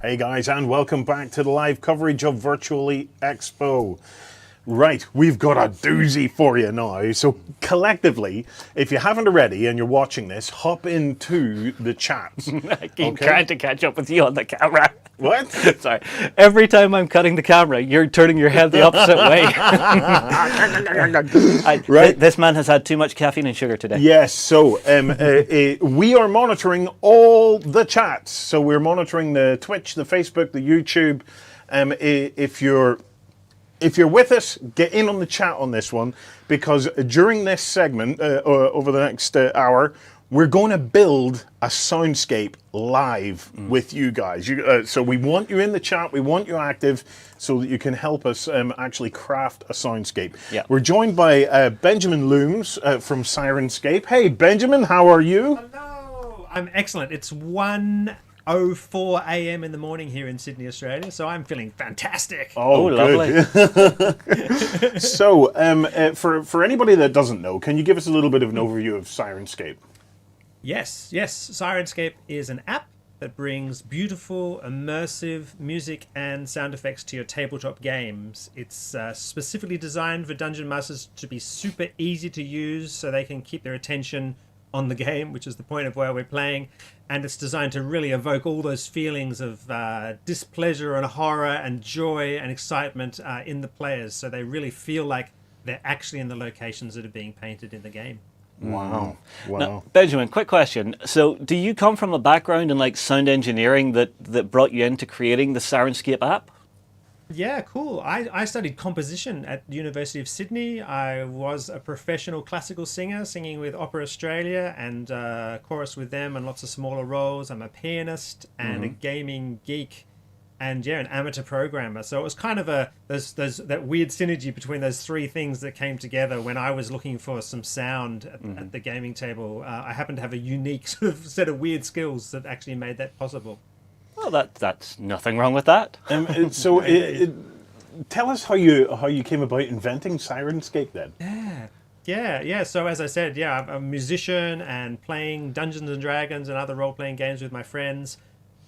Hey guys, and welcome back to the live coverage of Virtually Expo. Right, we've got a doozy for you now. So collectively, if you haven't already and you're watching this, hop into the chats. I keep trying to catch up with you on the camera. What? Sorry. Every time I'm cutting the camera, you're turning your head the opposite way. Right. This man has had too much caffeine and sugar today. Yes, so we are monitoring all the chats. So we're monitoring the Twitch, the Facebook, the YouTube. If you're with us, get in on the chat on this one, because during this segment, over the next hour, we're going to build a soundscape live with you guys. So we want you in the chat, we want you active, so that you can help us actually craft a soundscape. Yeah. We're joined by Benjamin Looms from Syrinscape. Hey, Benjamin, how are you? Hello, I'm excellent. It's 1:04 a.m. in the morning here in Sydney, Australia, so I'm feeling fantastic. Oh, lovely. So, for anybody that doesn't know, can you give us a little bit of an overview of Syrinscape? Yes. Syrinscape is an app that brings beautiful, immersive music and sound effects to your tabletop games. It's specifically designed for Dungeon Masters to be super easy to use so they can keep their attention on the game, which is the point of where we're playing. And it's designed to really evoke all those feelings of displeasure and horror and joy and excitement in the players, so they really feel like they're actually in the locations that are being painted in the game. Wow. Now, Benjamin, quick question. So do you come from a background in like sound engineering that brought you into creating the Syrinscape app? Yeah, cool. I studied composition at the University of Sydney. I was a professional classical singer, singing with Opera Australia and chorus with them and lots of smaller roles. I'm a pianist and a gaming geek and an amateur programmer. So it was kind of that weird synergy between those three things that came together when I was looking for some sound at the gaming table. I happened to have a unique sort of set of weird skills that actually made that possible. Well, that's nothing wrong with that. So tell us how you came about inventing Syrinscape then. Yeah. So as I said, I'm a musician and playing Dungeons and Dragons and other role-playing games with my friends.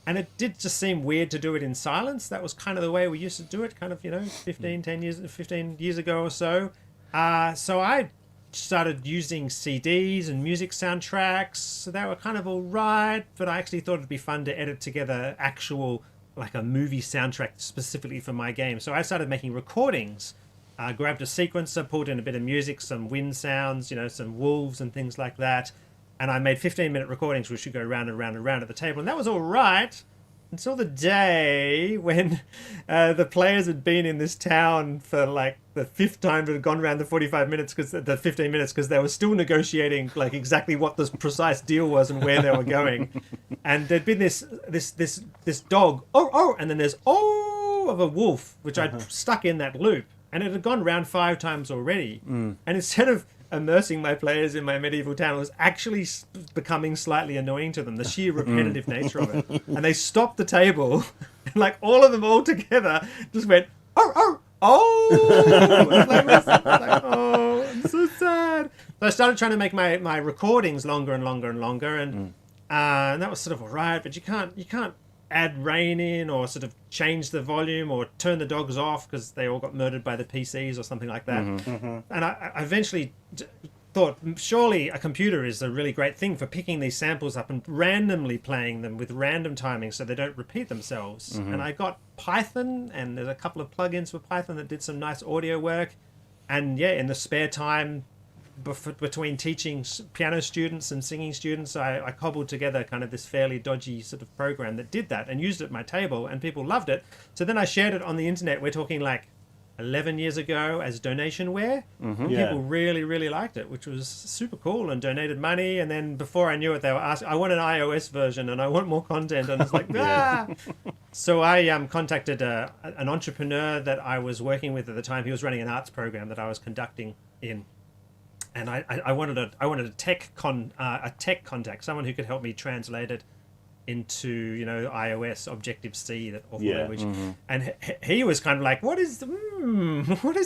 And it did just seem weird to do it in silence. That was kind of the way we used to do it, kind of, 15 years ago or so. So I started using CDs and music soundtracks. So they were kind of all right, but I actually thought it'd be fun to edit together actual, like a movie soundtrack specifically for my game. So I started making recordings. Grabbed a sequencer, pulled in a bit of music, some wind sounds, some wolves and things like that. And I made 15-minute recordings which would go round and round and round at the table. And that was all right. until the day when the players had been in this town for like the fifth time that had gone around the 45 minutes, because the 15 minutes, because they were still negotiating like exactly what the precise deal was and where they were going. And there'd been this dog, and then there's of a wolf, which I'd stuck in that loop, and it had gone round 5 times already. And instead of immersing my players in my medieval town, it was actually becoming slightly annoying to them, the sheer repetitive nature of it. And they stopped the table, and like all of them all together just went, oh. Like, oh, I'm so sad. So I started trying to make my recordings longer and longer and longer, and that was sort of all right, but you can't add rain in or sort of change the volume or turn the dogs off because they all got murdered by the PCs or something like that. And I eventually thought, surely a computer is a really great thing for picking these samples up and randomly playing them with random timing so they don't repeat themselves. And I got Python, and there's a couple of plugins for Python that did some nice audio work. And yeah, in the spare time between teaching piano students and singing students, I cobbled together kind of this fairly dodgy sort of program that did that and used it at my table, and people loved it. So then I shared it on the internet. We're talking like 11 years ago as donationware. People really, really liked it, which was super cool, and donated money. And then before I knew it, they were asking, I want an iOS version and I want more content. And it's like, So I contacted an entrepreneur that I was working with at the time. He was running an arts program that I was conducting in. And I wanted a tech contact, someone who could help me translate it into, you know, iOS, Objective-C, that awful language. And he was kind of like, what is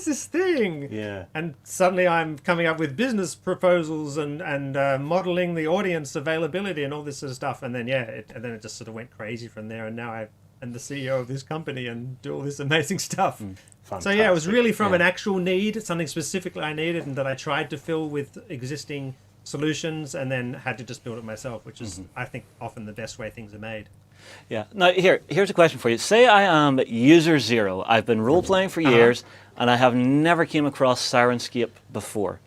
this thing? Yeah. And suddenly I'm coming up with business proposals and modeling the audience availability and all this sort of stuff. And then it just sort of went crazy from there. And now I'm the CEO of this company and do all this amazing stuff. So yeah, it was really from an actual need, something specifically I needed and that I tried to fill with existing solutions, and then had to just build it myself, which is, I think, often the best way things are made. Yeah. Now, here's a question for you. Say I am user 0. I've been role-playing for years, and I have never came across Syrinscape before.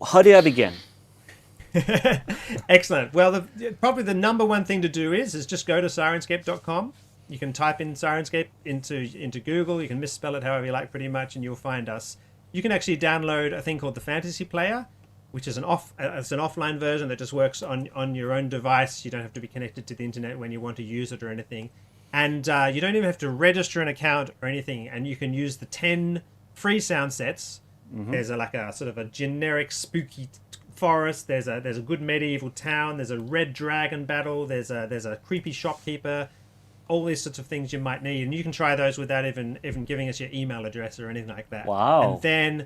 How do I begin? Excellent. Well, probably the number one thing to do is just go to Syrinscape.com. You can type in Syrinscape into Google. You can misspell it however you like, pretty much, and you'll find us. You can actually download a thing called the Fantasy Player, which is it's an offline version that just works on your own device. You don't have to be connected to the internet when you want to use it or anything. And you don't even have to register an account or anything. And you can use the 10 free sound sets. There's a sort of a generic spooky forest. There's a good medieval town. There's a red dragon battle. There's a creepy shopkeeper. All these sorts of things you might need. And you can try those without even giving us your email address or anything like that. Wow. And then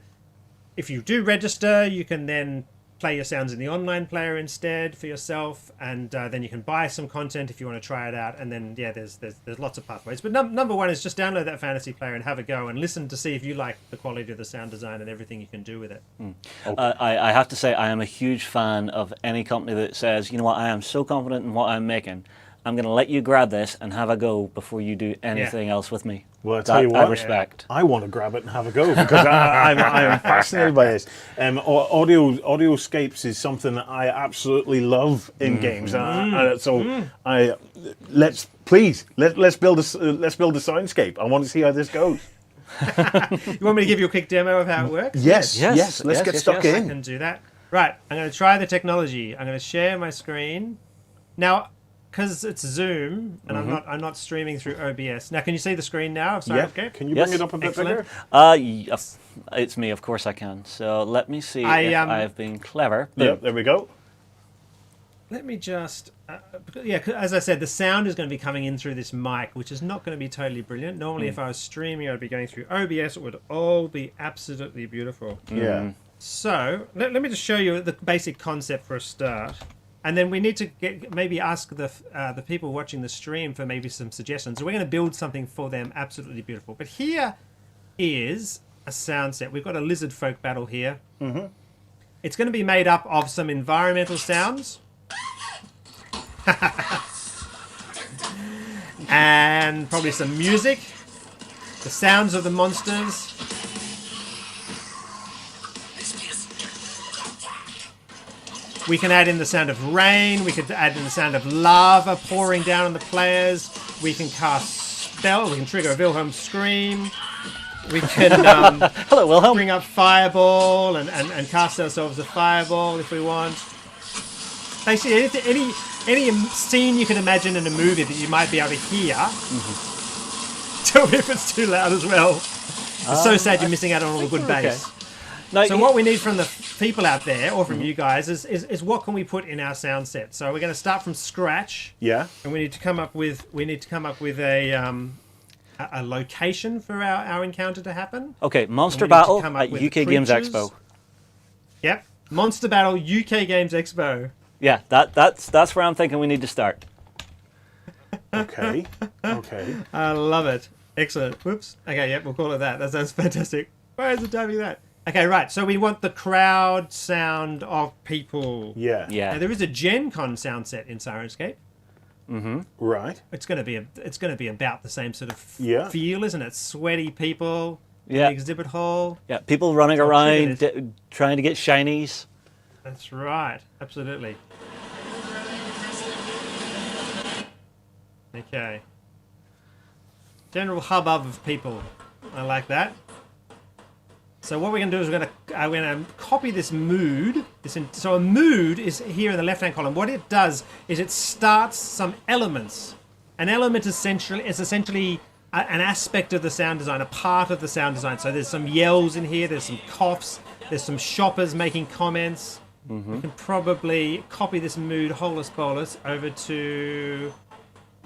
if you do register, you can then play your sounds in the online player instead for yourself, and then you can buy some content if you want to try it out. And then there's lots of pathways. But number one is just download that Fantasy Player and have a go and listen to see if you like the quality of the sound design and everything you can do with it. I have to say I am a huge fan of any company that says, you know what, I am so confident in what I'm making, I'm going to let you grab this and have a go before you do anything else with me. Well, I tell you what, I respect. I want to grab it and have a go because I'm fascinated by this. Audioscapes is something that I absolutely love in games, let's build a soundscape. I want to see how this goes. You want me to give you a quick demo of how it works? Yes. Let's get stuck in. I can do that. Right, I'm going to try the technology. I'm going to share my screen now. Because it's Zoom and I'm not streaming through OBS. Now, can you see the screen now? Okay. Can you bring it up a bit bigger? It's me, of course I can. So let me see if I've been clever. Yeah, there we go. Let me just... as I said, the sound is going to be coming in through this mic, which is not going to be totally brilliant. Normally, if I was streaming, I'd be going through OBS. It would all be absolutely beautiful. Yeah. So, let me just show you the basic concept for a start. And then we need to maybe ask the people watching the stream for maybe some suggestions. We're going to build something for them absolutely beautiful. But here is a sound set. We've got a lizard folk battle here. It's going to be made up of some environmental sounds. And probably some music. The sounds of the monsters. We can add in the sound of rain. We could add in the sound of lava pouring down on the players. we can cast spell. We can trigger a Wilhelm scream. We can Hello, Wilhelm. bring up fireball and cast ourselves a fireball if we want. Basically, any scene you can imagine in a movie that you might be able to hear. Tell me if it's too loud as well. It's so sad you're missing out on all the good bass. Okay. No, So what we need from the people out there, or from you guys, is what can we put in our sound set? So we're going to start from scratch. Yeah. And we need to come up with a location for our encounter to happen. Okay, Monster And we need to Battle come up at with UK Games creatures. Expo. Yep. Monster Battle UK Games Expo. Yeah, that's where I'm thinking we need to start. Okay. Okay. I love it. Excellent. Whoops. Okay, yep, we'll call it that. That sounds fantastic. Why is it timing that? Okay, right. So we want the crowd sound of people. Yeah. Yeah. Now, there is a Gen Con sound set in Syrinscape. Right. It's going to be about the same sort of Yeah. feel, isn't it? Sweaty people. Yeah. The exhibit hall. Yeah, people running So around trigger trying to get shinies. That's right. Absolutely. Okay. General hubbub of people. I like that. So what we're going to do is we're going to copy this mood. So a mood is here in the left-hand column. What it does is it starts some elements. An element is essentially an aspect of the sound design, a part of the sound design. So there's some yells in here. There's some coughs. There's some shoppers making comments. We can probably copy this mood, holus bolus, over to,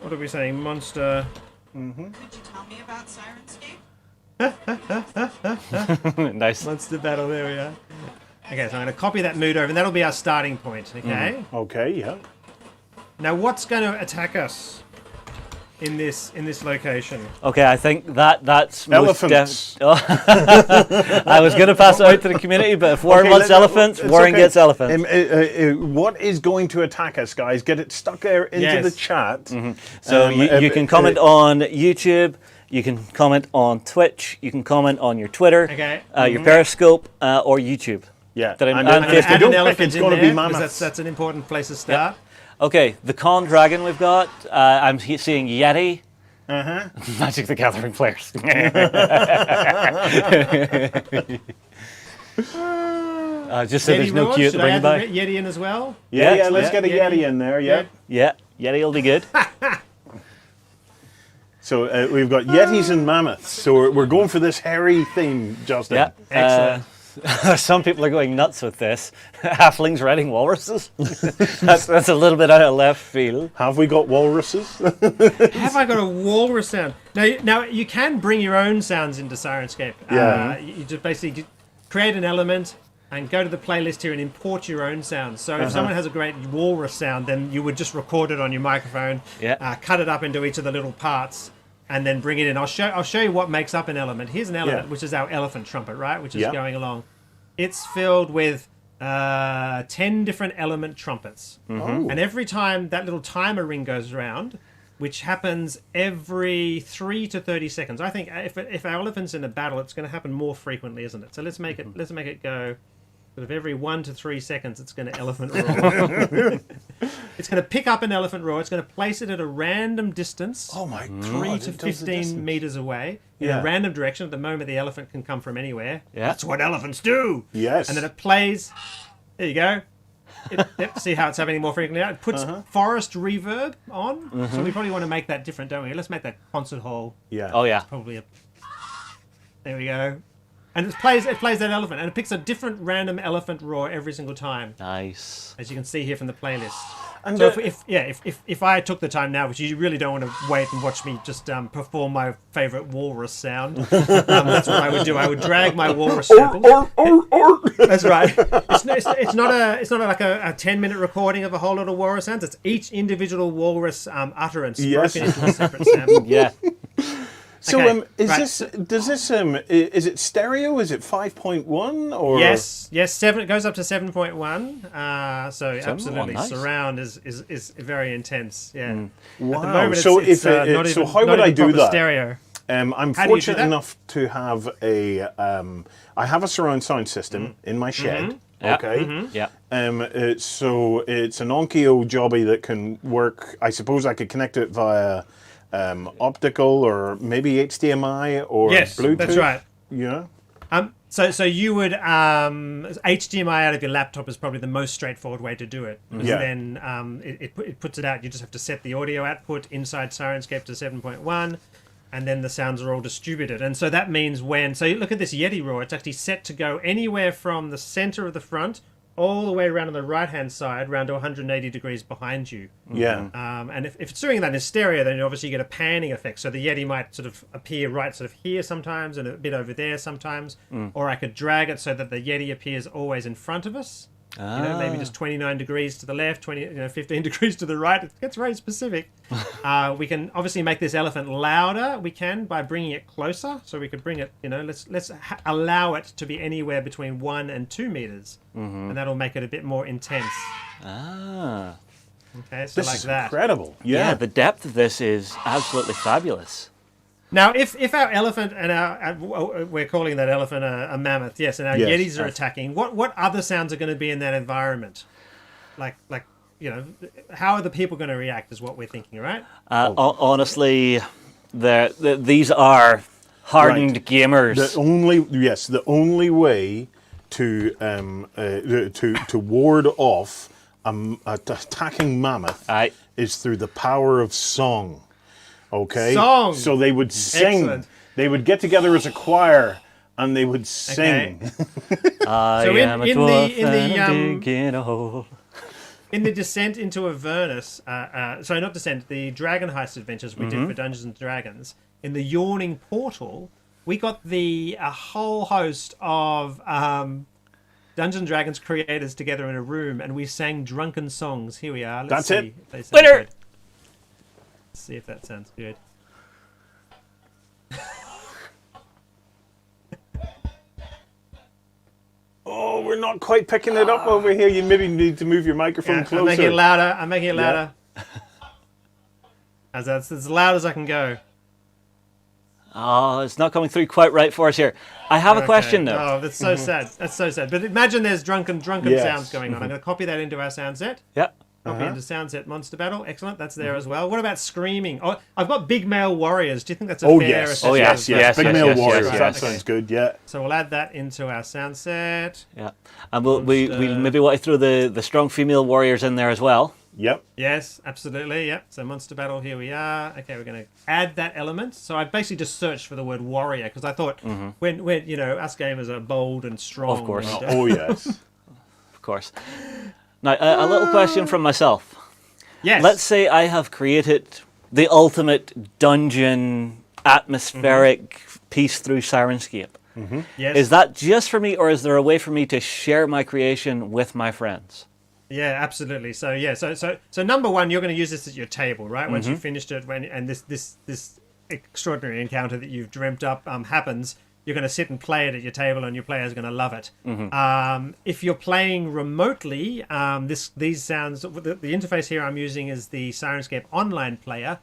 what are we saying, Monster. Could you tell me about Syrinscape? Nice. Monster Battle, there we are. Okay, so I'm going to copy that mood over, and that'll be our starting point, okay? Okay, yeah. Now, what's going to attack us in this location? Okay, I think that's Elephants. I was going to pass it out to the community, but if Warren Okay, wants elephants, it's Warren okay. gets elephants. What is going to attack us, guys? Get it stuck there into Yes. the chat. So you can comment on YouTube, you can comment on Twitch, you can comment on your Twitter, Okay. your Periscope, or YouTube. Yeah. Did I- And and if they add Add don't an pick, elephant it's in going to there, be because mammoths. that's an important place to start. Okay, the Con Dragon we've got. I'm seeing Yeti. Uh-huh. Magic the Gathering players. Just so there's no Roar, queue at should the I bring add by. the Yeti in as well? Yeah, let's yeah. get a Yeti in there, yeah. Yeah, Yeti will be good. So we've got Yetis and mammoths. So we're going for this hairy theme, Justin. Yeah. Excellent. Some people are going nuts with this. Halflings riding walruses. that's a little bit out of left field. Have we got walruses? Have I got a walrus sound? Now you can bring your own sounds into Syrinscape. Yeah. You just basically create an element and go to the playlist here and import your own sounds. So if someone has a great walrus sound, then you would just record it on your microphone, Yeah. cut it up into each of the little parts, and then bring it in. I'll show you what makes up an element. Here's an element, Yeah. which is our elephant trumpet, right? Which is Yeah. going along. It's filled with 10 different element trumpets. Oh. And every time that little timer ring goes around, which happens every 3 to 30 seconds. I think if our elephant's in a battle, it's going to happen more frequently, isn't it? So let's make it go sort of every 1 to 3 seconds. It's going to elephant roar. It's going to pick up an elephant roar. It's going to place it at a random distance. Oh my god. 3 to it does the 15 distance. meters away in Yeah. a random direction. At the moment, the elephant can come from anywhere. Yeah. That's what elephants do. Yes. And then it plays. There you go. See how it's happening more frequently. It puts forest reverb on. So we probably want to make that different, don't we? Let's make that concert hall Yeah. Oh yeah. probably a. There we go. And it plays that elephant, and it picks a different random elephant roar every single time, Nice. as you can see here from the playlist. And So if I took the time now, which you really don't want to wait and watch me just perform my favorite walrus sound, that's what I would do. I would drag my walrus sample. That's right. It's not like a 10-minute recording of a whole lot of walrus sounds. It's each individual walrus utterance Yes. broken into a separate sample. Yeah. So Okay, is right. is it stereo? Is it 5.1 or Yes, 7. It goes up to 7.1. So absolutely, nice. surround is very intense. Yeah. At the Wow. moment, So it's if it, not so even, how not would I even do proper that? Stereo. I'm How do you do fortunate that? enough to have a I have a surround sound system in my shed. Yeah. Okay. Yeah. So it's an Onkyo jobby that can work. I suppose I could connect it via optical or maybe HDMI or Yes, Bluetooth. that's right. Yeah. So you would HDMI out of your laptop is probably the most straightforward way to do it. Because Yeah. then it puts it out. You just have to set the audio output inside Syrinscape to 7.1, and then the sounds are all distributed. And so that means so you look at this Yeti Raw, it's actually set to go anywhere from the center of the front all the way around on the right-hand side, around to 180 degrees behind you. Yeah. And if it's doing that in stereo, then obviously you get a panning effect. So the Yeti might sort of appear right sort of here sometimes and a bit over there sometimes. Or I could drag it so that the Yeti appears always in front of us. You know, maybe just 29 degrees to the left, 15 degrees to the right. It gets very specific. We can obviously make this elephant louder. We can by bringing it closer. So we could bring it, let's allow it to be anywhere between 1 and 2 meters. And that'll make it a bit more intense. Okay, so This like is that. incredible. Yeah, the depth of this is absolutely fabulous. Now, if our elephant and we're calling that elephant a mammoth, yes, and our Yes. Yetis are attacking, what other sounds are going to be in that environment? Like how are the people going to react? Is what we're thinking, right? Honestly, these are hardened gamers. The only way to ward off an attacking mammoth Aye. is through the power of song. Okay. Song. So they would sing. Excellent. They would get together as a choir and they would sing. So am a in dwarf the and I'm digging a hole. in the Descent into Avernus, sorry, not Descent, the Dragon Heist adventures we did for Dungeons and Dragons, in the Yawning Portal, we got a whole host of Dungeons and Dragons creators together in a room, and we sang drunken songs. Here we are. Let's That's see it. if they sound Winner! good. Let's see if that sounds good. Oh, we're not quite picking it up over here. You maybe need to move your microphone Yeah, closer. I'm making it louder. I'm making it louder. That's as loud as I can go. Oh, it's not coming through quite right for us here. I have a question though. Oh, that's so sad. That's so sad. But imagine there's drunken Yes. sounds going on. I'm going to copy that into our sound set. Yeah. Copy into sound set Monster Battle. Excellent. That's there as well. What about screaming? Oh, I've got big male warriors. Do you think that's a Oh fair yes. assessment? Oh, yes, Yes. yes, Big yes, male yes, warriors. yes, That yes. sounds good. Yeah. So we'll add that into our sound set. Yeah. And we maybe want to throw the strong female warriors in there as well. Yep. Yes, absolutely. Yep. So Monster Battle, here we are. Okay, we're going to add that element. So I basically just searched for the word warrior because I thought when us gamers are bold and strong. Of course. and, Oh yes. Of course. Now, a little question from myself. yes. Let's say I have created the ultimate dungeon atmospheric piece through Syrinscape. Yes. Is that just for me, or is there a way for me to share my creation with my friends? Yeah, absolutely. So yeah, so number one, you're going to use this at your table, right? Once you've finished it, and this extraordinary encounter that you've dreamt up happens, you're going to sit and play it at your table, and your player's going to love it. If you're playing remotely, these sounds, the interface here I'm using is the Syrinscape Online Player.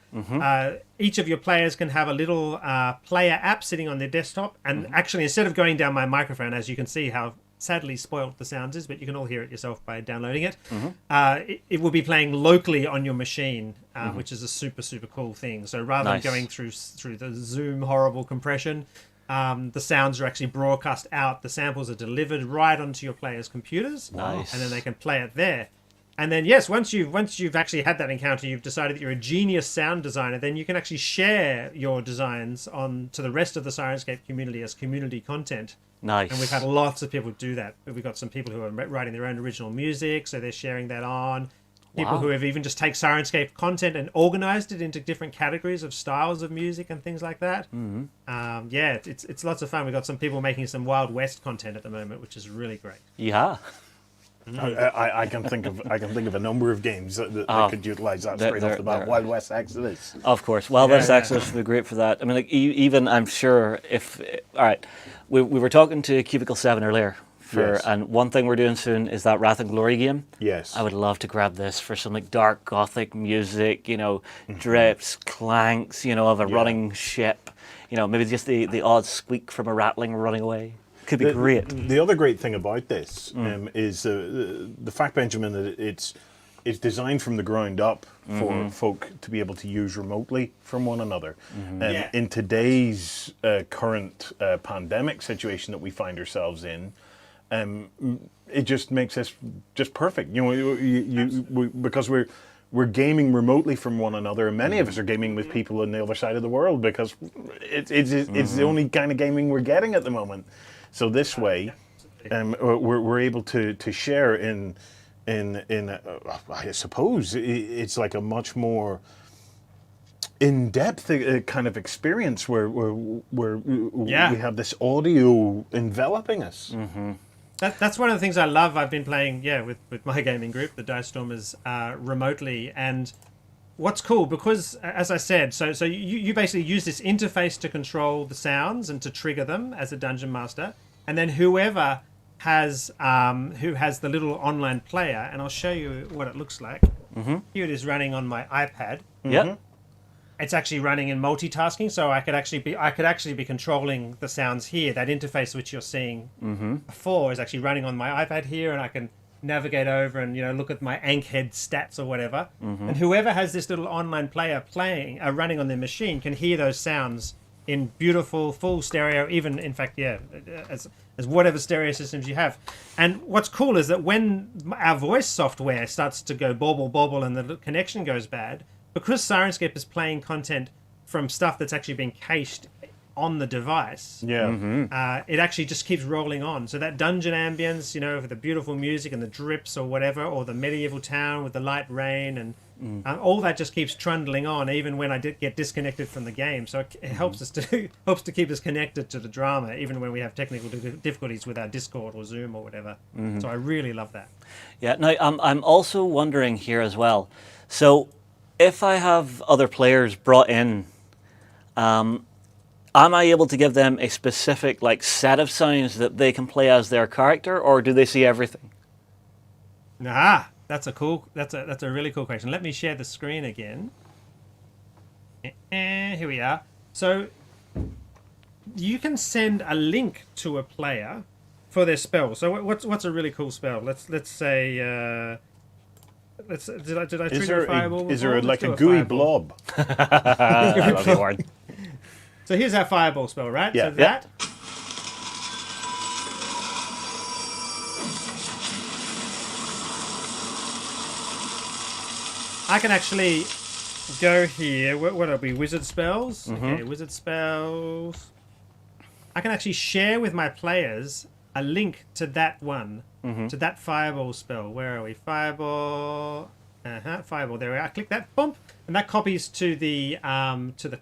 Each of your players can have a little player app sitting on their desktop, and actually, instead of going down my microphone, as you can see how sadly spoilt the sound is, but you can all hear it yourself by downloading it. It will be playing locally on your machine, which is a super cool thing. So rather Nice. than going through the Zoom horrible compression, the sounds are actually broadcast out. The samples are delivered right onto your players' computers, Nice. and then they can play it there. And then yes, once you've actually had that encounter, you've decided that you're a genius sound designer, then you can actually share your designs on to the rest of the Syrinscape community as community content. Nice. And we've had lots of people do that. We've got some people who are writing their own original music, so they're sharing that on. People Wow. who have even just take Syrinscape content and organized it into different categories of styles of music and things like that. Yeah, it's lots of fun. We've got some people making some Wild West content at the moment, which is really great. Yeah. I can think of a number of games that could utilize that There- straight off the bat. there- Wild West Exodus. Of course. Wild West Yeah. Access would be great for that. I mean, like, even I'm sure if... All right. We were talking to Cubicle 7 earlier. Yes. And one thing we're doing soon is that Wrath and Glory game. Yes. I would love to grab this for some like dark gothic music, drips, clanks, of a running ship. Maybe just the odd squeak from a rattling running away. Could be great. The other great thing about this is the fact, Benjamin, that it's it's designed from the ground up for folk to be able to use remotely from one another. Yeah. In today's current pandemic situation that we find ourselves in, it just makes us just perfect. You know, because we're gaming remotely from one another, and many of us are gaming with people on the other side of the world because it's the only kind of gaming we're getting at the moment. So this way, we're able to share in I suppose it's like a much more in-depth kind of experience where we have this audio enveloping us. That's one of the things I love. I've been playing, with my gaming group, the Dice Stormers, remotely. And what's cool, because, as I said, so you basically use this interface to control the sounds and to trigger them as a dungeon master. And then whoever has the little online player, and I'll show you what it looks like. Here it is running on my iPad. Yep. It's actually running in multitasking, so I could actually be controlling the sounds here. That interface which you're seeing before is actually running on my iPad here, and I can navigate over and look at my Ankhead stats or whatever. And whoever has this little online player running on their machine can hear those sounds in beautiful full stereo, even in fact, as whatever stereo systems you have. And what's cool is that when our voice software starts to go bobble and the connection goes bad, because Syrinscape is playing content from stuff that's actually being cached on the device, it actually just keeps rolling on. So that dungeon ambience, with the beautiful music and the drips or whatever, or the medieval town with the light rain, and all that just keeps trundling on, even when I get disconnected from the game. So it helps us to keep us connected to the drama, even when we have technical difficulties with our Discord or Zoom or whatever. So I really love that. Yeah. Now I'm also wondering here as well. So if I have other players brought in, am I able to give them a specific set of sounds that they can play as their character, or do they see everything? That's a really cool question. Let me share the screen again. Here we are. So you can send a link to a player for their spell. So what's a really cool spell? Let's say. Did I trigger a fireball? Is there like a gooey blob? I love the word. So here's our fireball spell, right? Yeah. So that. I can actually go here. What will it be? Wizard spells? Okay, wizard spells. I can actually share with my players a link to that one, to that fireball spell. Where are we? Fireball. Fireball. There we are. I click that, boom, and that copies to the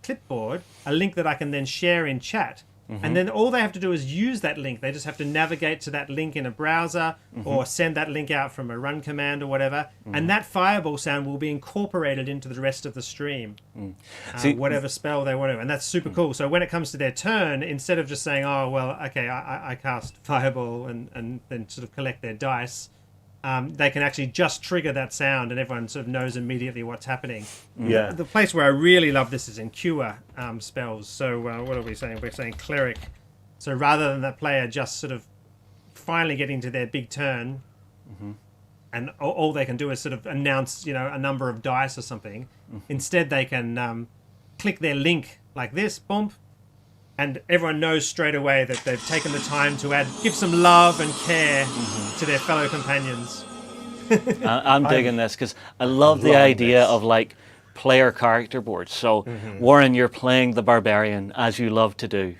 clipboard a link that I can then share in chat. And then all they have to do is use that link. They just have to navigate to that link in a browser or send that link out from a run command or whatever. And that fireball sound will be incorporated into the rest of the stream. Whatever spell they want to. And that's super cool. So when it comes to their turn, instead of just saying, oh, well, okay, I cast fireball and then sort of collect their dice, they can actually just trigger that sound and everyone sort of knows immediately what's happening. Yeah. The place where I really love this is in cure spells. So what are we saying? We're saying cleric. So rather than that player just sort of finally getting to their big turn, and all they can do is sort of announce, a number of dice or something. Instead, they can click their link like this, boom, and everyone knows straight away that they've taken the time to give some love and care to their fellow companions. I'm digging this because I love the idea of player character boards. So Warren, you're playing the barbarian as you love to do,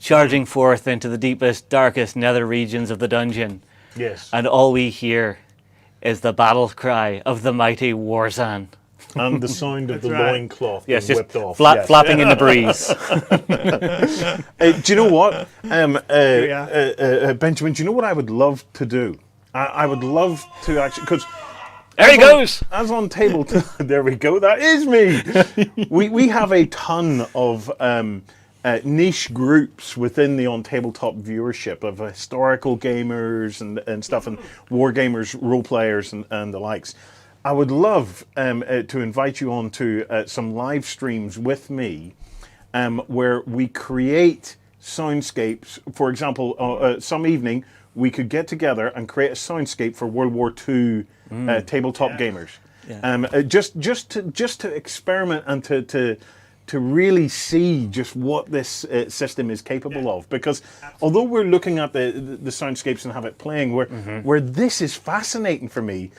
charging forth into the deepest, darkest nether regions of the dungeon. Yes. And all we hear is the battle cry of the mighty Warzan. And the sound of the right. loincloth Yes, being just whipped off. flapping in the breeze. Do you know what? Benjamin, do you know what I would love to do? I would love to actually... Cause there he goes! As on Tabletop... There we go, that is me! we have a ton of niche groups within the OnTableTop viewership of historical gamers and stuff, and war gamers, role players, and the likes. I would love to invite you on to some live streams with me where we create soundscapes. For example, some evening we could get together and create a soundscape for World War II tabletop gamers. Yeah. Just to experiment and to really see just what this system is capable of. Because although we're looking at the soundscapes and have it playing, where this is fascinating for me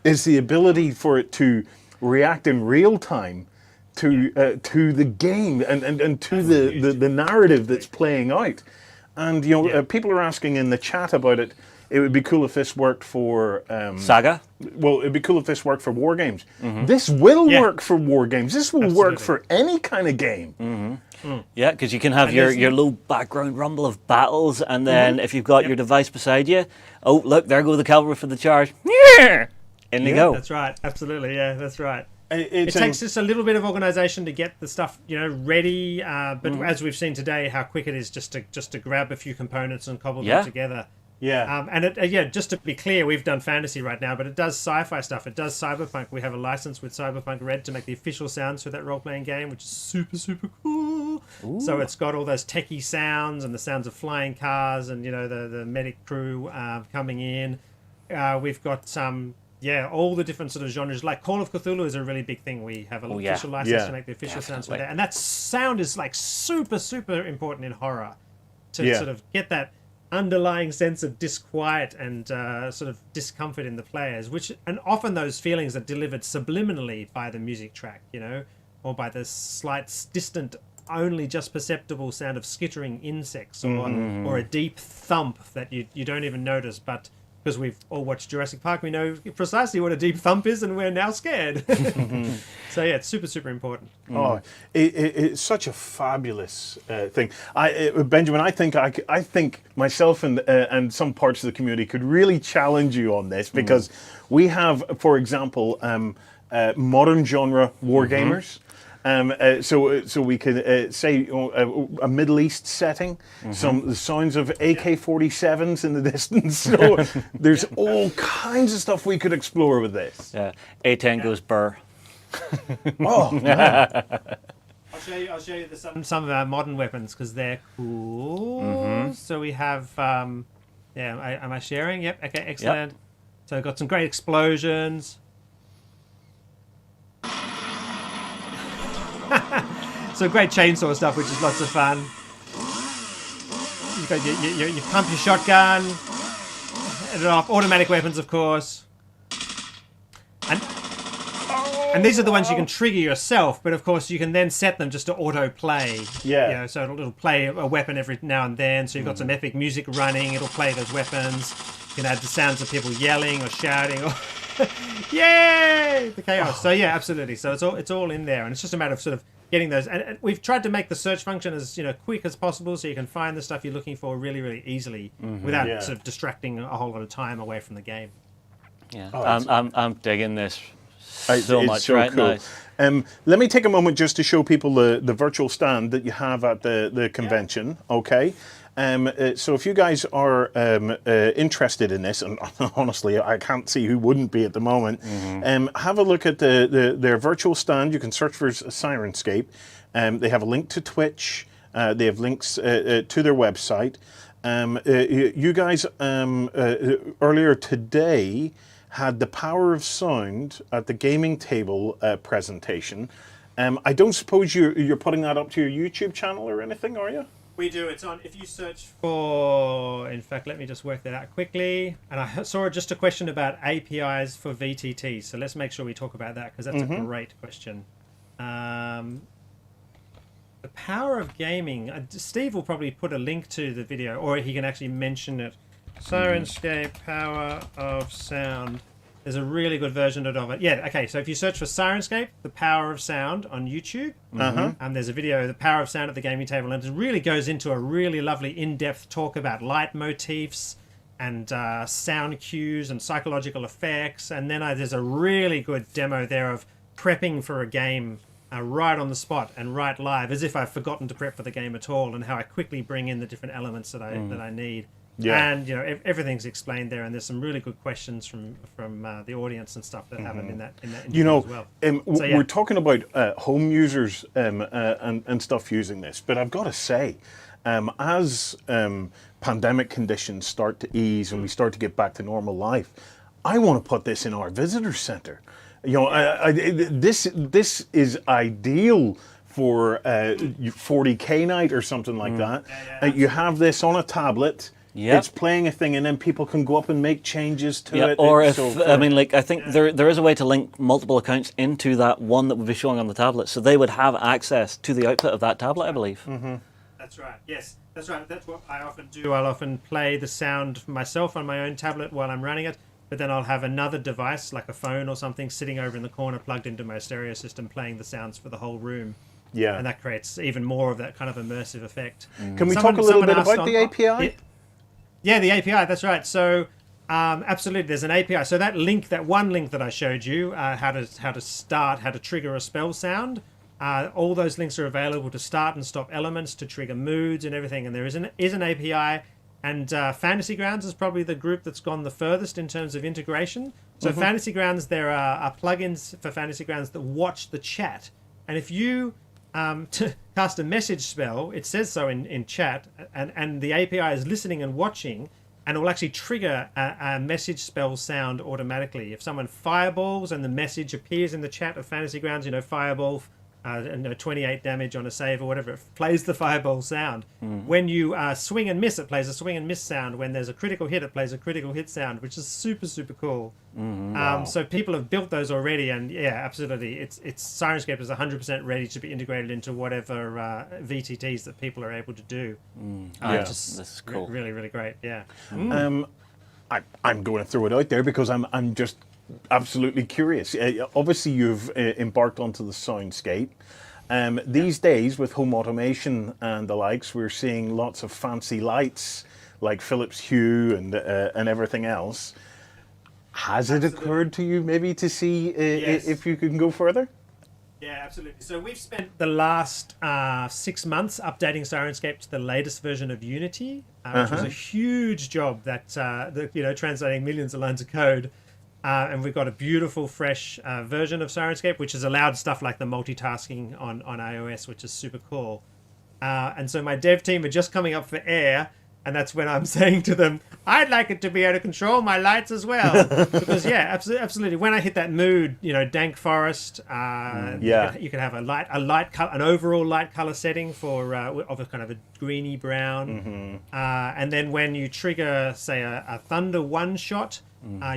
is the ability for it to react in real time to the game and to the narrative that's playing out. And people are asking in the chat about it. It would be cool if this worked for Saga. Well, it'd be cool if this worked for war games. This will work for war games. This will work for any kind of game. Yeah, because you can have your low background rumble of battles, and then if you've got your device beside you, oh look, there go the cavalry for the charge. Yeah, in they go. That's right. Absolutely. Yeah, that's right. It It's, takes just a little bit of organization to get the stuff, ready. But as we've seen today, how quick it is just to grab a few components and cobble them together. Yeah. And just to be clear, we've done fantasy right now, but it does sci-fi stuff. It does cyberpunk. We have a license with Cyberpunk Red to make the official sounds for that role-playing game, which is super, super cool. Ooh. So it's got all those techie sounds and the sounds of flying cars and, the medic crew coming in. We've got some... all the different sort of genres. Like Call of Cthulhu is a really big thing. We have an official license to make the official sounds for that. And that sound is like super, super important in horror to sort of get that underlying sense of disquiet and sort of discomfort in the players, and often those feelings are delivered subliminally by the music track, or by the slight, distant, only just perceptible sound of skittering insects or a deep thump that you don't even notice, but because we've all watched Jurassic Park, we know precisely what a deep thump is, and we're now scared. So it's super, super important. Oh, it's such a fabulous thing. Benjamin, I think myself and some parts of the community could really challenge you on this, because we have, for example, modern genre wargamers. So we could say a Middle East setting, the sounds of AK-47s in the distance. So there's all kinds of stuff we could explore with this. Yeah, A10 goes burr. Oh, man. I'll show you some of our modern weapons because they're cool. So we have, am I sharing? Yep. Okay, excellent. Yep. So we've got some great explosions. So great chainsaw stuff, which is lots of fun. You've got you pump your shotgun, and off automatic weapons, of course. And these are the ones you can trigger yourself, but of course you can then set them just to auto play. Yeah. So it'll play a weapon every now and then. So you've got some epic music running. It'll play those weapons. You can add the sounds of people yelling or shouting or yay! The chaos. So yeah, absolutely. So it's all in there, and it's just a matter of sort of getting those. And we've tried to make the search function as quick as possible, so you can find the stuff you're looking for really, really easily without sort of distracting a whole lot of time away from the game. Yeah, I'm digging this so much so right cool. now. Let me take a moment just to show people the virtual stand that you have at the convention. Okay. So if you guys are interested in this, and honestly, I can't see who wouldn't be at the moment, have a look at their virtual stand. You can search for Syrinscape. They have a link to Twitch. They have links to their website. You guys earlier today had the power of sound at the gaming table presentation. I don't suppose you're putting that up to your YouTube channel or anything, are you? We do. It's on. If you search for, in fact, let me just work that out quickly. And I saw just a question about APIs for VTT. So let's make sure we talk about that because that's a great question. The power of gaming. Steve will probably put a link to the video, or he can actually mention it. Syrinscape Power of Sound. There's a really good version of it. Yeah, okay, so if you search for Syrinscape, The Power of Sound on YouTube, and there's a video, The Power of Sound at the Gaming Table, and it really goes into a really lovely in-depth talk about light motifs and sound cues and psychological effects, and then there's a really good demo there of prepping for a game right on the spot and right live, as if I've forgotten to prep for the game at all, and how I quickly bring in the different elements that I need. Yeah. And everything's explained there, and there's some really good questions from the audience and stuff that happen in that interview as well. We're talking about home users and stuff using this, but I've got to say, As pandemic conditions start to ease and we start to get back to normal life, I want to put this in our visitor center. You know, this is ideal for 40K night or something like that. You have this on a tablet. Yep. It's playing a thing, and then people can go up and make changes to Yeah, it. or It's if, so I mean, like, I think there is a way to link multiple accounts into that one that would be showing on the tablet, so they would have access to the output of that tablet, I believe. That's right. Yes, that's right. That's what I often do. I'll often play the sound myself on my own tablet while I'm running it, but then I'll have another device, like a phone or something, sitting over in the corner plugged into my stereo system, playing the sounds for the whole room. Yeah. And that creates even more of that kind of immersive effect. Can we talk a little bit about the API? Yeah, the API, that's right. So, absolutely, there's an API. So that link, that one link that I showed you, how to trigger a spell sound, all those links are available to start and stop elements, to trigger moods and everything. And there is an API. And Fantasy Grounds is probably the group that's gone the furthest in terms of integration. So Fantasy Grounds, there are plugins for Fantasy Grounds that watch the chat. And if you cast a message spell, it says so in chat, and the API is listening and watching, and it will actually trigger a message spell sound automatically. If someone fireballs and the message appears in the chat of Fantasy Grounds, you know, fireball, 28 damage on a save or whatever, it plays the fireball sound. When you swing and miss, it plays a swing and miss sound. When there's a critical hit, it plays a critical hit sound, which is super, super cool. So people have built those already, and yeah, absolutely, it's Syrinscape is 100% ready to be integrated into whatever VTTs that people are able to do. This is cool. Really, really great. Yeah. I'm going to throw it out there because I'm just absolutely curious. Obviously, you've embarked onto the soundscape. These days, with home automation and the likes, we're seeing lots of fancy lights like Philips Hue and everything else. Has it occurred to you maybe to see if you can go further? Yeah, absolutely. So we've spent the last 6 months updating Syrinscape to the latest version of Unity, which was a huge job that translating millions of lines of code. And we've got a beautiful, fresh version of Syrinscape, which has allowed stuff like the multitasking on iOS, which is super cool. And so my dev team are just coming up for air, and that's when I'm saying to them, I'd like it to be able to control my lights as well. Because, yeah, absolutely. When I hit that mood, you know, dank forest, you can have an overall light color setting for of a kind of a greeny brown. And then when you trigger, say, a thunder one shot,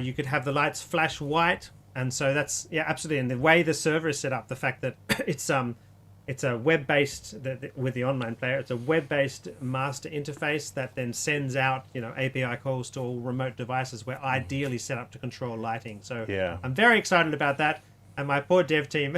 you could have the lights flash white, and so that's absolutely. And the way the server is set up, the fact that it's a web-based with the online player, it's a web-based master interface that then sends out API calls to all remote devices. We're ideally set up to control lighting. So I'm very excited about that, and my poor dev team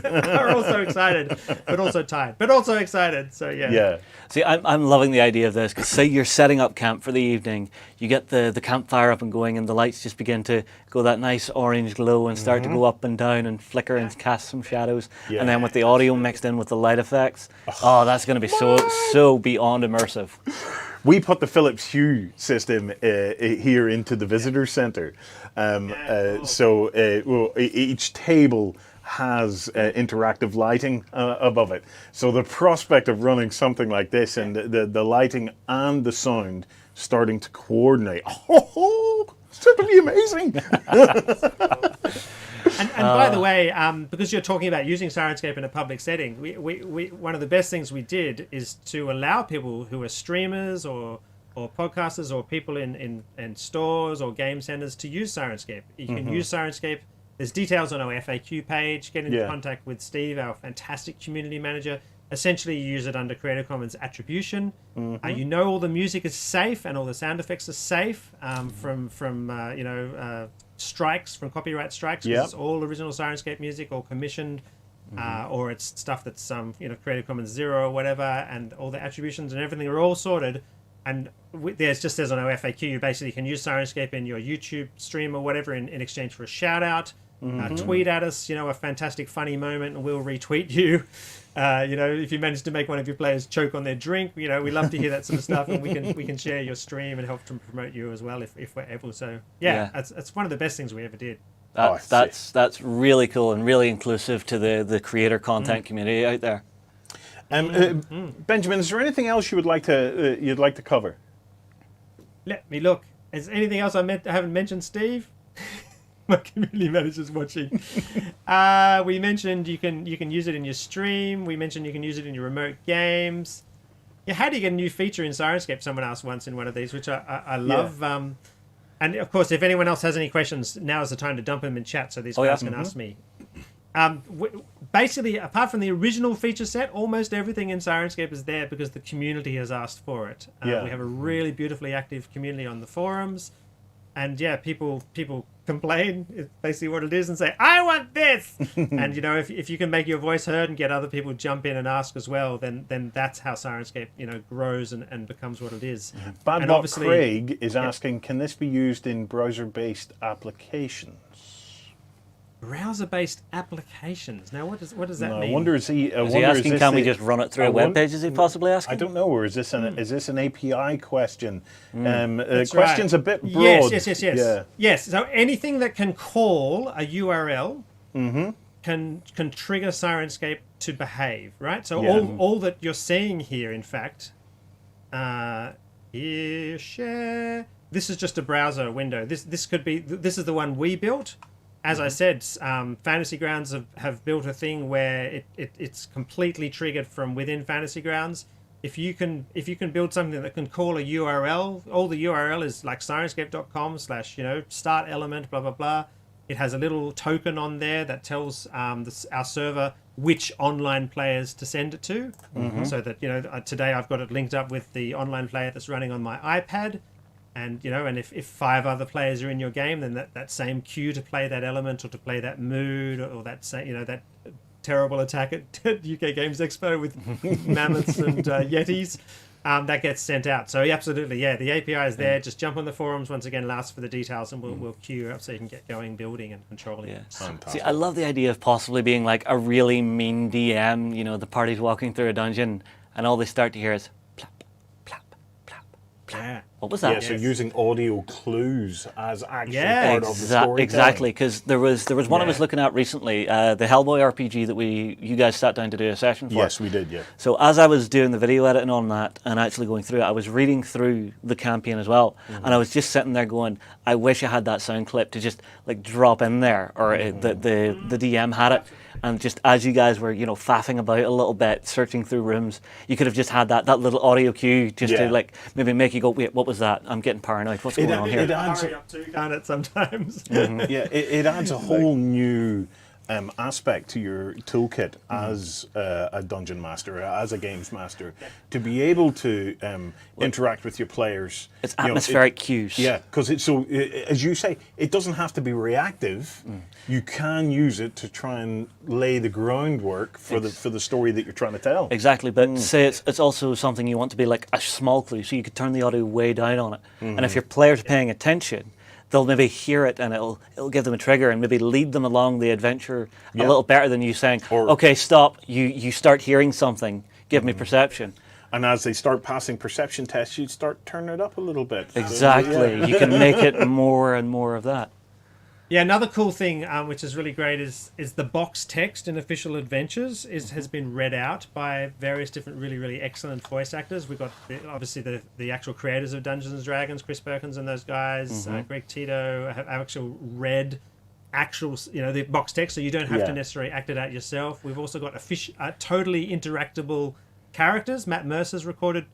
are also excited, but also tired, but also excited. So yeah. See, I'm loving the idea of this, because say you're setting up camp for the evening, you get the campfire up and going, and the lights just begin to go that nice orange glow and start to go up and down and flicker and cast some shadows, and then with the audio mixed in with the light effects, that's going to be so beyond immersive. We put the Philips Hue system here into the visitor center, so each table has interactive lighting above it. So the prospect of running something like this and the lighting and the sound starting to coordinate, it's going to be amazing. And by the way, because you're talking about using Syrinscape in a public setting, we one of the best things we did is to allow people who are streamers or podcasters or people in stores or game centers to use Syrinscape. You can use Syrinscape. There's details on our FAQ page. Get into contact with Steve, our fantastic community manager. Essentially, you use it under Creative Commons attribution. You know all the music is safe and all the sound effects are safe from strikes, from copyright strikes. It's all original Syrinscape music or commissioned, or it's stuff that's Creative Commons 0 or whatever, and all the attributions and everything are all sorted. And there's just as on our FAQ, you basically can use Syrinscape in your YouTube stream or whatever in exchange for a shout out. Tweet at us, a fantastic funny moment, and we'll retweet you. If you manage to make one of your players choke on their drink, we love to hear that sort of stuff, and we can share your stream and help to promote you as well if we're able. So that's one of the best things we ever did. That's really cool and really inclusive to the creator content community out there. Benjamin, is there anything else you would like to you'd like to cover? Let me look. Is there anything else I haven't mentioned, Steve? My community manager's watching. We mentioned you can use it in your stream. We mentioned you can use it in your remote games. Yeah, how do you get a new feature in Syrinscape? Someone asked once in one of these, which I love. Yeah. And of course, if anyone else has any questions, now is the time to dump them in chat so these guys can ask me. Basically, apart from the original feature set, almost everything in Syrinscape is there because the community has asked for it. We have a really beautifully active community on the forums, and yeah, people complain. It's basically what it is, and say, "I want this." And you know, if you can make your voice heard and get other people jump in and ask as well, then that's how Syrinscape grows and becomes what it is. Bad And Bot obviously- Craig is asking, can this be used in browser-based applications? Browser-based applications. Now, what does that I mean? wonder is he? Is he asking, can we just run it through a web page? Is he possibly asking? I don't know. Or is this an API question? That's Question's right. a bit broad. Yes. Yeah. Yes. So anything that can call a URL can trigger Syrinscape to behave, right? So all that you're seeing here, in fact, here share. This is just a browser window. This could be. This is the one we built. As I said, Fantasy Grounds have built a thing where it's completely triggered from within Fantasy Grounds. If you can build something that can call a URL, all the URL is like Syrinscape.com/start element blah blah blah. It has a little token on there that tells our server which online players to send it to. So that today I've got it linked up with the online player that's running on my iPad. And and if 5 other players are in your game, then that same cue to play that element or to play that mood or that that terrible attack at UK Games Expo with mammoths and yetis, that gets sent out. So absolutely, the API is there. Just jump on the forums once again, ask for the details, and we'll queue you up so you can get going, building and controlling. Yeah. Fantastic. See, I love the idea of possibly being like a really mean DM. The party's walking through a dungeon, and all they start to hear is plap, plap, plap, plap. Yeah. What was that? Yeah, so using audio clues as actual Yeah. part of the story. Exactly, because there was one I was looking at recently, the Hellboy RPG that you guys sat down to do a session for. Yes, we did. Yeah. So as I was doing the video editing on that and actually going through it, I was reading through the campaign as well, and I was just sitting there going, I wish I had that sound clip to just like drop in there, or the DM had it. And just as you guys were, faffing about a little bit, searching through rooms, you could have just had that little audio cue just to like maybe make you go, wait, what was that? I'm getting paranoid. What's going on here? It adds, Hurry up too, can't it sometimes? it adds a whole new aspect to your toolkit as a dungeon master, as a games master, to be able to interact with your players. It's atmospheric cues. Yeah, because it's so, as you say, it doesn't have to be reactive. You can use it to try and lay the groundwork for the story that you're trying to tell. Exactly, but say it's also something you want to be like a small clue, so you could turn the audio way down on it. And if your players are paying attention, they'll maybe hear it and it'll give them a trigger and maybe lead them along the adventure a little better than you saying, okay, stop, you start hearing something, give me perception. And as they start passing perception tests, you start turning it up a little bit. Exactly, you can make it more and more of that. Yeah, another cool thing, which is really great, is the box text in Official Adventures has been read out by various different really, really excellent voice actors. We've got obviously the actual creators of Dungeons and Dragons, Chris Perkins and those guys, Greg Tito, have actual read the box text, so you don't have to necessarily act it out yourself. We've also got totally interactable characters. Matt Mercer's recorded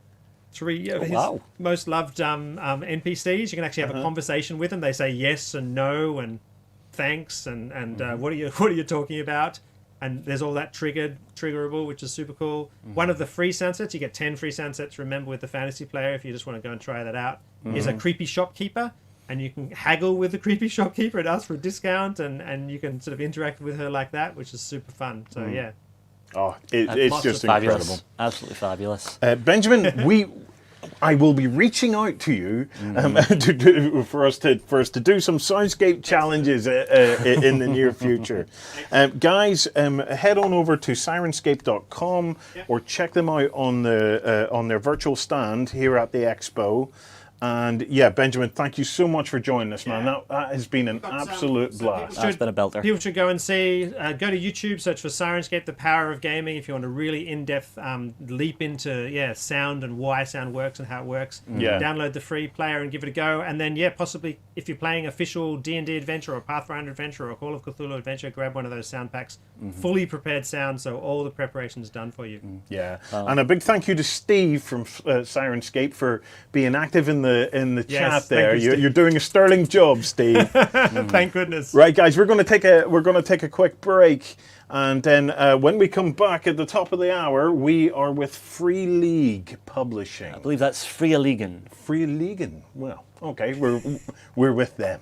3 of his most loved NPCs. You can actually have a conversation with them. They say yes and no and thanks and what are you talking about? And there's all that triggerable, which is super cool. One of the free sunsets, you get 10 free sunsets, remember, with the fantasy player, if you just want to go and try that out, is a creepy shopkeeper. And you can haggle with the creepy shopkeeper and ask for a discount, and you can sort of interact with her like that, which is super fun. So yeah. Oh, it's just fabulous. incredible. Absolutely fabulous. Benjamin, I will be reaching out to you for us to do some Soundscape challenges in the near future. Guys, head on over to Syrinscape.com or check them out on their virtual stand here at the expo. And yeah, Benjamin, thank you so much for joining us, man. That has been an absolute blast. That's been a belter. People should go and see, go to YouTube, search for Syrinscape, The Power of Gaming, if you want a really in-depth leap into sound and why sound works and how it works. Yeah. Download the free player and give it a go. And then, possibly if you're playing official D&D adventure or Pathfinder adventure or Call of Cthulhu adventure, grab one of those sound packs. Fully prepared sound, so all the preparation's done for you. Yeah, and a big thank you to Steve from Syrinscape for being active in the chat there. thank you, Steve. You're doing a sterling job, Steve. Thank goodness. Right, guys, we're going to take a quick break, and then when we come back at the top of the hour, we are with Free League Publishing. I believe that's Free Leagan. Free League. Well, okay, we're with them.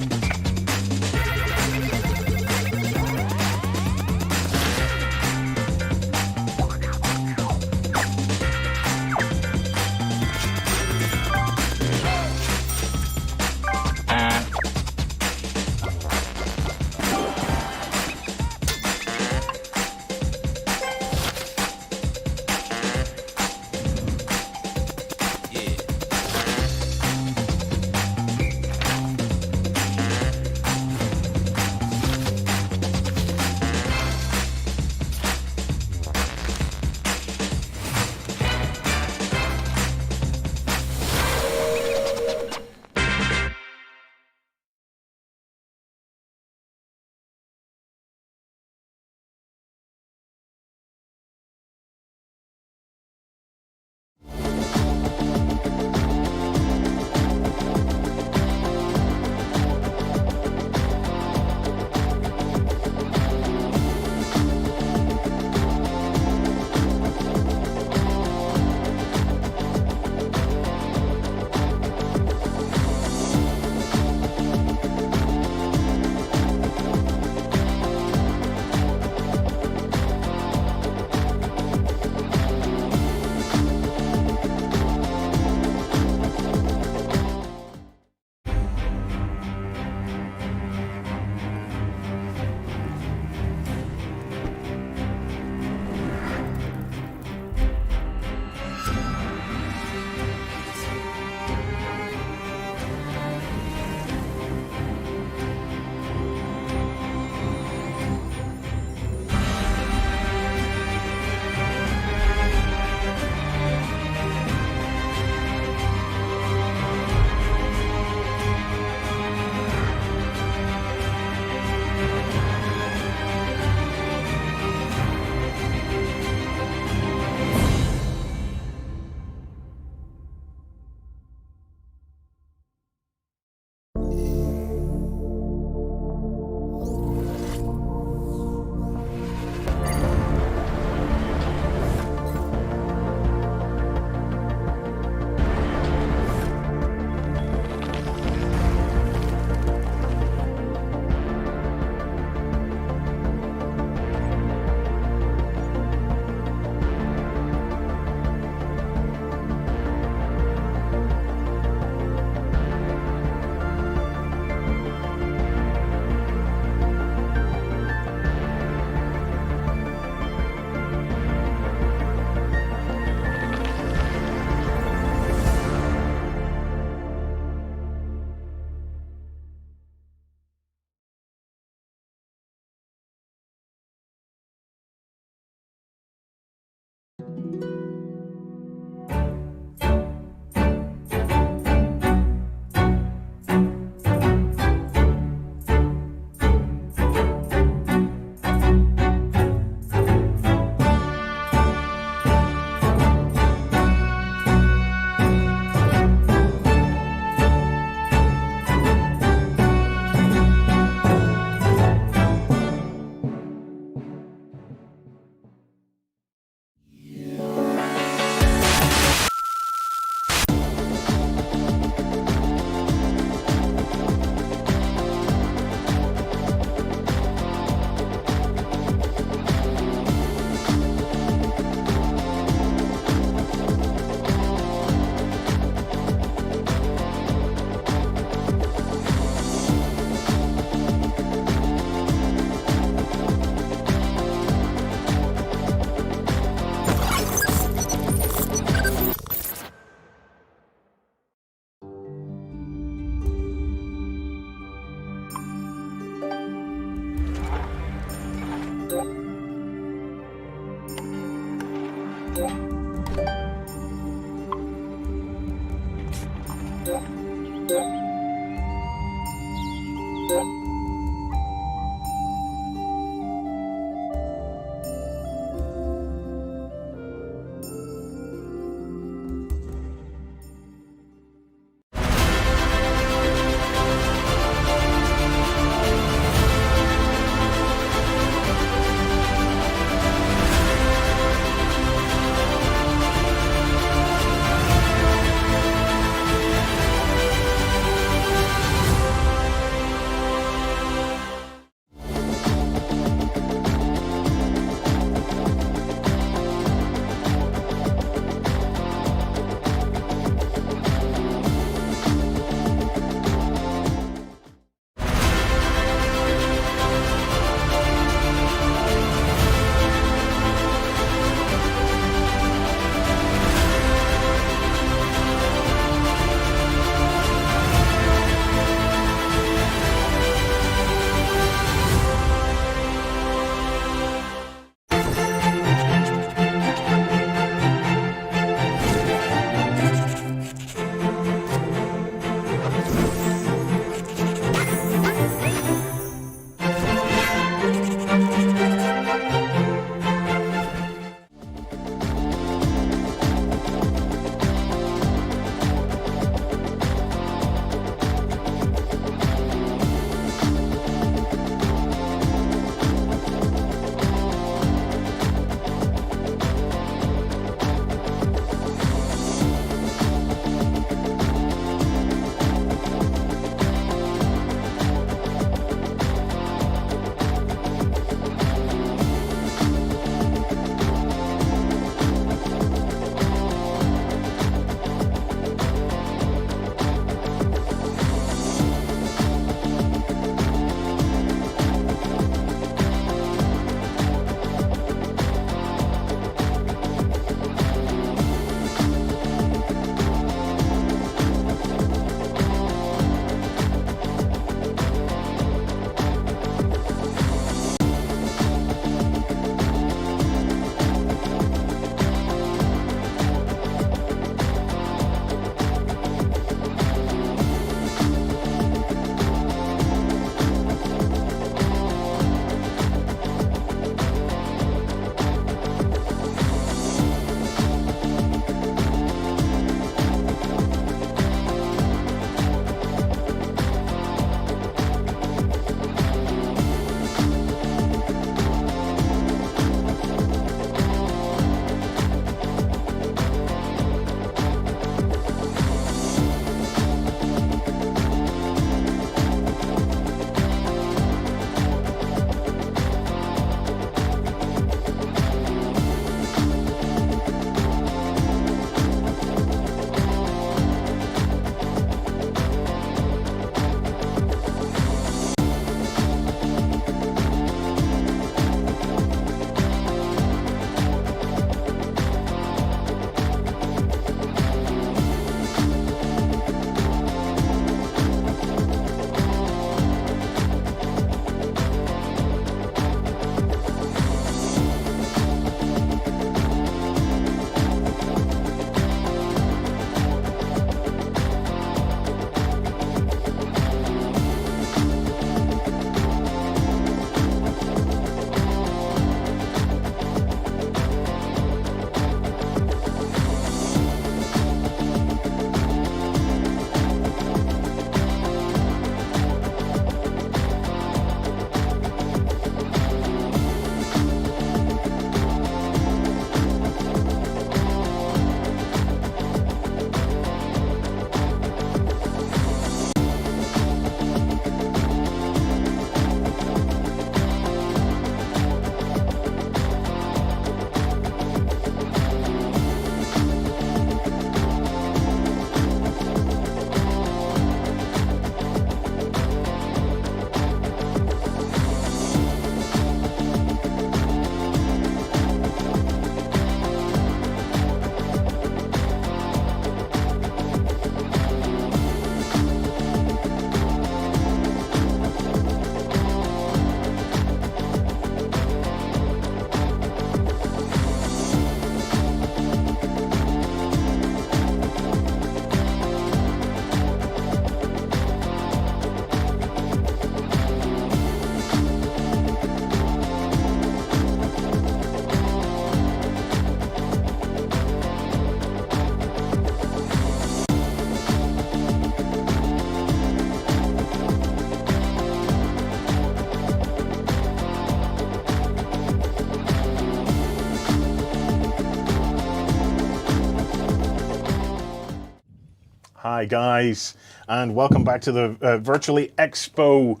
Hi, guys, and welcome back to the Virtually Expo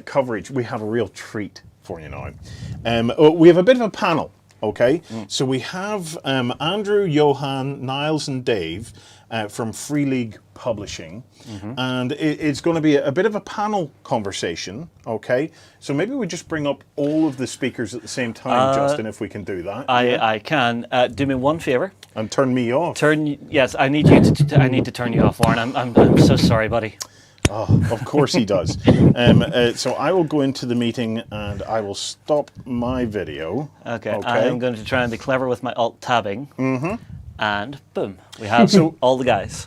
coverage. We have a real treat for you now. We have a bit of a panel, okay? So we have Andrew, Johan, Niles, and Dave from Free League Publishing, and it's going to be a bit of a panel conversation, okay? So maybe we just bring up all of the speakers at the same time, Justin, if we can do that. I can. Do me one favor. And turn me off. Yes, I need you to. I need to turn you off, Warren. I'm so sorry, buddy. Oh, of course he does. So I will go into the meeting and I will stop my video. Okay. I'm going to try and be clever with my alt tabbing. And boom, we have all the guys.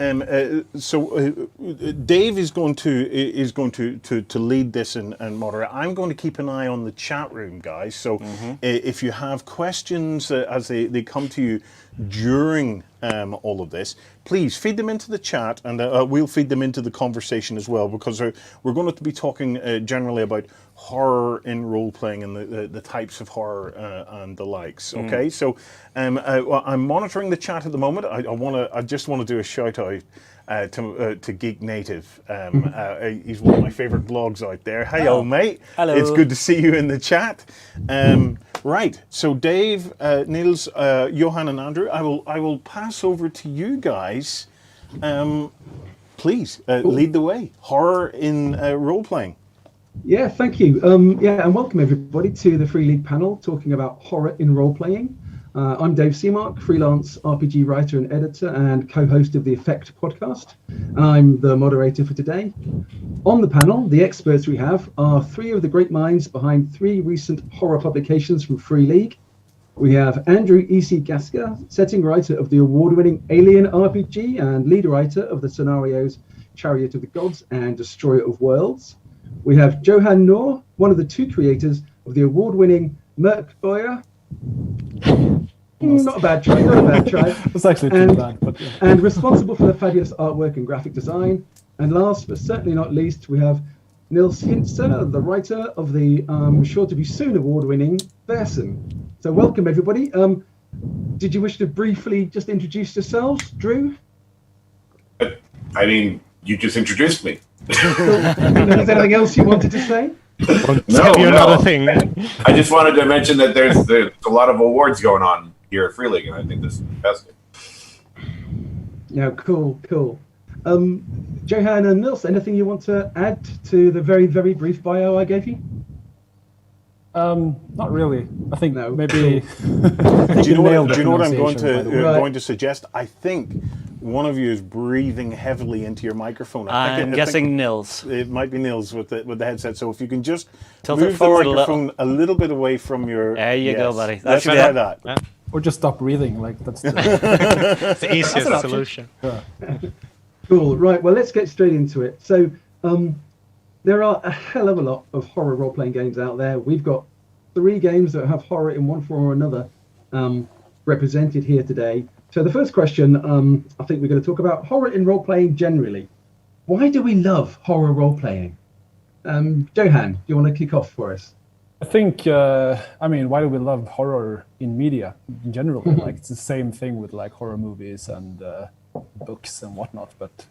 Dave is going to lead this and moderate. I'm going to keep an eye on the chat room, guys. So if you have questions as they come to you during all of this, please feed them into the chat, and we'll feed them into the conversation as well, because we're going to be talking generally about horror in role-playing and the types of horror and the likes. Okay, so I'm monitoring the chat at the moment. I just want to do a shout out to Geek Native. He's one of my favorite blogs out there. Hello, mate. Hello. It's good to see you in the chat. Right. So Dave, Niels, Johan, and Andrew, I will pass over to you guys. Please lead the way. Horror in role playing. Yeah, thank you. And welcome everybody to the Free League panel talking about horror in role playing. I'm Dave Seamark, freelance RPG writer and editor and co-host of the Effect podcast. I'm the moderator for today. On the panel, the experts we have are three of the great minds behind three recent horror publications from Free League. We have Andrew E.C. Gasker, setting writer of the award-winning Alien RPG and lead writer of the scenarios Chariot of the Gods and Destroyer of Worlds. We have Johan Noor, one of the two creators of the award-winning Merkboyer. Not a bad try. It's actually too bad. But yeah. And responsible for the fabulous artwork and graphic design. And last but certainly not least, we have Niels Hintzer, the writer of the sure-to-be-soon award-winning Versen. So welcome, everybody. Did you wish to briefly just introduce yourselves? Drew? I mean, you just introduced me. Is there anything else you wanted to say? No. Another thing. I just wanted to mention that there's a lot of awards going on here at Free League, and I think this is fantastic. Yeah, cool. Johan and Niels, anything you want to add to the very, very brief bio I gave you? Not really. I think No. maybe. Do you know what I'm pronunciation, going to suggest? I think one of you is breathing heavily into your microphone. I'm guessing Nils. It might be Niels with the headset. So if you can just Tilt move it forward the microphone a little bit away from your. There you go, buddy. Let's That's try it. that. Or just stop breathing. Like that's the, It's the easiest solution. Cool. Right. Well, let's get straight into it. So, there are a hell of a lot of horror role-playing games out there. We've got 3 games that have horror in one form or another represented here today. So the first question, I think we're going to talk about horror in role-playing generally. Why do we love horror role-playing? Johan, do you want to kick off for us? I think. Why do we love horror in media in general? Like it's the same thing with like horror movies and books and whatnot. But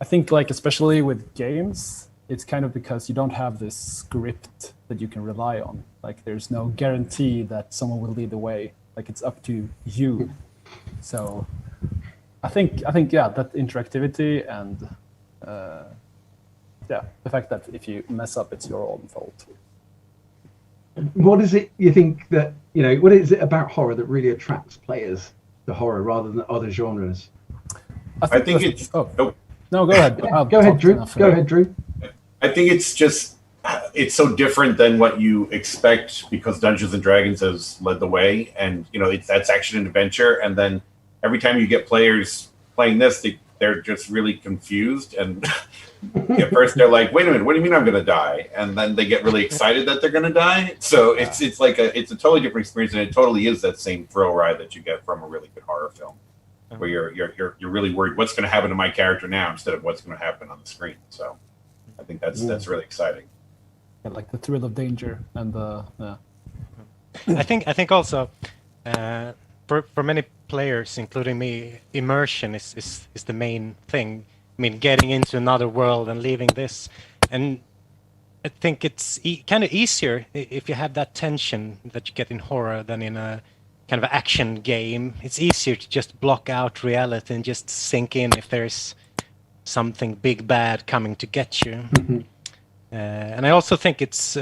I think like especially with games, it's kind of because you don't have this script that you can rely on. Like there's no guarantee that someone will lead the way. Like it's up to you. So I think that interactivity and the fact that if you mess up, it's your own fault. What is it you think that, what is it about horror that really attracts players to horror rather than other genres? I think it's. No, go ahead. Go ahead, Drew. I think it's just it's so different than what you expect because Dungeons and Dragons has led the way, and that's action and adventure. And then every time you get players playing this, they're just really confused. And at first they're like, "Wait a minute, what do you mean I'm going to die?" And then they get really excited that they're going to die. So it's like it's a totally different experience, and it totally is that same thrill ride that you get from a really good horror film, where you're really worried what's going to happen to my character now instead of what's going to happen on the screen. So I think that's really exciting. Yeah, like the thrill of danger and the. I think also for many players, including me, immersion is the main thing. I mean, getting into another world and leaving this. And I think it's kind of easier if you have that tension that you get in horror than in a kind of action game. It's easier to just block out reality and just sink in if there's something big bad coming to get you. And I also think it's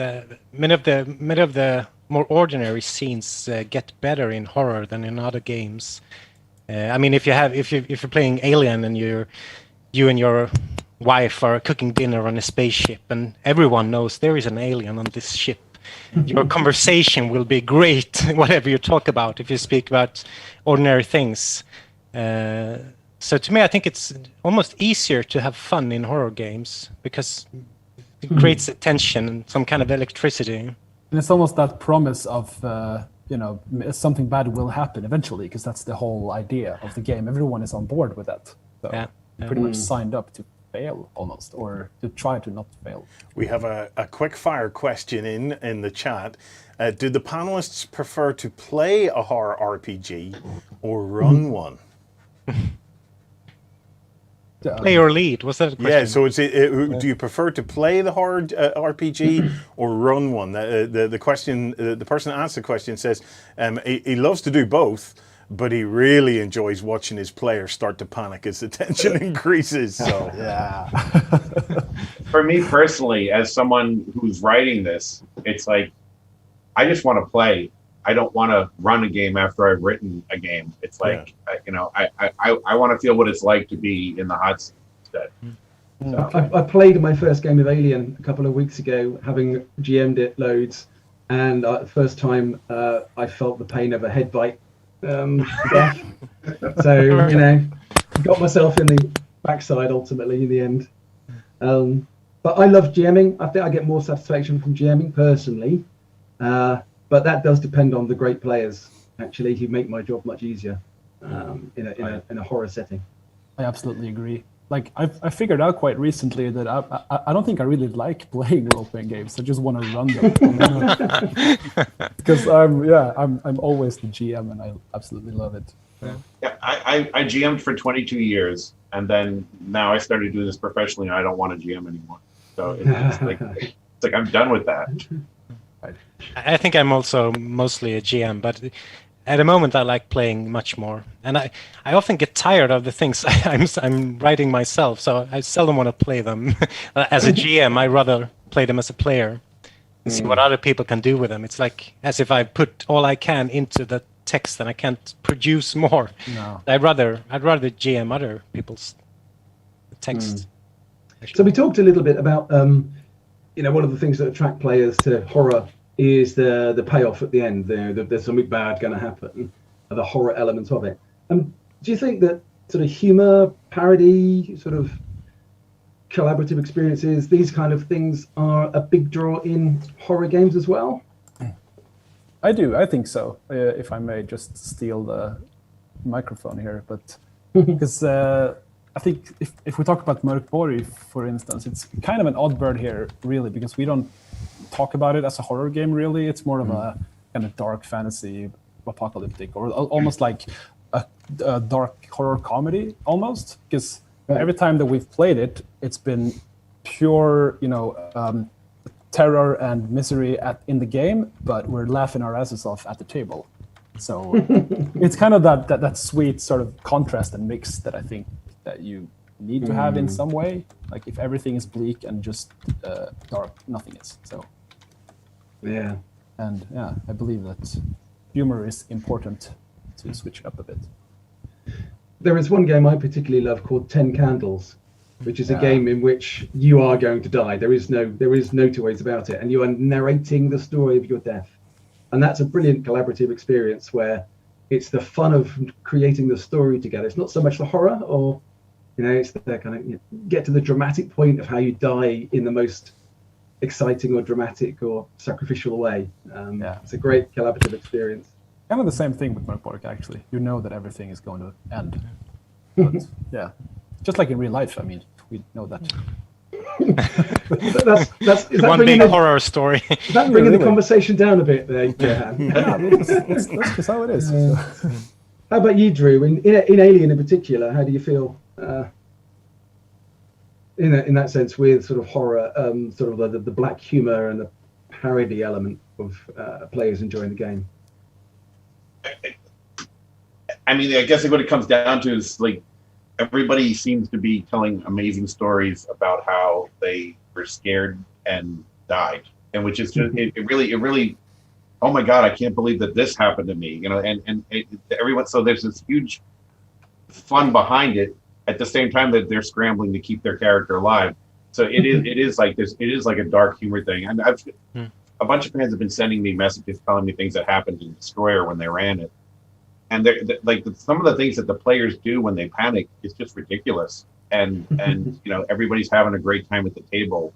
many of the more ordinary scenes get better in horror than in other games. I mean, if you're playing Alien and you and your wife are cooking dinner on a spaceship and everyone knows there is an alien on this ship, your conversation will be great, whatever you talk about, if you speak about ordinary things. So to me, I think it's almost easier to have fun in horror games because it creates tension and some kind of electricity. And it's almost that promise of, something bad will happen eventually, because that's the whole idea of the game. Everyone is on board with that. So pretty much signed up to fail almost, or to try to not fail. We have a quick fire question in the chat. Do the panelists prefer to play a horror RPG or run one? Play or lead? Was that a question? Yeah, so do you prefer to play the horror RPG or run one? The question, the person that asked the question says he loves to do both, but he really enjoys watching his players start to panic as the tension increases. So Yeah. For me personally, as someone who's writing this, it's like I just want to play. I don't want to run a game after I've written a game. It's like I want to feel what it's like to be in the hot seat instead. I played my first game of Alien a couple of weeks ago, having GM'd it loads, and the first time I felt the pain of a head bite. Death. So got myself in the backside ultimately in the end. But I love GMing. I think I get more satisfaction from GMing personally. But that does depend on the great players actually who make my job much easier in a horror setting. I absolutely agree. Like I figured out quite recently that I don't think I really like playing role-playing games. I just want to run them because I'm always the GM and I absolutely love it. Yeah, I GM'd for 22 years, and then now I started doing this professionally, and I don't want to GM anymore. So it's like I'm done with that. I think I'm also mostly a GM, but at the moment I like playing much more. And I often get tired of the things I'm writing myself, so I seldom want to play them. As a GM, I rather play them as a player and see what other people can do with them. It's like as if I put all I can into the text and I can't produce more. No. I'd rather GM other people's text. So we talked a little bit about one of the things that attract players to horror is the payoff at the end. There's something bad going to happen, the horror element of it. Do you think that sort of humor, parody, sort of collaborative experiences, these kind of things are a big draw in horror games as well? I do. I think so. If I may just steal the microphone here, but because I think if we talk about Mörkborg, for instance, it's kind of an odd bird here, really, because we don't talk about it as a horror game, really. It's more of a kind of dark fantasy, apocalyptic, or almost like a dark horror comedy, almost. Because every time that we've played it, it's been pure, terror and misery in the game, but we're laughing our asses off at the table. So it's kind of that sweet sort of contrast and mix that I think that you need to have in some way. Like if everything is bleak and just dark, nothing is. So yeah, and I believe that humor is important to switch it up a bit. There is one game I particularly love called 10 Candles, which is a game in which you are going to die. There is no two ways about it, and you are narrating the story of your death. And that's a brilliant collaborative experience where it's the fun of creating the story together. It's not so much the horror, or it's the kind of get to the dramatic point of how you die in the most exciting or dramatic or sacrificial way. It's a great collaborative experience. Kind of the same thing with Mörkborg, actually. You know that everything is going to end. But, just like in real life. I mean, we know that. Is one big horror story. Is that bringing the conversation down a bit there? That's just how it is. How about you, Drew? In Alien in particular, how do you feel? in that sense with sort of horror, sort of the black humor and the parody element of players enjoying the game. I mean, I guess what it comes down to is like everybody seems to be telling amazing stories about how they were scared and died, and which is just it really. Oh my God! I can't believe that this happened to me. You know, and everyone. So there's this huge fun behind it. At the same time that they're scrambling to keep their character alive. So it is like this. It is like a dark humor thing. And a bunch of fans have been sending me messages telling me things that happened in Destroyer when they ran it. And they're like some of the things that the players do when they panic is just ridiculous. And you know, everybody's having a great time at the table.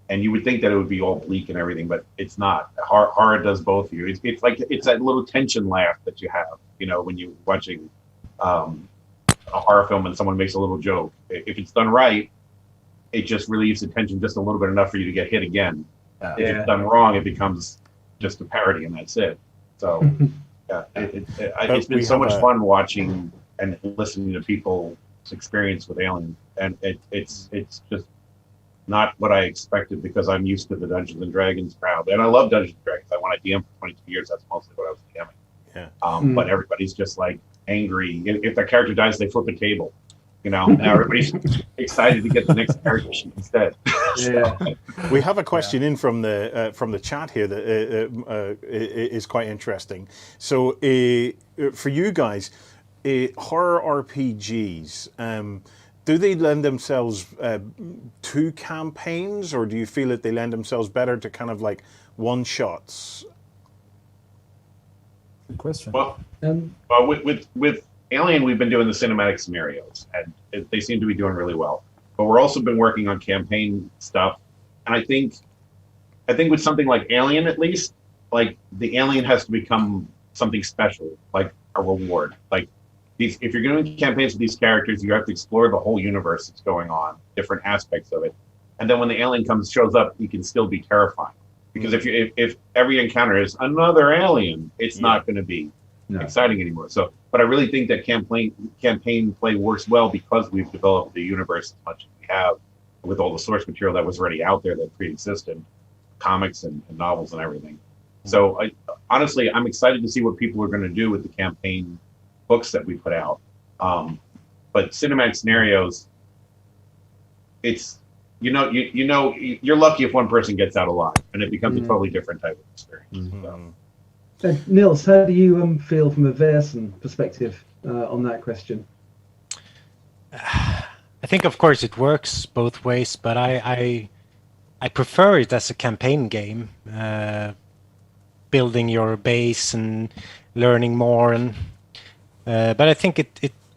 And you would think that it would be all bleak and everything, but it's not. Horror does both of you. It's like it's that little tension laugh that you have, you know, when you're watching a horror film and someone makes a little joke. If it's done right, it just relieves the tension just a little bit, enough for you to get hit again. If it's done wrong, it becomes just a parody, and that's it. So, yeah, it's been so much fun watching and listening to people's experience with Alien, and it's just not what I expected, because I'm used to the Dungeons and Dragons crowd, and I love Dungeons and Dragons. I want to DM for 22 years. That's mostly what I was DMing. Yeah. But everybody's just like angry. If their character dies, they flip a table. You know, now everybody's excited to get the next character sheet instead. Yeah. We have a question in from the chat here that is quite interesting. So, for you guys, horror RPGs. Do they lend themselves to campaigns, or do you feel that they lend themselves better to kind of like one-shots? Good question. Well, with Alien, we've been doing the cinematic scenarios, and they seem to be doing really well. But we're also been working on campaign stuff, and I think with something like Alien, at least, like the Alien has to become something special, like a reward, like. If you're doing campaigns with these characters, you have to explore the whole universe that's going on, different aspects of it, and then when the alien shows up, you can still be terrifying. Because if every encounter is another alien, it's not going to be exciting anymore. So, but I really think that campaign play works well because we've developed the universe as much as we have, with all the source material that was already out there that pre-existed, comics and novels and everything. So, honestly, I'm excited to see what people are going to do with the campaign books that we put out, but cinematic scenarios, it's you're lucky if one person gets out alive, and it becomes a totally different type of experience. So, Nils, how do you feel from a Versen perspective on that question? I think, of course, it works both ways, but I prefer it as a campaign game, building your base and learning more and. But I think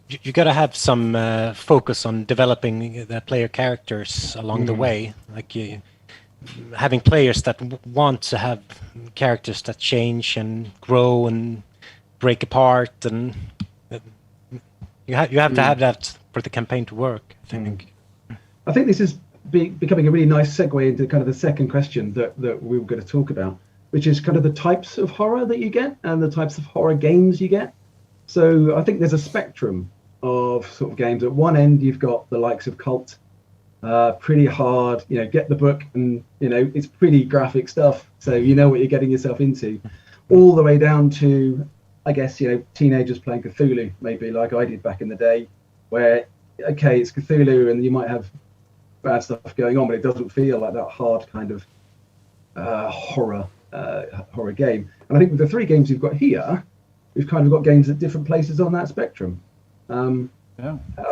you got to have some focus on developing the player characters along the way, like having players that want to have characters that change and grow and break apart, and you have to have that for the campaign to work, I think. I think this is becoming a really nice segue into kind of the second question that we were going to talk about, which is kind of the types of horror that you get and the types of horror games you get. So I think there's a spectrum of sort of games. At one end, you've got the likes of Cult, pretty hard, get the book and, it's pretty graphic stuff. So you know what you're getting yourself into, all the way down to, I guess, teenagers playing Cthulhu, maybe like I did back in the day, where, okay, it's Cthulhu and you might have bad stuff going on, but it doesn't feel like that hard kind of horror game. And I think with the three games you've got here, we've kind of got games at different places on that spectrum. I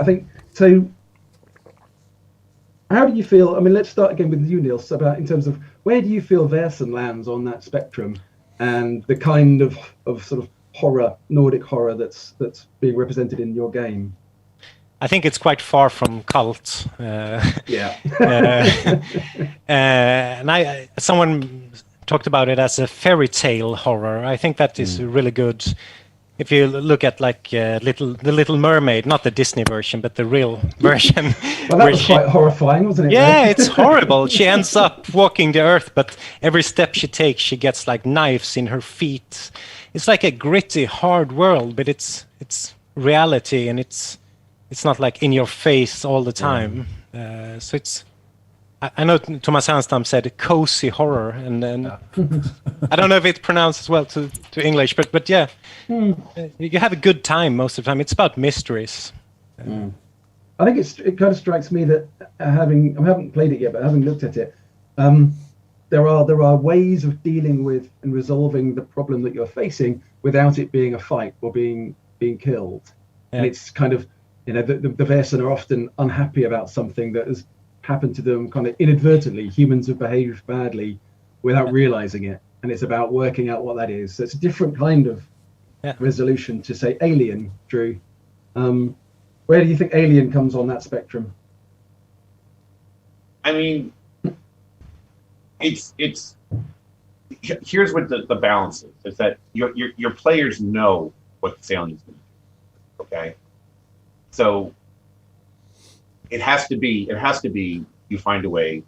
think so. How do you feel? I mean, let's start again with you, Niels, about in terms of where do you feel Versen lands on that spectrum, and the kind of sort of horror, Nordic horror that's being represented in your game. I think it's quite far from Cult. Yeah. And someone talked about it as a fairy tale horror. I think that is really good. If you look at like the Little Mermaid, not the Disney version, but the real version. Well, that was quite horrifying, wasn't it? Yeah, it's horrible. She ends up walking the earth, but every step she takes, she gets like knives in her feet. It's like a gritty, hard world, but it's reality, and it's not like in your face all the time. So it's. I know Thomas Hanstam said cozy horror, and then I don't know if it's pronounced as well to English, but yeah, you have a good time most of the time. It's about mysteries. I think it kind of strikes me that I haven't played it yet, but having looked at it, there are ways of dealing with and resolving the problem that you're facing without it being a fight or being killed. And it's kind of, the Versen are often unhappy about something that has happened to them kind of inadvertently. Humans have behaved badly without realizing it, and it's about working out what that is. So it's a different kind of resolution to, say, Alien, Drew. Where do you think Alien comes on that spectrum? I mean, it's here's what the balance is that your players know what this alien's going to do. Okay, so it has to be you find a way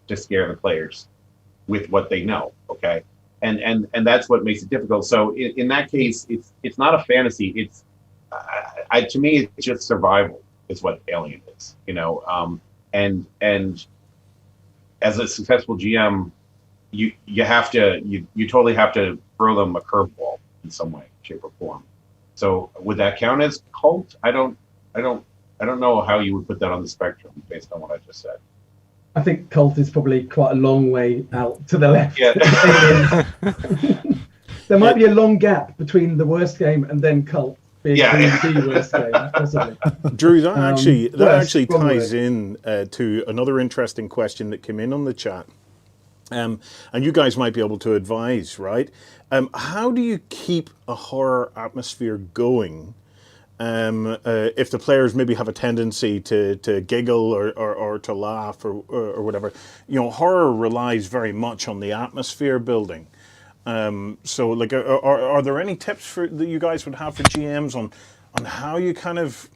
to scare the players with what they know. Okay, and that's what makes it difficult. So in that case, it's not a fantasy. It's to me, it's just survival is what Alien is, and as a successful GM, you totally have to throw them a curveball in some way, shape, or form. So would that count as cult? I don't know how you would put that on the spectrum based on what I just said. I think cult is probably quite a long way out to the left. Yeah. There might be a long gap between the worst game and then cult being the worst game, possibly. Drew, that actually ties in to another interesting question that came in on the chat. And you guys might be able to advise, right? How do you keep a horror atmosphere going if the players maybe have a tendency to giggle or to laugh or whatever? Horror relies very much on the atmosphere building. So, like, are there any tips that you guys would have for GMs on how you kind of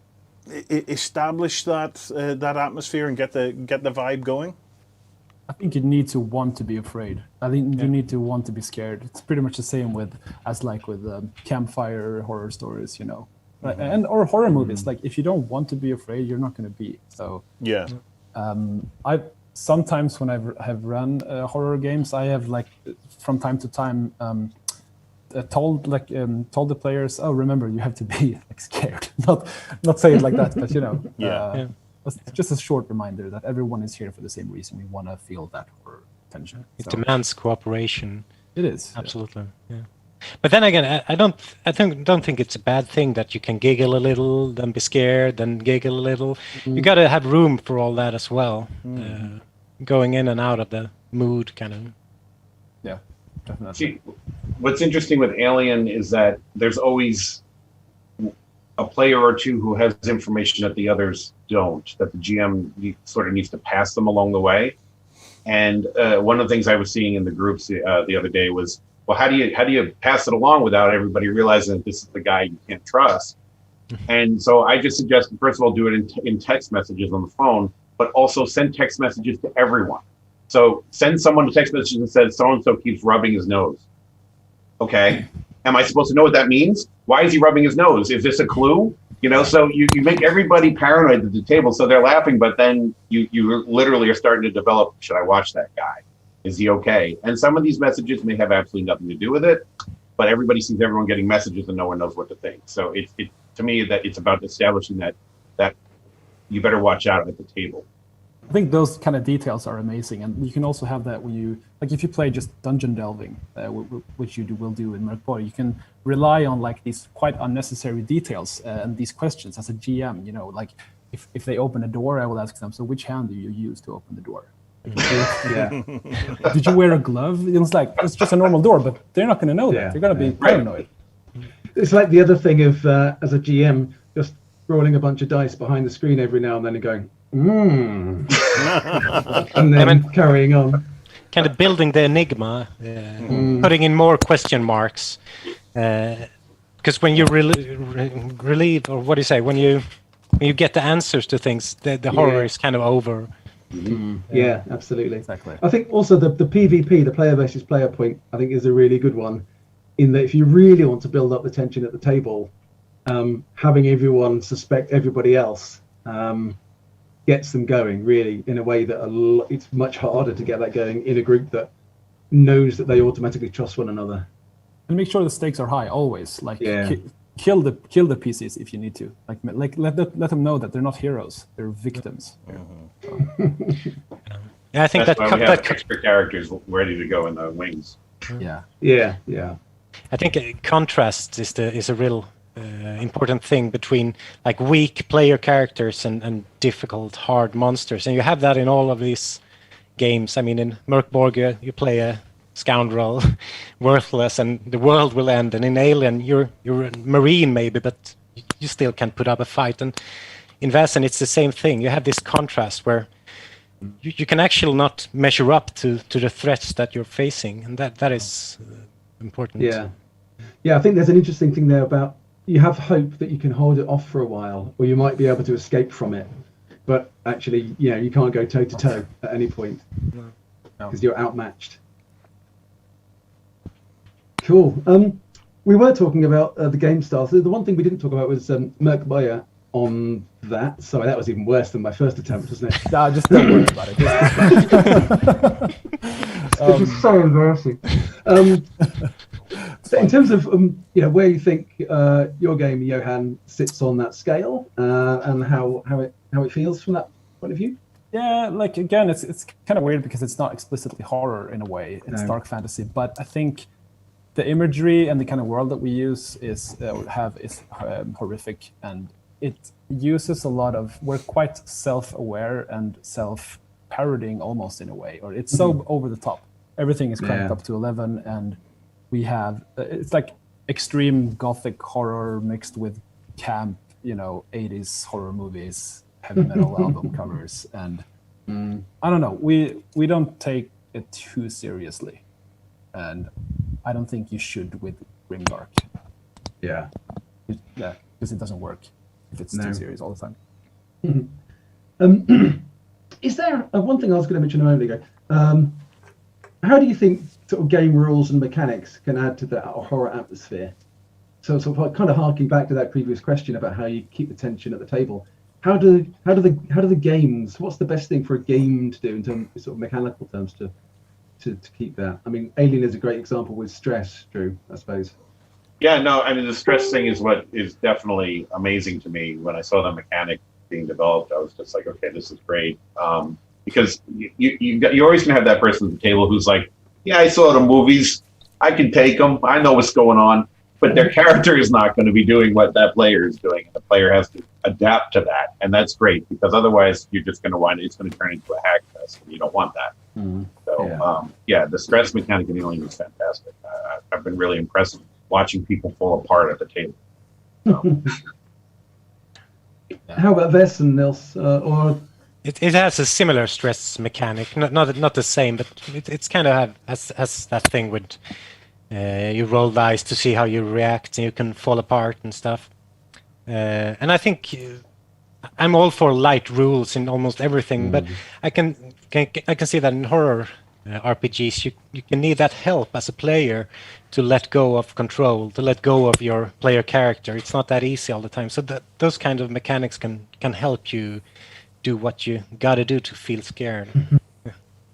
establish that atmosphere and get the vibe going? I think you need to want to be afraid. I think you need to want to be scared. It's pretty much the same with campfire horror stories, and or horror movies. Like, if you don't want to be afraid, you're not going to be. So I sometimes when I have run horror games, I have from time to time told the players, oh, remember, you have to be scared. Not say it like that, but just a short reminder that everyone is here for the same reason. We want to feel that horror tension. It demands cooperation. It is absolutely. Yeah. But then again, I don't think it's a bad thing that you can giggle a little, then be scared, then giggle a little. You got to have room for all that as well. Going in and out of the mood, kind of. Yeah, definitely. See, what's interesting with Alien is that there's always a player or two who has information that the others don't, that the GM sort of needs to pass them along the way. And one of the things I was seeing in the groups the other day was, well, how do you pass it along without everybody realizing that this is the guy you can't trust? And so I just suggested, first of all, do it in text messages on the phone, but also send text messages to everyone. So send someone a text message that says, so-and-so keeps rubbing his nose. Okay. Am I supposed to know what that means? Why is he rubbing his nose? Is this a clue? So you make everybody paranoid at the table, so they're laughing, but then you literally are starting to develop, should I watch that guy? Is he okay? And some of these messages may have absolutely nothing to do with it, but everybody sees everyone getting messages and no one knows what to think. So it to me, that it's about establishing that you better watch out at the table. I think those kind of details are amazing, and you can also have that when you, if you play just dungeon delving, which you will do in Mörkborg, you can rely on these quite unnecessary details and these questions as a GM. If they open a door, I will ask them, so which hand do you use to open the door? Did you wear a glove? It's just a normal door, but they're not going to know that. They're going to be paranoid. It's like the other thing of as a GM, just rolling a bunch of dice behind the screen every now and then and going, and then carrying on. Kind of building the enigma, putting in more question marks. Because when you relieve, or what do you say, when you get the answers to things, the horror is kind of over. Yeah, absolutely. Exactly. I think also the PvP, the player versus player point, I think is a really good one, in that if you really want to build up the tension at the table, having everyone suspect everybody else gets them going really in a way that it's much harder to get that going in a group that knows that they automatically trust one another. And make sure the stakes are high always. Like Yeah. kill the PCs if you need to. Like let them know that they're not heroes; they're victims. Yeah, I think That's that why we have extra characters ready to go in the wings. Yeah. I think contrast is a real important thing between like weak player characters and difficult hard monsters, and you have that in all of these games. I mean, in Mörkborg you play a scoundrel, worthless, and the world will end. And in Alien you're a marine maybe, but you still can put up a fight. And in Vaesen it's the same thing. You have this contrast where you can actually not measure up to the threats that you're facing, and that is important. Yeah, I think there's an interesting thing there about you have hope that you can hold it off for a while, or you might be able to escape from it, but actually, you can't go toe to toe at any point because you're outmatched. Cool. We were talking about the game style. So the one thing we didn't talk about was Mörkborg on that. Sorry, that was even worse than my first attempt, wasn't it? No, just don't worry about it. This is so embarrassing. So in terms of where you think your game, Johan, sits on that scale, and how it feels from that point of view. Yeah, like again, it's kind of weird because it's not explicitly horror in a way. It's dark fantasy, but I think the imagery and the kind of world that we use is horrific, and it uses a lot of. We're quite self-aware and self-parodying almost in a way, or it's so over the top. Everything is cranked up to 11, and we have it's like extreme gothic horror mixed with camp, 80s horror movies, heavy metal album covers, and I don't know. We don't take it too seriously, and I don't think you should with Grimdark. Yeah, because it doesn't work if it's too serious all the time. Is there one thing I was going to mention a moment ago? How do you think sort of game rules and mechanics can add to the horror atmosphere? So sort of kind of harking back to that previous question about how you keep the tension at the table. How do the games? What's the best thing for a game to do in terms of sort of mechanical terms to keep that? I mean, Alien is a great example with stress, Drew, I suppose. Yeah, no, I mean, the stress thing is what is definitely amazing to me. When I saw the mechanic being developed, I was just like, okay, this is great. Because you're always going to have that person at the table who's like, yeah, I saw the movies. I can take them. I know what's going on. But their character is not going to be doing what that player is doing. And the player has to adapt to that. And that's great, because otherwise you're just going to it's going to turn into a hack fest. And you don't want that. So, the stress mechanic in the Alien is fantastic. I've been really impressed watching people fall apart at the table. So. How about Vaesen, Nils? It has a similar stress mechanic, not the same, but it's kind of has that thing with you roll dice to see how you react, and you can fall apart and stuff. And I think I'm all for light rules in almost everything, but I can see that in horror RPGs you can need that help as a player to let go of control, to let go of your player character. It's not that easy all the time, so those kind of mechanics can help you do what you gotta do to feel scared.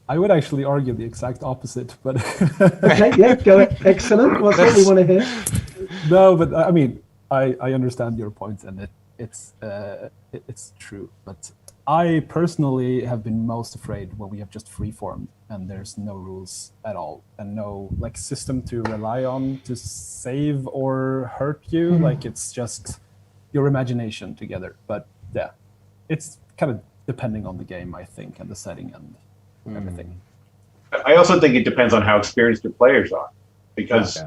I would actually argue the exact opposite, but okay, yeah, go ahead. Excellent. What's what we want to hear? No, but I mean, I understand your point, and it's true. But I personally have been most afraid when we have just freeformed and there's no rules at all and no like system to rely on to save or hurt you. Like it's just your imagination together. But yeah, it's kind of depending on the game, I think, and the setting and everything. I also think it depends on how experienced your players are, because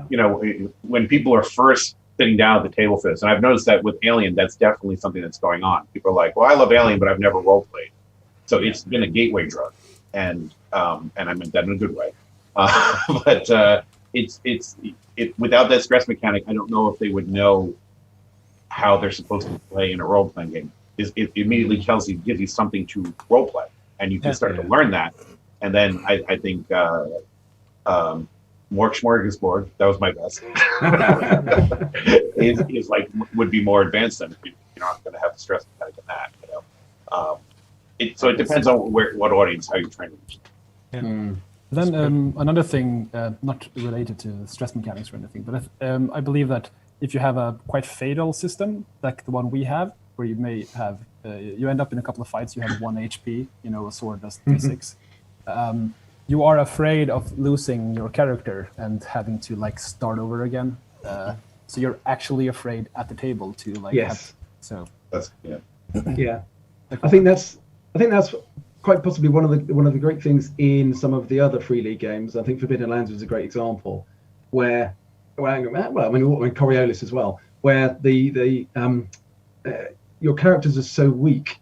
when people are first sitting down at the table for this, and I've noticed that with Alien, that's definitely something that's going on. People are like, "Well, I love Alien, but I've never role played," so it's been a gateway drug, and I meant that in a good way. But it's without that stress mechanic, I don't know if they would know how they're supposed to play in a role playing game. It immediately gives you something to role play, and you can start to learn that. And then I think Mork Smorgasbord, that was my best, is like would be more advanced than if you're not going to have the stress mechanic in that. So it depends on what audience are you trying to reach. Yeah. Then another thing, not related to stress mechanics or anything, but I believe that if you have a quite fatal system, like the one we have, where you may have, you end up in a couple of fights, you have 1 HP, a sword does D6. You are afraid of losing your character and having to like start over again. So you're actually afraid at the table to like. Yes. That's Yeah, I think that's quite possibly one of the great things in some of the other Free League games. I think Forbidden Lands was a great example, where Coriolis as well, where your characters are so weak,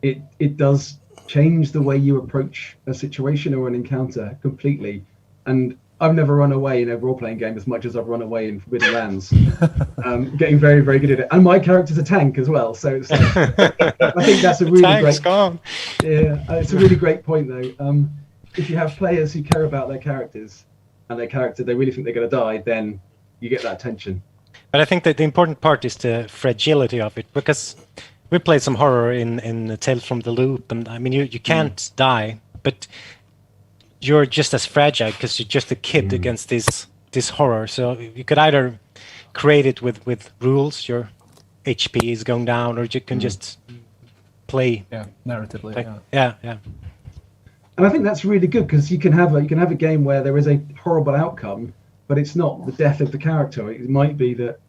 it does change the way you approach a situation or an encounter completely. And I've never run away in a role-playing game as much as I've run away in Forbidden Lands. Getting very, very good at it. And my character's a tank as well, so it's like, I think that's a really Tank's great. gone. Yeah, it's a really great point though. If you have players who care about their characters and they really think they're going to die, then you get that tension. But I think that the important part is the fragility of it, because we played some horror in Tales from the Loop, and I mean you can't die, but you're just as fragile because you're just a kid against this horror. So you could either create it with rules, your HP is going down, or you can just play. Yeah, narratively. Yeah. And I think that's really good because you can have a game where there is a horrible outcome, but it's not the death of the character. It might be that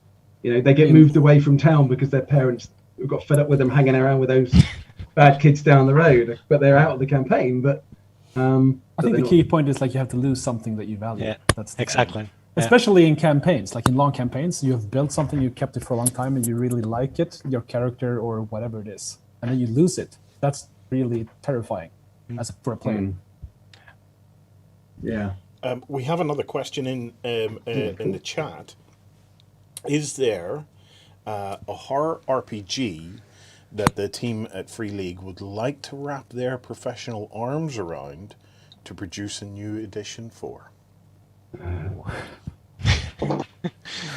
they get moved away from town because their parents got fed up with them hanging around with those bad kids down the road, but they're out of the campaign. But I think the key point is like you have to lose something that you value. Yeah, that's the exactly. thing. Especially in campaigns, like in long campaigns, you have built something, you kept it for a long time, and you really like it, your character or whatever it is, and then you lose it. That's really terrifying for a player. Yeah. We have another question in the chat. Is there a horror RPG that the team at Free League would like to wrap their professional arms around to produce a new edition for?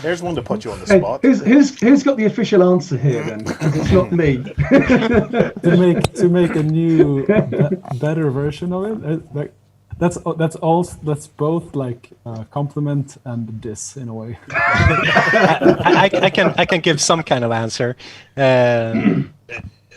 There's one to put you on the spot. Who's got the official answer here then? 'Cause it's not me. to make a new better version of it. That's both like compliment and diss in a way. I can give some kind of answer.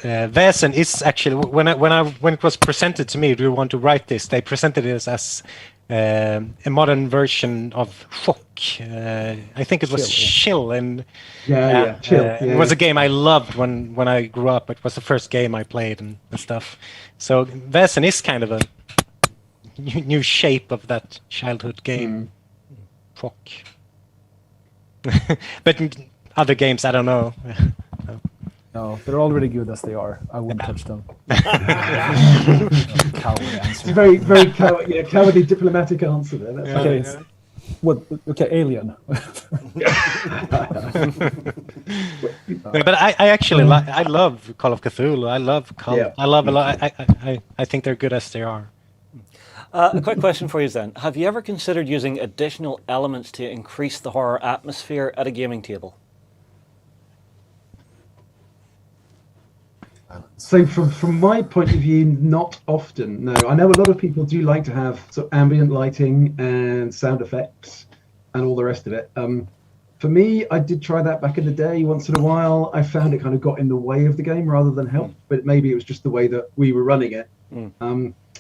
Väsen is actually when it was presented to me, do you want to write this? They presented it as a modern version of Chock. I think it was Chill, and Chill. It was a game I loved when I grew up. It was the first game I played and stuff. So Väsen is kind of a new shape of that childhood game. Chock. But other games, I don't know. No, they're already good as they are. I wouldn't touch them. Cowardly answer. Very, very cowardly diplomatic answer there. That's okay. What? Okay, Alien. But I actually I love Call of Cthulhu. I love I love a lot. I think they're good as they are. A quick question for you then. Have you ever considered using additional elements to increase the horror atmosphere at a gaming table? So from my point of view, not often. No, I know a lot of people do like to have sort of ambient lighting and sound effects and all the rest of it. For me, I did try that back in the day once in a while. I found it kind of got in the way of the game rather than help, but maybe it was just the way that we were running it.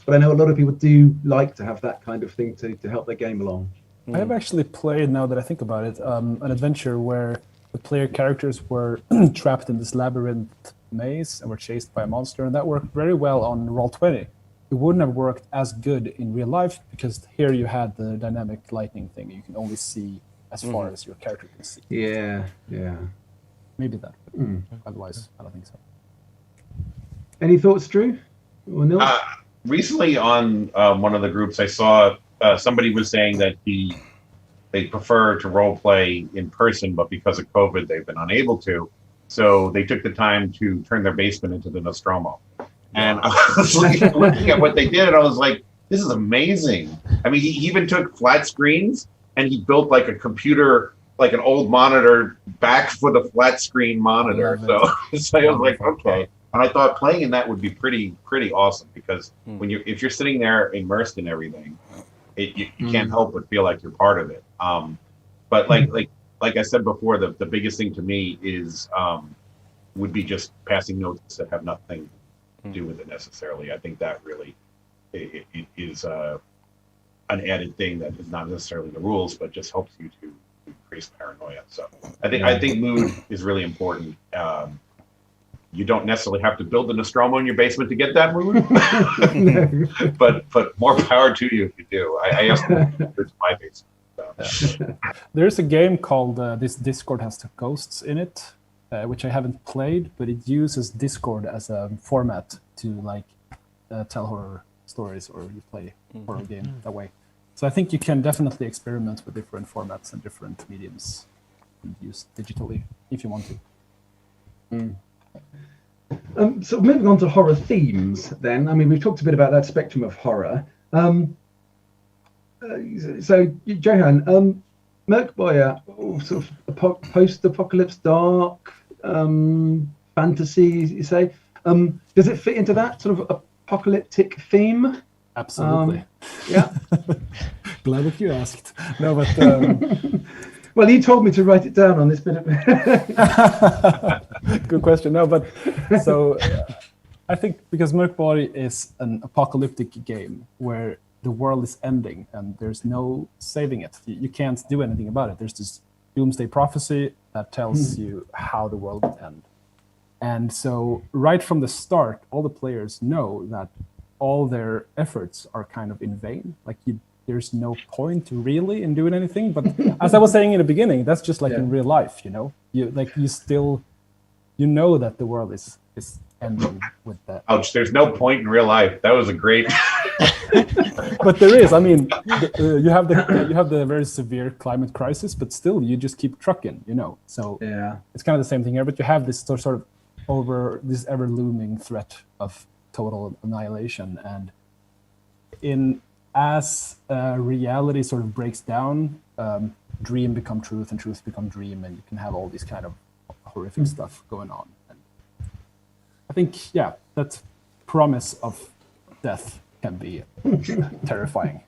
But I know a lot of people do like to have that kind of thing to help their game along. I have actually played, now that I think about it, an adventure where the player characters were trapped in this labyrinth maze and were chased by a monster, and that worked very well on Roll20. It wouldn't have worked as good in real life because here you had the dynamic lighting thing. You can only see as far as your character can see. Yeah. Maybe that. Otherwise, I don't think so. Any thoughts, Drew or Neil? Recently on one of the groups, I saw somebody was saying that they prefer to role play in person, but because of COVID, they've been unable to. So they took the time to turn their basement into the Nostromo. And I was looking at what they did, and I was like, this is amazing. I mean, he even took flat screens, and he built like a computer, like an old monitor back for the flat screen monitor. So I was like, okay. And I thought playing in that would be pretty awesome because if you're sitting there immersed in everything, you can't help but feel like you're part of it. But like I said before, the biggest thing to me is would be just passing notes that have nothing to do with it necessarily. I think that really it is an added thing that is not necessarily the rules, but just helps you to increase paranoia. So I think mood is really important. You don't necessarily have to build a Nostromo in your basement to get that mood, but more power to you if you do. I asked them to do it to my basement. So. There's a game called This Discord Has the Ghosts in it, which I haven't played, but it uses Discord as a format to tell horror stories, or you play horror game that way. So I think you can definitely experiment with different formats and different mediums and use digitally if you want to. So moving on to horror themes then. I mean, we've talked a bit about that spectrum of horror. So Johan, Merkboya, sort of post-apocalypse dark fantasy, you say. Does it fit into that sort of apocalyptic theme? Absolutely. Yeah. Glad that you asked. No, but well, you told me to write it down on this bit of good question. No, but so I think because Merkboya is an apocalyptic game where the world is ending and there's no saving it. You can't do anything about it. There's this doomsday prophecy that tells you how the world will end. And so right from the start, all the players know that all their efforts are kind of in vain. There's no point really in doing anything. But as I was saying in the beginning, that's just in real life, you know that the world is ending with that. Ouch, there's no point in real life. That was a great... But there is. I mean, you have the very severe climate crisis, but still you just keep trucking, So it's kind of the same thing here, but you have this sort of this ever looming threat of total annihilation. And as reality sort of breaks down, dream become truth and truth become dream, and you can have all these kind of horrific stuff going on. And I think, that promise of death can be terrifying.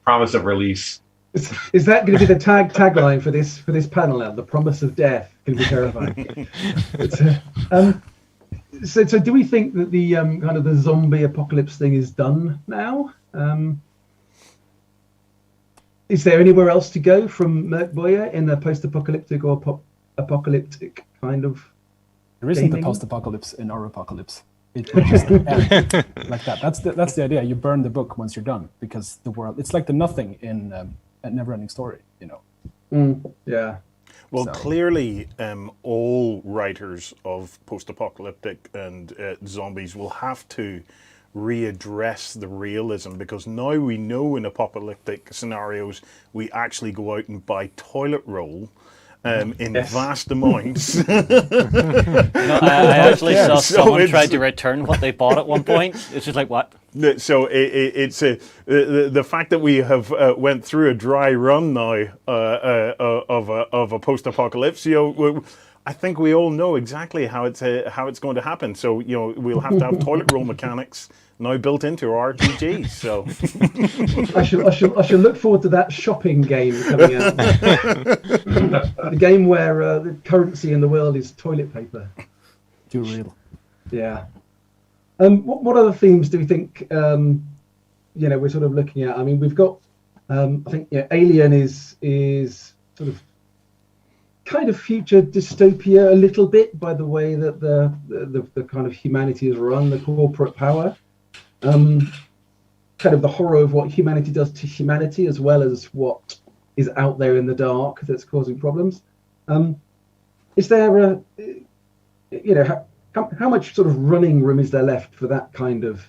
Promise of release. Is that going to be the tagline for this panel now? The promise of death can be terrifying. So do we think that the kind of the zombie apocalypse thing is done now? Is there anywhere else to go from Merkboya in a post-apocalyptic or apocalyptic kind of? There isn't gaming? a post-apocalypse in our apocalypse. It just ends like that. That's the idea. You burn the book once you're done because the world. It's like the nothing in a never-ending story. Yeah. Well, clearly, all writers of post-apocalyptic and zombies will have to readdress the realism, because now we know in apocalyptic scenarios we actually go out and buy toilet roll in vast amounts. I actually saw someone tried to return what they bought at one point. It's just like, what? So it's the fact that we have went through a dry run now of a post-apocalypse. I think we all know exactly how it's going to happen. So we'll have to have toilet roll mechanics now built into our RPGs. So I shall look forward to that shopping game coming out. The game where the currency in the world is toilet paper. Too real. Yeah. What other themes do we think we're sort of looking at? I mean, we've got I think Alien is sort of kind of future dystopia a little bit by the way that the kind of humanity is run, the corporate power, kind of the horror of what humanity does to humanity as well as what is out there in the dark that's causing problems. Is there how much sort of running room is there left for that kind of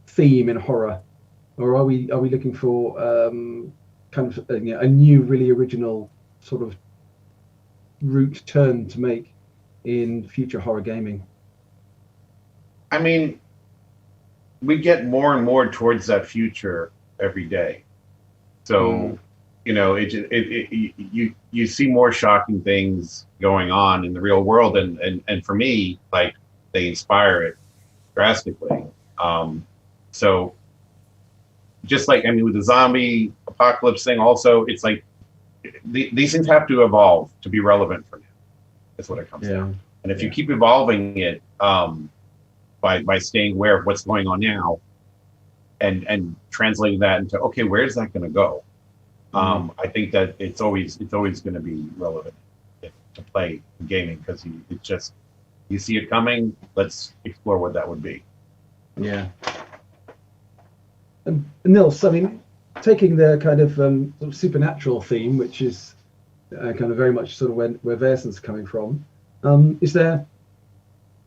theme in horror, or are we looking for kind of a new, really original sort of route turn to make in future horror gaming? I mean, we get more and more towards that future every day. So, you see more shocking things going on in the real world, and for me, like, they inspire it drastically. So just like, I mean, with the zombie apocalypse thing, also, it's like these things have to evolve to be relevant for now. That's what it comes down. And if you keep evolving it by staying aware of what's going on now and translating that into, okay, where's that going to go? I think that it's always going to be relevant to play gaming, because you see it coming. Let's explore what that would be. Yeah. Nils, I mean, taking the kind of, sort of supernatural theme, which is kind of very much sort of where Versen's coming from, is there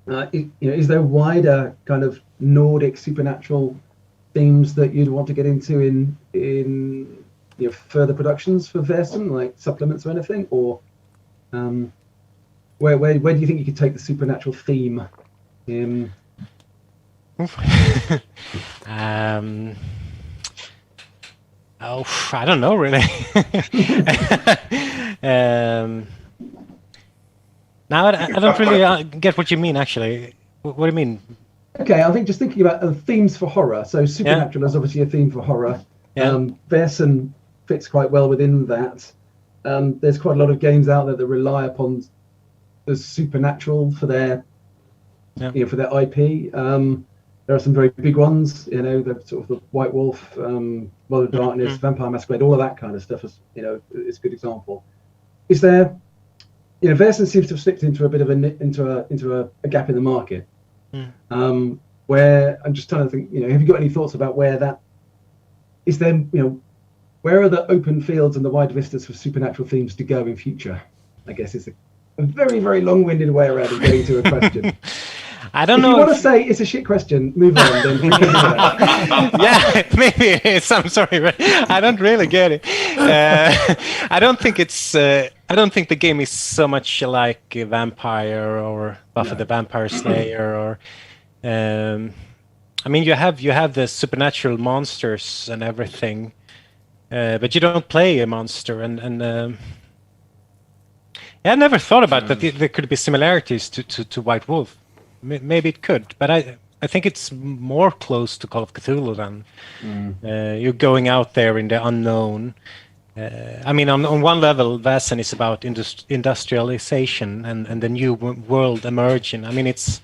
wider kind of Nordic supernatural themes that you'd want to get into in further productions for Versen, like supplements or anything, or where do you think you could take the supernatural theme in? I don't know really. Now I don't really get what you mean, actually. What do you mean? Okay, I think just thinking about themes for horror. So supernatural is obviously a theme for horror. Versen fits quite well within that. There's quite a lot of games out there that rely upon the supernatural for their for their IP. There are some very big ones, the sort of the White Wolf, World of Darkness, Vampire Masquerade, all of that kind of stuff is a good example. Is there, Versen seems to have slipped into a bit of into a gap in the market, where I'm just trying to think, have you got any thoughts about where that is? Then, where are the open fields and the wide vistas for supernatural themes to go in future? I guess it's a very, very long-winded way around of getting to a question. I don't know. If you want to say it's a shit question, move on. Then we can do that. Yeah, maybe it is. I'm sorry, but I don't really get it. I don't think it's. I don't think the game is so much like a Vampire or Buffy the Vampire Slayer, or. I mean, you have the supernatural monsters and everything, but you don't play a monster. And I never thought about that. There could be similarities to White Wolf. Maybe it could, but I think it's more close to Call of Cthulhu than you're going out there in the unknown. I mean, on one level, Versen is about industrialization and the new world emerging. I mean, it's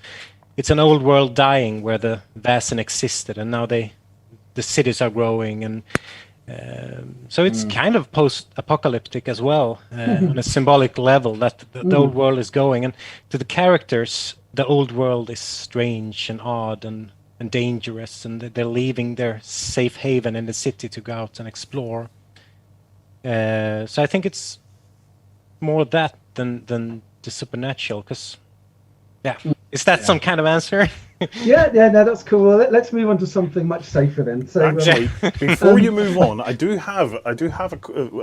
an old world dying where the Versen existed, and now the cities are growing, and so it's kind of post-apocalyptic as well, on a symbolic level, that the old world is going, and to the characters, the old world is strange and odd and dangerous, and they're leaving their safe haven in the city to go out and explore. So I think it's more that than the supernatural, because is that some kind of answer? yeah, no, that's cool. Well, let's move on to something much safer then. So actually, before you move on, I do have a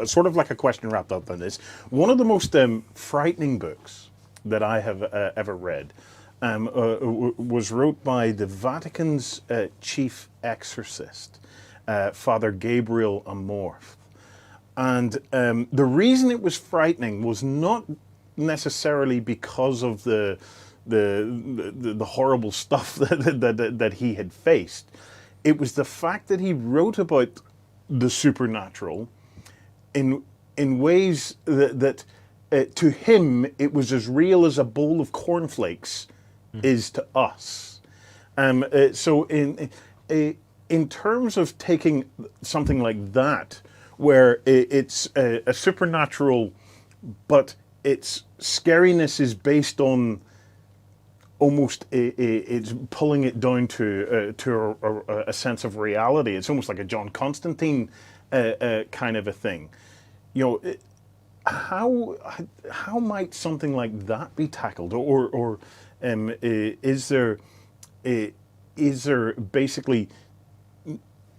sort of like a question wrapped up on this. One of the most frightening books that I have ever read was wrote by the Vatican's chief exorcist, Father Gabriel Amorth. And the reason it was frightening was not necessarily because of the horrible stuff that he had faced. It was the fact that he wrote about the supernatural in ways that to him it was as real as a bowl of cornflakes is to us. So in terms of taking something like that, where it's a supernatural, but its scariness is based on almost it's pulling it down to a sense of reality. It's almost like a John Constantine kind of a thing. How might something like that be tackled, or is there basically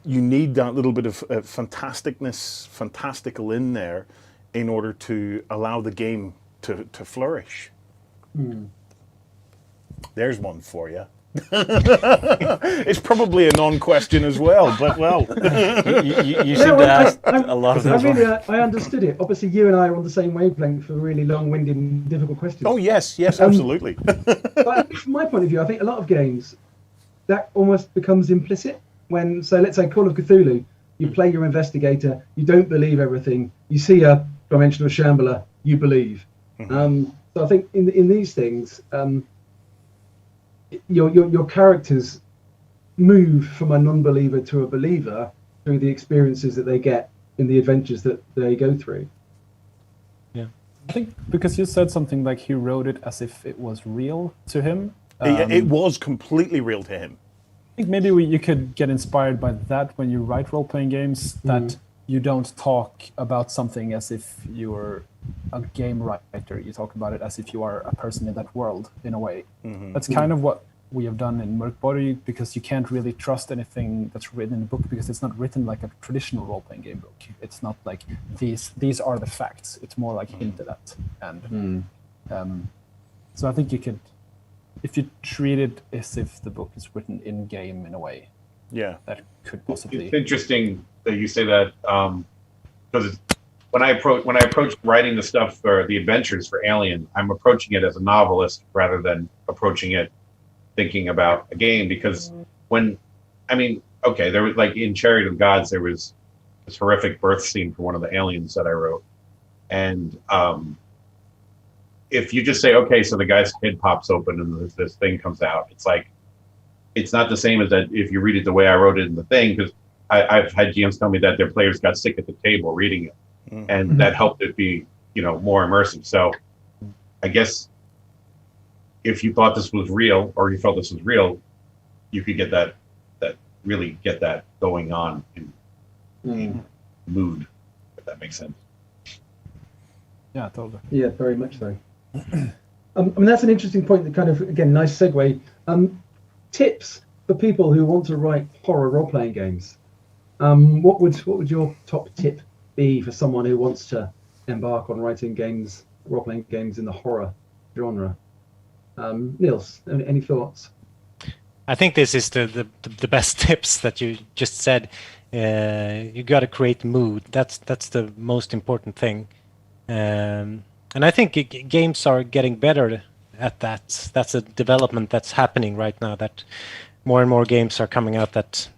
you need that little bit of fantastical in there in order to allow the game to flourish? There's one for you. It's probably a non-question as well, but well. You seem to ask a lot of those. I understood it. Obviously, you and I are on the same wavelength for really long-winded and difficult questions. Oh, yes, absolutely. But from my point of view, I think a lot of games, that almost becomes implicit when, so let's say Call of Cthulhu, you play your investigator, you don't believe everything, you see a dimensional shambler, you believe. So I think in these things, your characters move from a non-believer to a believer through the experiences that they get in the adventures that they go through. Yeah, I think because you said something like he wrote it as if it was real to him. It was completely real to him. I think maybe you could get inspired by that when you write role-playing games, that you don't talk about something as if you're a game writer. You talk about it as if you are a person in that world, in a way. That's kind of what we have done in Mörk Borg, because you can't really trust anything that's written in a book, because it's not written like a traditional role-playing game book. It's not like these are the facts. It's more like hinted at. And so I think you could, if you treat it as if the book is written in-game in a way, that could possibly... It's interesting that you say that, because when I approach writing the stuff for the adventures for Alien, I'm approaching it as a novelist rather than approaching it thinking about a game. Because there was, like, in Chariot of Gods, there was this horrific birth scene for one of the aliens that I wrote, and if you just say, okay, so the guy's head pops open and this thing comes out, it's like, it's not the same as that if you read it the way I wrote it in the thing, because I've had GMs tell me that their players got sick at the table reading it, and that helped it be, more immersive. So I guess if you thought this was real, or you felt this was real, you could get that really get that going on in mood, if that makes sense. Yeah, totally. Yeah, very much so. That's an interesting point. That kind of, again, nice segue. Tips for people who want to write horror role-playing games. What would your top tip be for someone who wants to embark on writing games, role-playing games in the horror genre? Niels, any thoughts? I think this is the best tips that you just said. You got to create mood. That's the most important thing. And I think games are getting better at that. That's a development that's happening right now, that more and more games are coming out that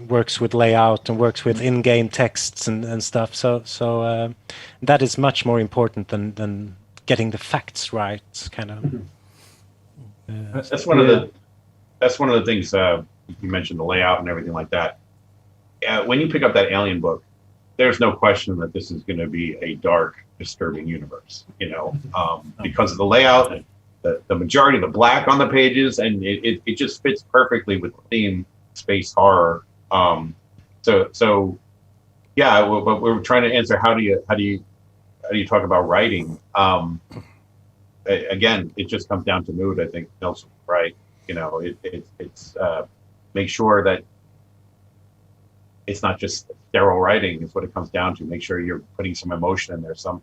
works with layout and works with in-game texts and stuff. So that is much more important than getting the facts right, kind of. That's one of the things you mentioned, the layout and everything like that. When you pick up that Alien book, there's no question that this is going to be a dark, disturbing universe, because of the layout and the majority of the black on the pages, and it just fits perfectly with the theme, space horror. So yeah, but we're trying to answer how do you talk about writing? Again, it just comes down to mood. I think Nelson, right? It's make sure that it's not just sterile writing. Is what it comes down to. Make sure you're putting some emotion in there. Some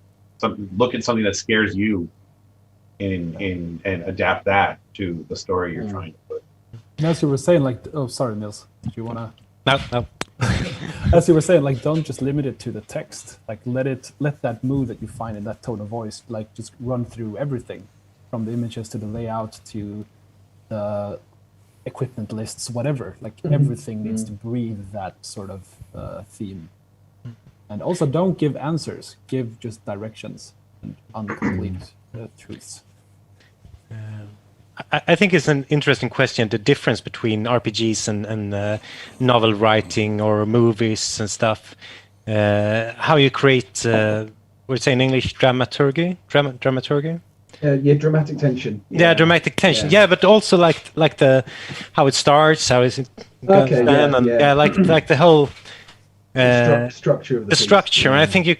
look at something that scares you, and adapt that to the story you're trying to put. As you were saying, like, oh, sorry, Nils, do you wanna? No. As you were saying, like, don't just limit it to the text. Like, let that mood that you find in that tone of voice, like, just run through everything, from the images to the layout to the equipment lists, whatever. Like, everything needs to breathe that sort of theme. And also, don't give answers. Give just directions and incomplete truths. I think it's an interesting question, the difference between RPGs and novel writing or movies and stuff. How you create, we say in English, dramaturgy? Dramaturgy? Yeah, dramatic tension. Yeah, dramatic tension. Yeah, but also like the how it starts, how is it goes down, and like the whole structure of the structure. And I think you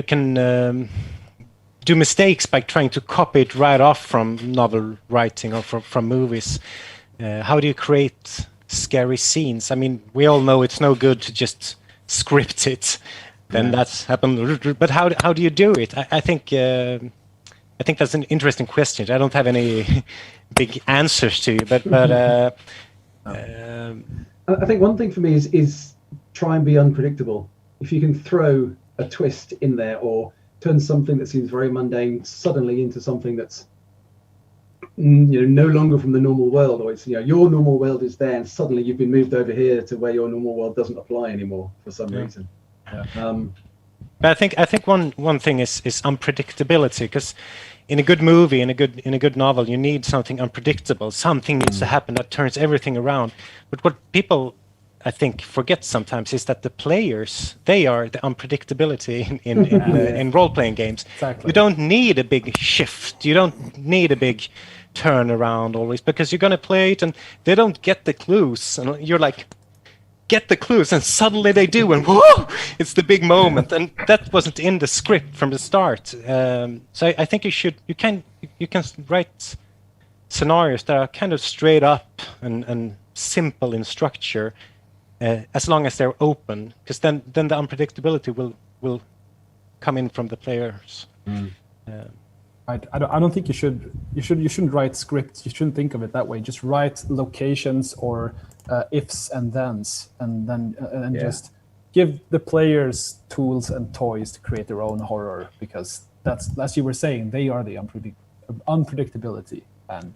can do mistakes by trying to copy it right off from novel writing or from movies. How do you create scary scenes? I mean, we all know it's no good to just script it. Then that's happened. But how do you do it? I think I think that's an interesting question. I don't have any big answers to you, but I think one thing for me is try and be unpredictable. If you can throw a twist in there or turn something that seems very mundane suddenly into something that's no longer from the normal world, or it's your normal world is there and suddenly you've been moved over here to where your normal world doesn't apply anymore for some reason. But I think one thing is unpredictability, because in a good movie, in a good novel, you need something unpredictable. Something needs to happen that turns everything around. But what people, I think, forget sometimes is that the players, they are the unpredictability in role-playing games. Exactly. You don't need a big shift. You don't need a big turnaround always, because you're going to play it and they don't get the clues. And you're like, get the clues, and suddenly they do, and whoa, it's the big moment. And that wasn't in the script from the start. So I think you can write scenarios that are kind of straight up and simple in structure, as long as they're open, because then the unpredictability will come in from the players. I don't think you shouldn't write scripts. You shouldn't think of it that way. Just write locations or ifs and thens, and just give the players tools and toys to create their own horror, because that's, as you were saying, they are the unpredictability. And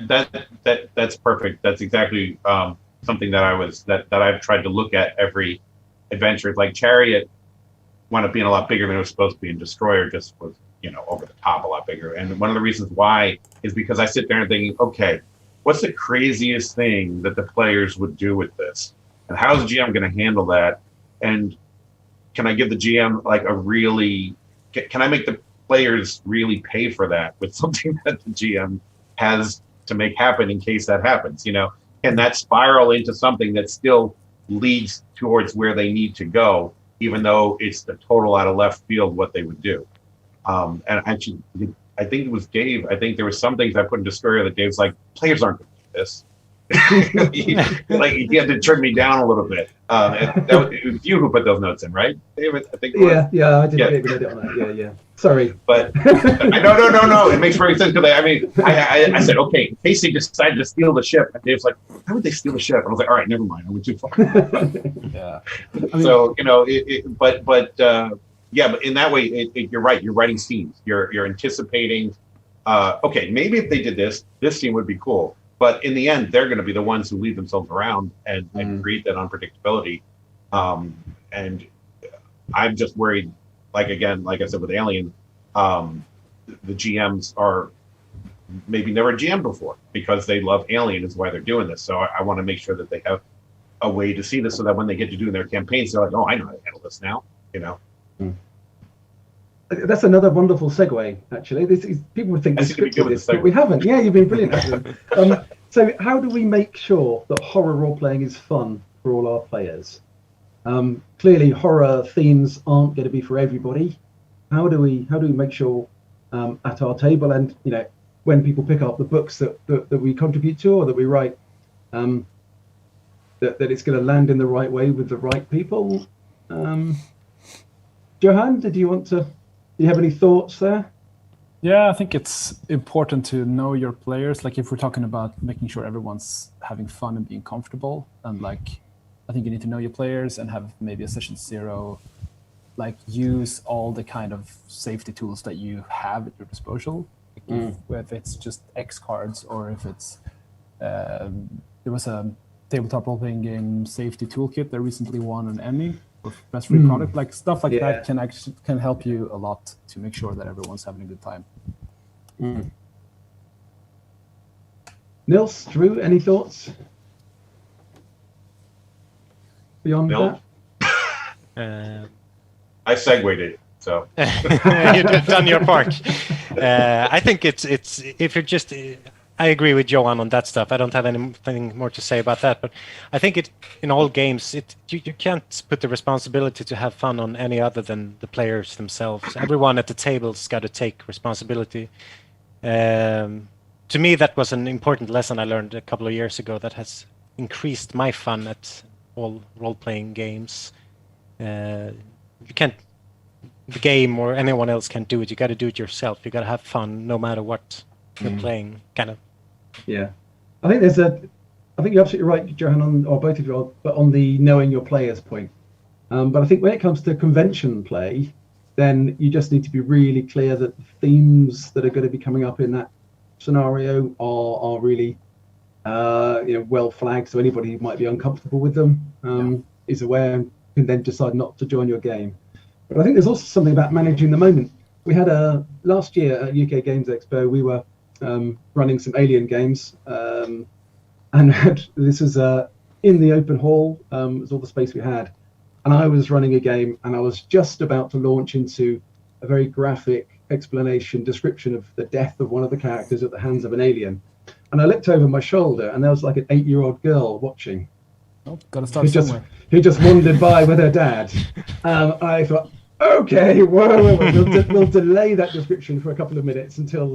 that's perfect. That's exactly something that I've tried to look at every adventure. Like Chariot wound up being a lot bigger than it was supposed to be, and Destroyer just was over the top a lot bigger. And one of the reasons why is because I sit there and thinking, okay, what's the craziest thing that the players would do with this? And how's the GM going to handle that? And can I give the GM like can I make the players really pay for that with something that the GM has to make happen in case that happens? Can that spiral into something that still leads towards where they need to go, even though it's the total out of left field what they would do? And actually, I think it was Dave. I think there were some things I put in Destroyer that Dave's like, players aren't going to do this. He had to turn me down a little bit. It was you who put those notes in, right, David? I think. Yeah, I did a edit on that. Yeah. Sorry, but no. It makes perfect sense, because I said, okay, in case they decided to steal the ship, and Dave's like, how would they steal the ship? And I was like, all right, never mind. I went too far. Yeah. So but in that way, you're right. You're writing scenes. You're anticipating. Okay, maybe if they did this scene would be cool. But in the end, they're going to be the ones who leave themselves around and create that unpredictability. And I'm just worried. Like I said with Alien, the GMs are maybe never GM before because they love Alien is why they're doing this. So I want to make sure that they have a way to see this, so that when they get to do their campaigns, they're like, oh, I know how to handle this now. That's another wonderful segue, actually. People would think we scripted this, but we haven't. Yeah, you've been brilliant, Adam. So how do we make sure that horror role-playing is fun for all our players? Clearly, horror themes aren't going to be for everybody. How do we make sure at our table, and when people pick up the books that we contribute to or that we write, that it's going to land in the right way with the right people? Johan, do you have any thoughts there? Yeah, I think it's important to know your players. Like, if we're talking about making sure everyone's having fun and being comfortable, and I think you need to know your players and have maybe a session 0, use all the kind of safety tools that you have at your disposal. If it's just X cards, or if it's there was a tabletop role-playing game safety toolkit that recently won an Emmy for best free product. Stuff like that can help you a lot to make sure that everyone's having a good time. Nils, Drew, any thoughts beyond that? I segued it, so you've done your part. I think it's if you're just. I agree with Johan on that stuff. I don't have anything more to say about that. But I think in all games, you can't put the responsibility to have fun on any other than the players themselves. Everyone at the table's got to take responsibility. To me, that was an important lesson I learned a couple of years ago that has increased my fun at all role-playing games. You can't the game or anyone else can do it. You got to do it yourself. You got to have fun no matter what you're playing. Kind of. Yeah, I think I think you're absolutely right, Johan, or both of you, but on the knowing your players point. But I think when it comes to convention play, then you just need to be really clear that the themes that are going to be coming up in that scenario are really well flagged, so anybody who might be uncomfortable with them is aware and can then decide not to join your game. But I think there's also something about managing the moment. We had last year at UK Games Expo, we were running some Alien games, and this was in the open hall. It was all the space we had, and I was running a game, and I was just about to launch into a very graphic explanation, description of the death of one of the characters at the hands of an alien. And I looked over my shoulder, and there was like an 8-year-old girl watching. Oh, gotta start somewhere. Who just wandered by with her dad. I thought, okay, whoa. We'll delay that description for a couple of minutes until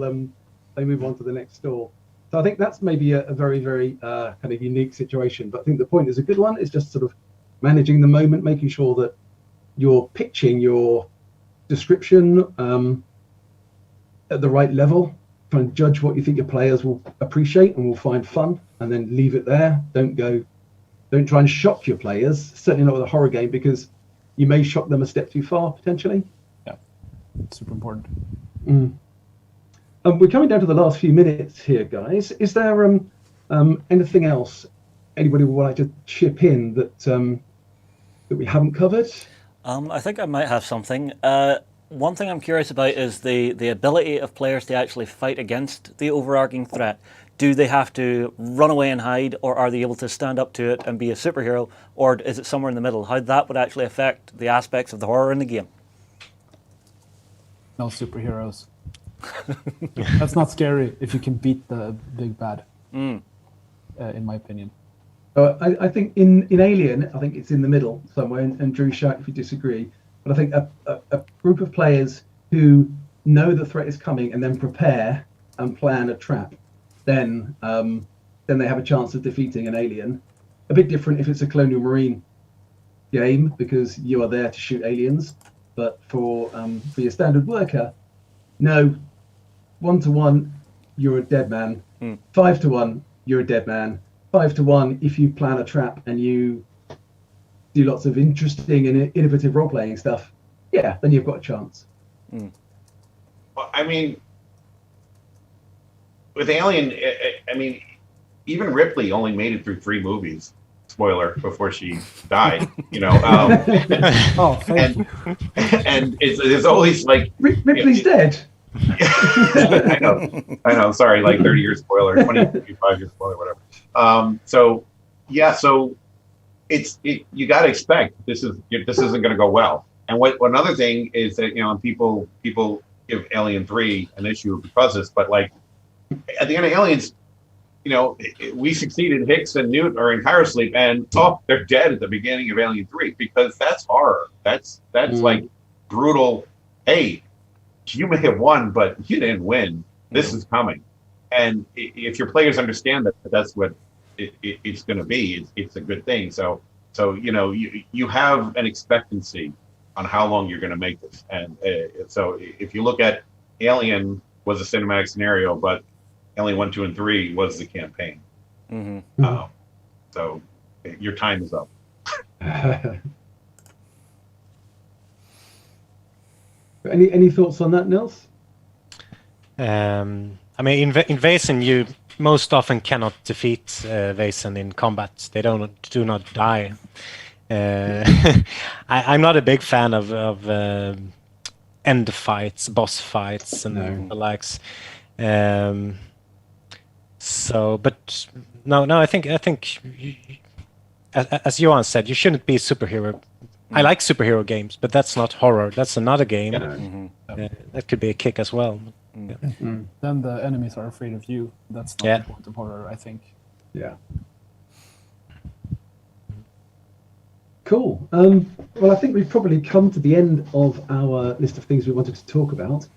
they move on to the next stall. So I think that's maybe a very, very kind of unique situation. But I think the point is a good one. It's just sort of managing the moment, making sure that you're pitching your description at the right level. Try and judge what you think your players will appreciate and will find fun, and then leave it there. Don't try and shock your players, certainly not with a horror game, because you may shock them a step too far, potentially. Yeah, super important. We're coming down to the last few minutes here, guys. Is there anything else anybody would like to chip in that we haven't covered? I think I might have something. One thing I'm curious about is the ability of players to actually fight against the overarching threat. Do they have to run away and hide, or are they able to stand up to it and be a superhero, or is it somewhere in the middle? How that would actually affect the aspects of the horror in the game? No superheroes. That's not scary if you can beat the big bad, in my opinion. I think in Alien, I think it's in the middle somewhere, and Drew, shout if you disagree. But I think a group of players who know the threat is coming and then prepare and plan a trap, then they have a chance of defeating an alien. A bit different if it's a Colonial Marine game, because you are there to shoot aliens. But for your standard worker, no, 1-to-1, you're a dead man. 5-to-1, you're a dead man. 5-to-1, if you plan a trap and you do lots of interesting and innovative role-playing stuff, yeah, then you've got a chance. Well, I mean, with Alien, I mean, even Ripley only made it through 3 movies. Spoiler, before she died, and it's always like Ripley's dead. I know. Sorry, like 30 years spoiler, 25 years spoiler, whatever. So you got to expect this isn't going to go well. And one other thing is that people give Alien 3 an issue because of this, but like at the end of Aliens, we succeeded. Hicks and Newt are in cryosleep, and they're dead at the beginning of Alien 3, because that's horror. That's like brutal. Hey, you may have won, but you didn't win. This is coming. And if your players understand that that's what it's going to be, it's a good thing. So you have an expectancy on how long you're going to make this. And so if you look at Alien was a cinematic scenario, but Alien 1, 2, and 3 was the campaign. So your time is up. Any thoughts on that, Nils? I mean, in Vaesen, you most often cannot defeat Vaesen in combat. They do not die. I'm not a big fan of end fights, boss fights, and the likes. But no, I think as Johan said, you shouldn't be a superhero. I like superhero games, but that's not horror. That's another game. That could be a kick as well. Then the enemies are afraid of you. That's not the point of horror, I think. Yeah. Cool. Well, I think we've probably come to the end of our list of things we wanted to talk about.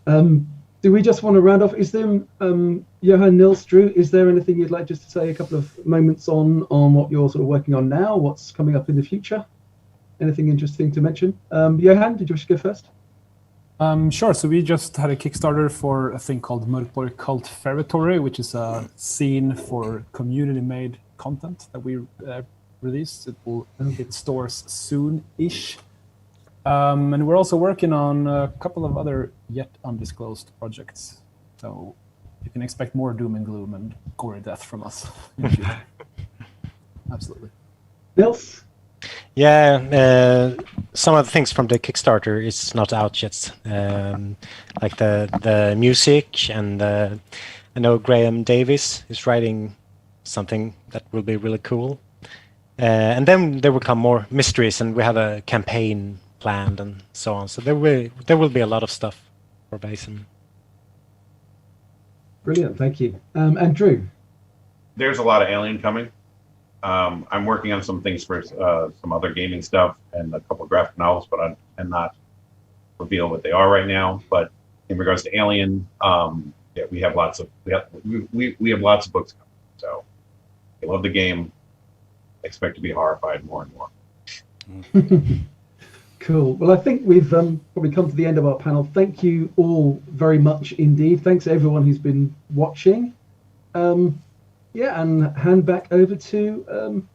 Do we just want to round off? Is there, Johan, Nils, Drew, is there anything you'd like just to say a couple of moments on what you're sort of working on now, what's coming up in the future? Anything interesting to mention? Johan, did you wish to go first? Sure. So we just had a Kickstarter for a thing called Mörkborg Cult Territory, which is a scene for community-made content that we released. It will hit stores soon-ish. And we're also working on a couple of other yet undisclosed projects. So you can expect more doom and gloom and gory death from us in the future. Absolutely. Nils? Yeah, some of the things from the Kickstarter is not out yet, like the music, and I know Graham Davis is writing something that will be really cool. And then there will come more mysteries, and we have a campaign planned and so on. So there will be a lot of stuff for Basin. Brilliant, thank you. And Drew? There's a lot of Alien coming. I'm working on some things for some other gaming stuff and a couple of graphic novels, but I cannot reveal what they are right now. But in regards to Alien, yeah, we have lots of we have lots of books coming. So if you love the game, expect to be horrified more and more. Cool. Well, I think we've probably come to the end of our panel. Thank you all very much indeed. Thanks to everyone who's been watching. Yeah, and hand back over to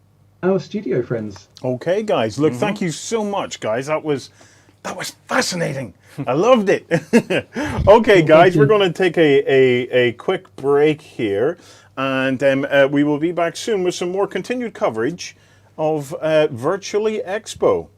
our studio friends. Okay, guys. Look, thank you so much, guys. That was fascinating. I loved it. Okay, guys, we're going to take a quick break here, and we will be back soon with some more continued coverage of Virtually Expo.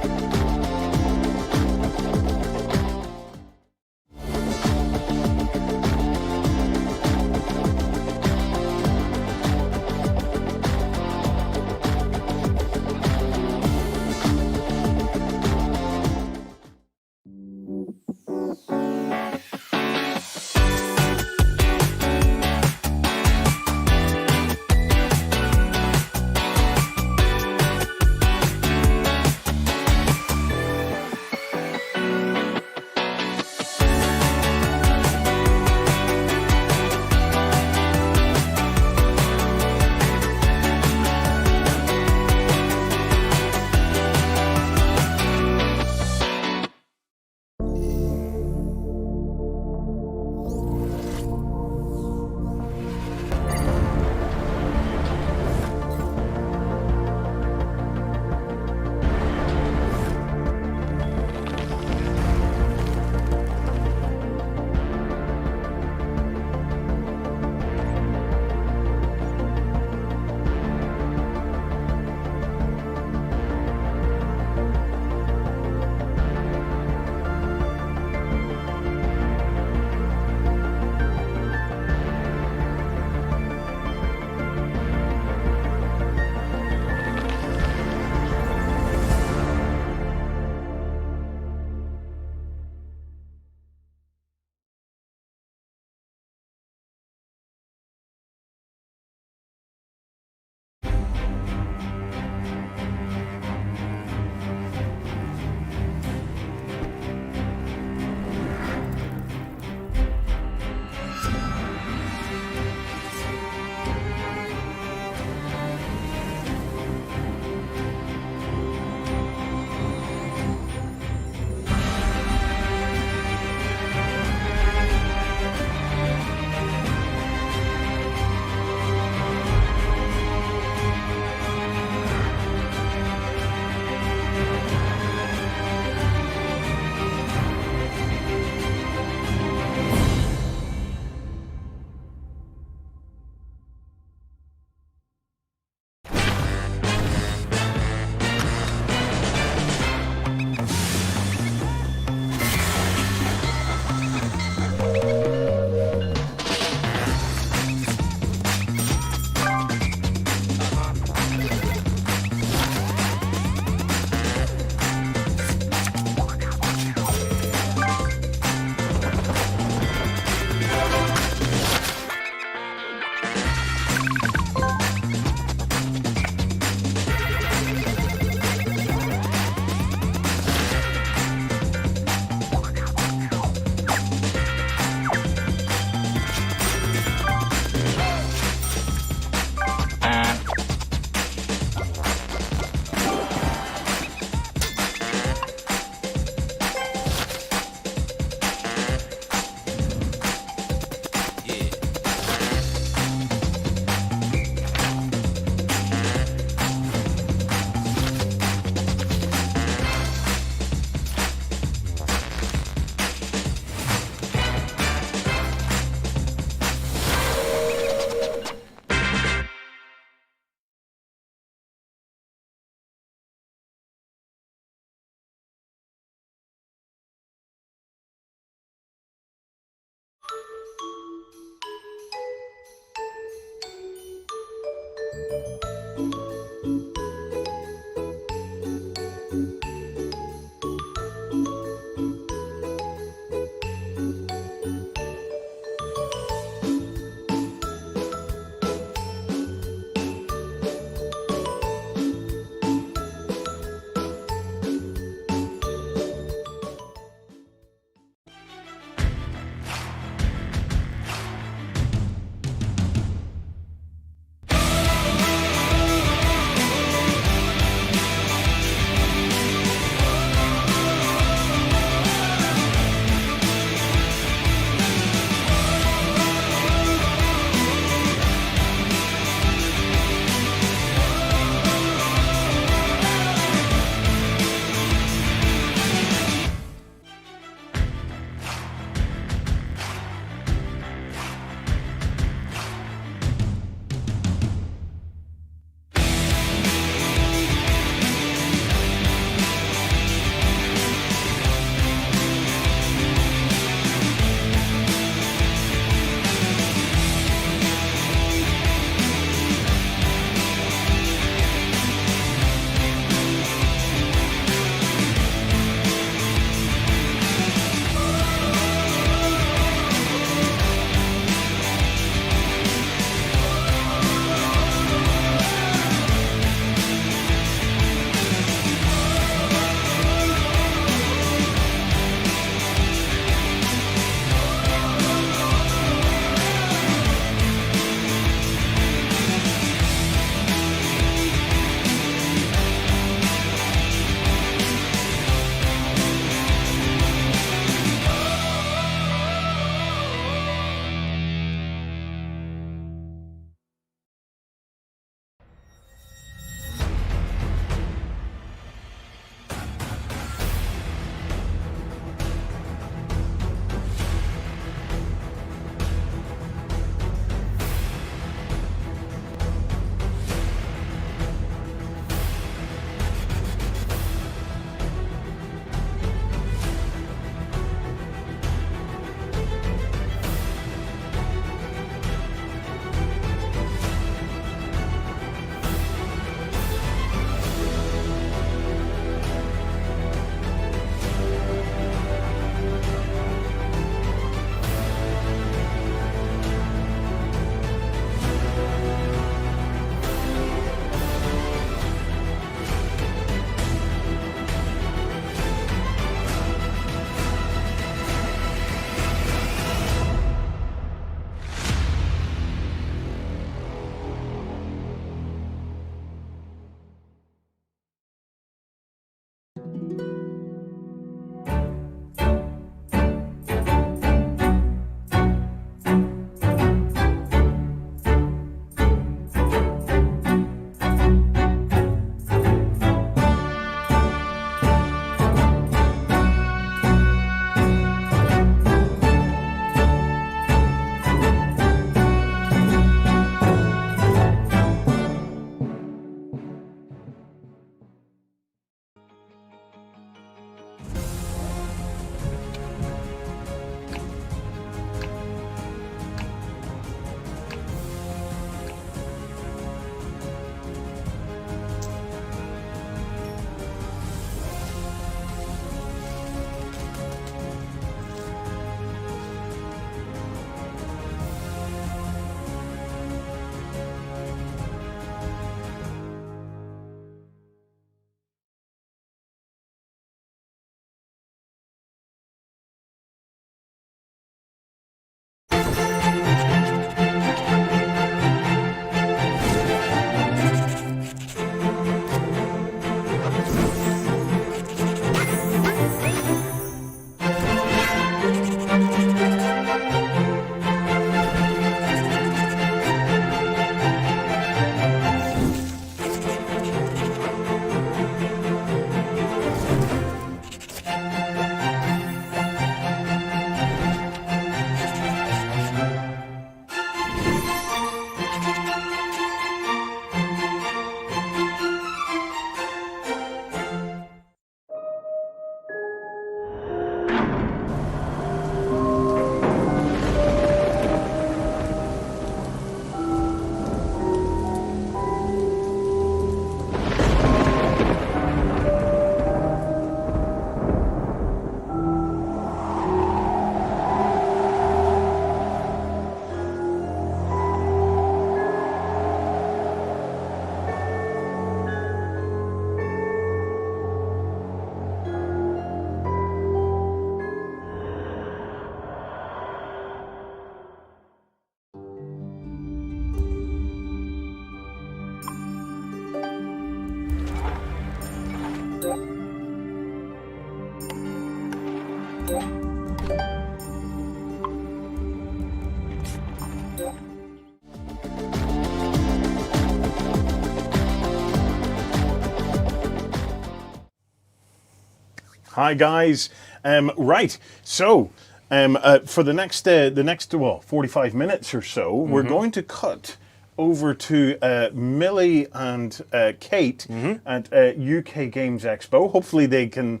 Hi guys. Right. So for the next 45 minutes or so, we're going to cut over to Millie and Kate at UK Games Expo. Hopefully they can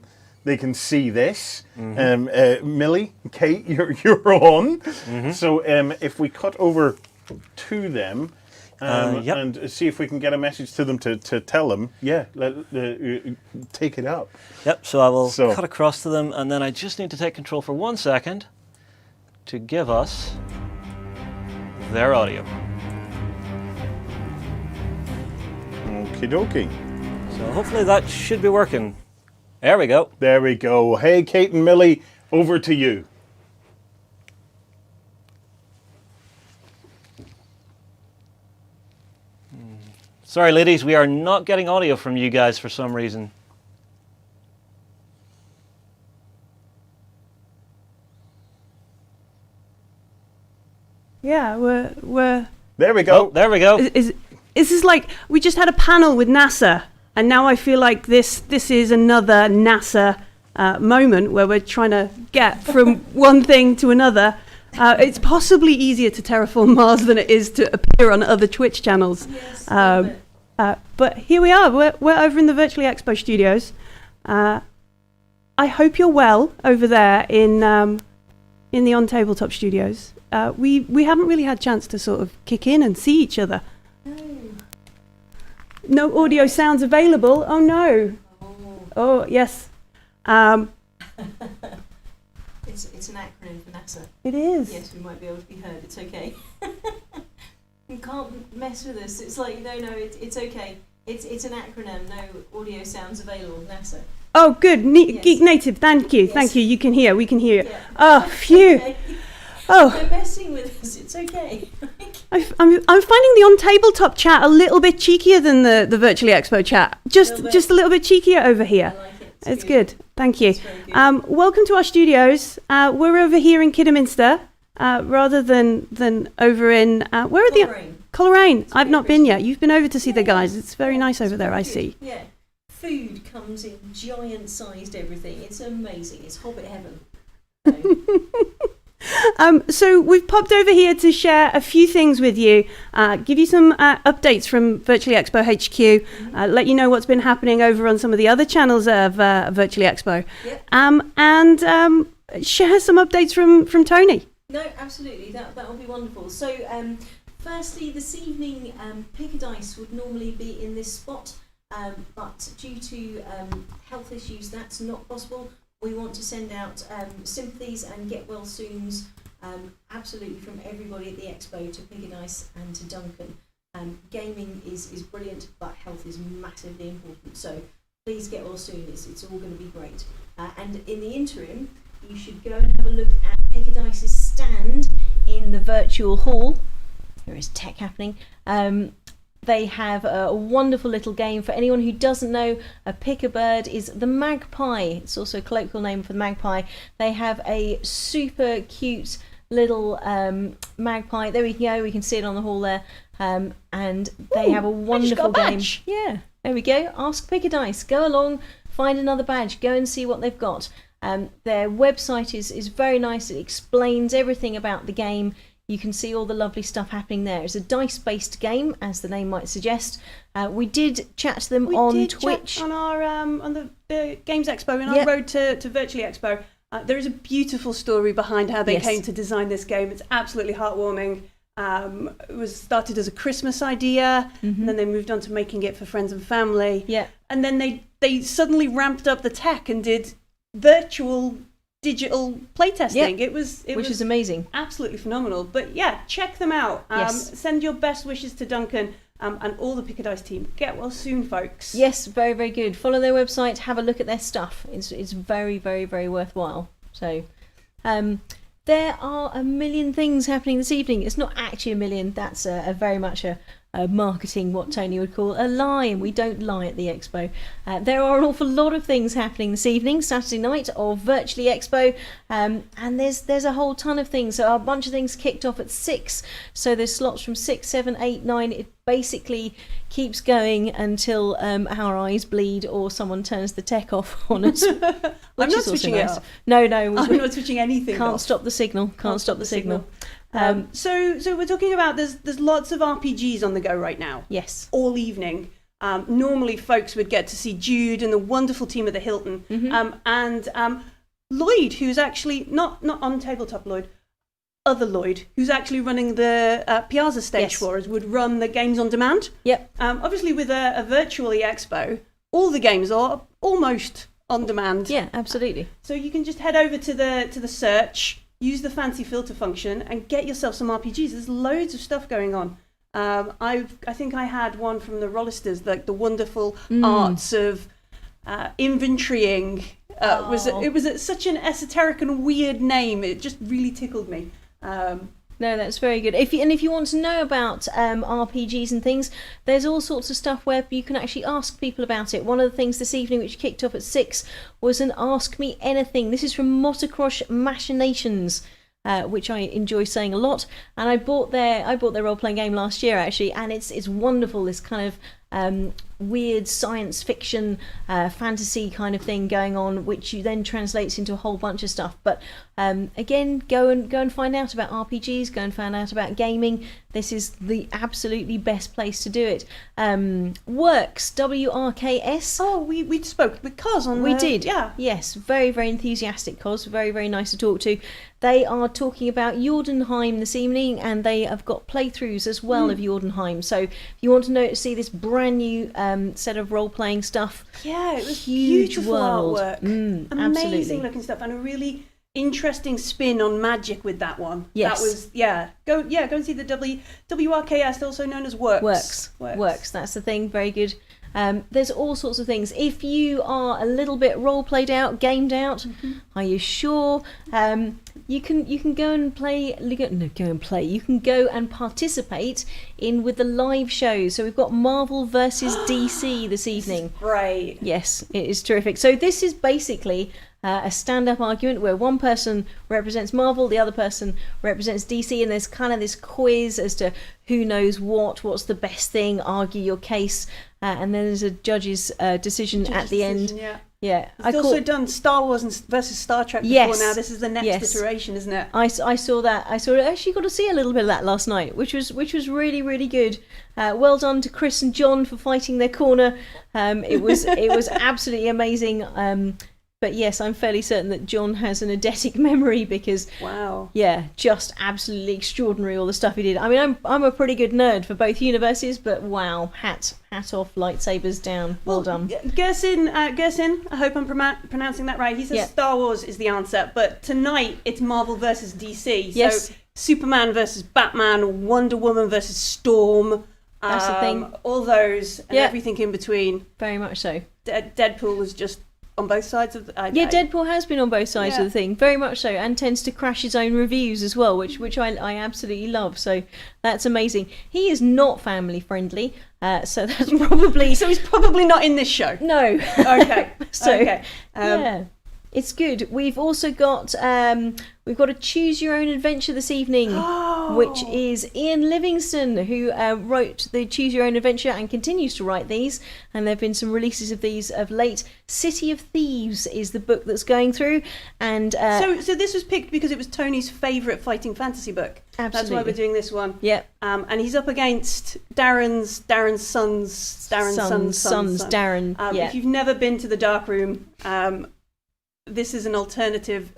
see this. Millie, Kate, you're on. So if we cut over to them. And see if we can get a message to them to tell them, take it up. Yep, so I will cut across to them, and then I just need to take control for 1 second to give us their audio. Okie dokie. So hopefully that should be working. There we go. There we go. Hey, Kate and Millie, over to you. Sorry, ladies, we are not getting audio from you guys for some reason. Yeah, we're. There we go. Oh, there we go. This is like we just had a panel with NASA, and now I feel like this is another NASA moment where we're trying to get from one thing to another. It's possibly easier to terraform Mars than it is to appear on other Twitch channels. Yes, but here we are. We're over in the Virtually Expo studios. I hope you're well over there in the OnTableTop studios. We haven't really had a chance to sort of kick in and see each other. No audio sounds available. Oh no. Oh yes. It's an acronym for NASA. It is. Yes, we might be able to be heard. It's okay. You can't mess with us. It's like no, it's okay. It's an acronym. No audio sounds available. NASA. Oh, good. Yes. Geek Native. Thank you. Yes. Thank you. You can hear. We can hear. Yeah. Oh, phew. Okay. Oh. They're messing with us. It's okay. I'm finding the on-tabletop chat a little bit cheekier than the Virtually Expo chat. Just a little bit cheekier over here. I like it. It's good. Thank you. It's very good. Welcome to our studios. We're over here in Kidderminster, rather than over in where are Coleraine. Coleraine. I've not been yet. You've been over to see the guys. It's very nice over there. I see. Yeah. Food comes in giant-sized everything. It's amazing. It's Hobbit heaven. So we've popped over here to share a few things with you, give you some updates from Virtually Expo HQ, let you know what's been happening over on some of the other channels of Virtually Expo, Yep. and share some updates from Tony. No, absolutely. That will be wonderful. So, firstly, this evening, Pick a Dice would normally be in this spot, but due to health issues, that's not possible. We want to send out sympathies and get well soons, absolutely from everybody at the expo to Pick a Dice and to Duncan. Gaming is brilliant, but health is massively important. So please get well soon. It's all going to be great. And in the interim, you should go and have a look at Pick a Dice's stand in the virtual hall. There is tech happening. They have a wonderful little game. For anyone who doesn't know, a pick-a-bird is the magpie. It's also a colloquial name for the magpie. They have a super cute little magpie. There we go. We can see it on the hall there. And they have a wonderful game. Yeah, there we go. Ask Pick a Dice. Go along, find another badge. Go and see what they've got. Their website is very nice. It explains everything about the game. You can see all the lovely stuff happening there. It's a dice-based game, as the name might suggest. We did chat to them on Twitch. On our on the Games Expo, in our road to Virtually Expo. There is a beautiful story behind how they came to design this game. It's absolutely heartwarming. It was started as a Christmas idea, and then they moved on to making it for friends and family. Yeah. And then they suddenly ramped up the tech and did virtual digital playtesting. It was amazing, absolutely phenomenal. But yeah, check them out. Send your best wishes to Duncan and all the Pick a Dice team. Get well soon, folks. Yes, very, very good. Follow their website, have a look at their stuff. It's very, very, very worthwhile. So there are a million things happening this evening. It's not actually a million. That's a very much a marketing, what Tony would call a lie, and we don't lie at the expo. There are an awful lot of things happening this evening, Saturday night of Virtually Expo, and there's a whole ton of things. So a bunch of things kicked off at 6, so there's slots from 6, 7, 8, 9. It basically keeps going until our eyes bleed or someone turns the tech off on us. I'm not switching it off. No, I'm not switching anything Can't off. stop the signal. Can't stop the signal. So we're talking about there's lots of RPGs on the go right now. Yes. All evening. Normally folks would get to see Jude and the wonderful team at the Hilton. And Lloyd, who's actually not on Tabletop Lloyd, other Lloyd, who's actually running the Piazza stage for us, would run the games on demand. Yep. Obviously with a Virtually Expo, all the games are almost on demand. Yeah, absolutely. So you can just head over to the search, use the fancy filter function, and get yourself some RPGs. There's loads of stuff going on. I think I had one from the Rollisters, like the wonderful arts of inventorying. It was such an esoteric and weird name. It just really tickled me. No, that's very good. If you want to know about RPGs and things, there's all sorts of stuff where you can actually ask people about it. One of the things this evening, which kicked off at 6, was an Ask Me Anything. This is from Motocross Machinations, which I enjoy saying a lot. And I bought their role-playing game last year, actually, and it's wonderful. This kind of weird science fiction fantasy kind of thing going on, which you then translates into a whole bunch of stuff. But again, go and find out about RPGs, go and find out about gaming. This is the absolutely best place to do it. Works, WRKS. Oh, we spoke with Cos on We did. Yeah. Yes, very, very enthusiastic Cos, very, very nice to talk to. They are talking about Jordanheim this evening, and they have got playthroughs as well of Jordanheim. So if you want to see this brand new set of role-playing stuff, yeah, it was huge beautiful world. artwork, amazing Absolutely. looking stuff, and a really interesting spin on magic with that one. Yes. That was go and see the WRKS, also known as Works. Works. That's the thing. Very good. There's all sorts of things. If you are a little bit role played out, gamed out, are you sure? You can go and play. You can go and participate with the live shows. So we've got Marvel versus DC this evening. Right. Yes, it is terrific. So this is basically a stand-up argument where one person represents Marvel, the other person represents DC, and there's kind of this quiz as to who knows what's the best thing, argue your case, and then there's a judge's decision at the end. Yeah. It's also done Star Wars versus Star Trek before now. This is the next iteration, isn't it? I saw that. I actually got to see a little bit of that last night, which was really, really good. Well done to Chris and John for fighting their corner. It was absolutely amazing. But yes, I'm fairly certain that John has an eidetic memory because, just absolutely extraordinary all the stuff he did. I mean, I'm a pretty good nerd for both universes, but wow, hat off, lightsabers down. Well done. Gersin, I hope I'm pronouncing that right. He says Star Wars is the answer, but tonight it's Marvel versus DC. Yes. So Superman versus Batman, Wonder Woman versus Storm. That's the thing. All those and everything in between. Very much so. Deadpool was just on both sides of the... Deadpool has been on both sides of the thing, very much so, and tends to crash his own reviews as well, which I absolutely love, so that's amazing. He is not family friendly, so that's probably... So he's probably not in this show? No. Okay. So, it's good. We've also got a Choose Your Own Adventure this evening, which is Ian Livingston, who wrote the Choose Your Own Adventure and continues to write these, and there have been some releases of these of late. City of Thieves is the book that's going through, and so this was picked because it was Tony's favourite fighting fantasy book. Absolutely. That's why we're doing this one. Yep. And he's up against Darren's son's Darren. If you've never been to the Dark Room, this is an alternative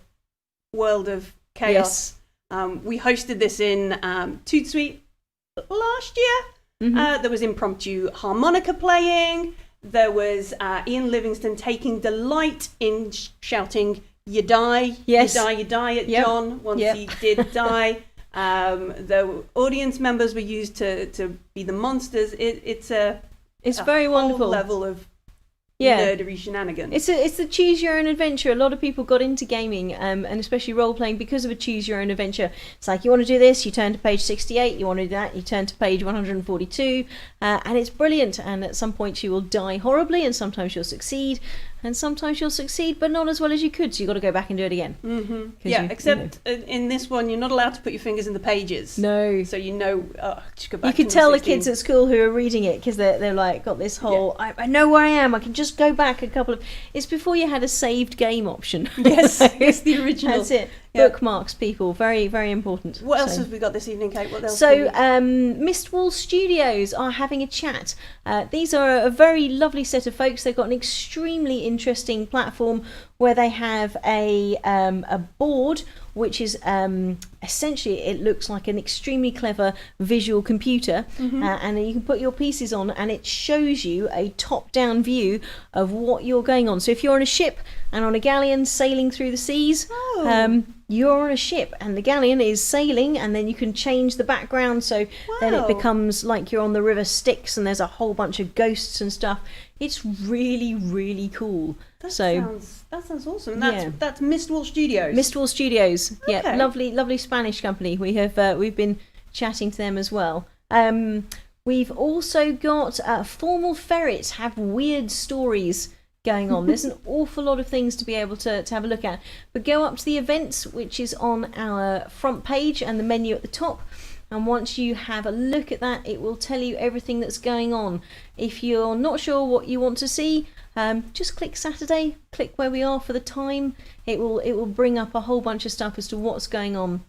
world of chaos. Yes. We hosted this in Toot Suite last year. There was impromptu harmonica playing. There was Ian Livingston taking delight in shouting, "You die, you die" at John once he did die. The audience members were used to be the monsters. It's very wonderful level of nerdery shenanigans. It's the choose your own adventure. A lot of people got into gaming, and especially role playing, because of a choose your own adventure. It's like, you want to do this, you turn to page 68. You want to do that, you turn to page 142, and it's brilliant. And at some point you will die horribly, and sometimes you'll succeed, and sometimes you'll succeed, but not as well as you could. So you've got to go back and do it again. Mm-hmm. Yeah, except in this one, you're not allowed to put your fingers in the pages. No. So just go back. You could tell the kids at school who are reading it, because they're like got this whole, I know where I am, I can just go back a couple of... It's before you had a saved game option. Yes, it's the original. That's it. Yeah. Bookmarks, people, very, very important. What else have we got this evening, Kate? What else? So, Mistwall Studios are having a chat. These are a very lovely set of folks. They've got an extremely interesting platform where they have a board, which is essentially, it looks like an extremely clever visual computer, and then you can put your pieces on, and it shows you a top-down view of what you're going on. So if you're on a ship and on a galleon sailing through the seas, you're on a ship and the galleon is sailing, and then you can change the background, so then it becomes like you're on the River Styx and there's a whole bunch of ghosts and stuff. It's really, really cool. That sounds awesome. That's Mistwall Studios. Mistwall Studios, Okay. yeah, lovely Spanish company. We've been chatting to them as well. We've also got Formal Ferrets have weird stories going on. There's an awful lot of things to be able to have a look at. But go up to the events, which is on our front page and the menu at the top. And once you have a look at that, it will tell you everything that's going on. If you're not sure what you want to see, just click Saturday, click where we are for the time. It will bring up a whole bunch of stuff as to what's going on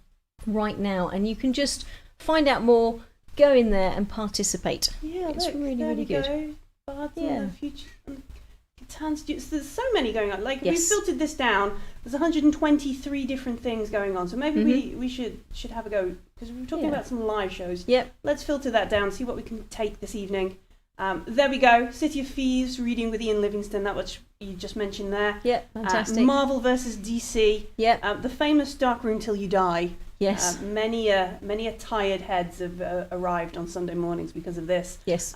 right now, and you can just find out more, go in there and participate. Yeah, it's look, really, really good. Yeah. There's so many going on. Like, Yes. we filtered this down. There's 123 different things going on. So maybe we should have a go, because we were talking about some live shows. Yep. Let's filter that down, see what we can take this evening. There we go. City of Thieves, reading with Ian Livingstone, that which you just mentioned there. Yep, fantastic. Marvel versus DC. Yep. The famous Dark Room Till You Die. Yes. Many a tired heads have arrived on Sunday mornings because of this. Yes.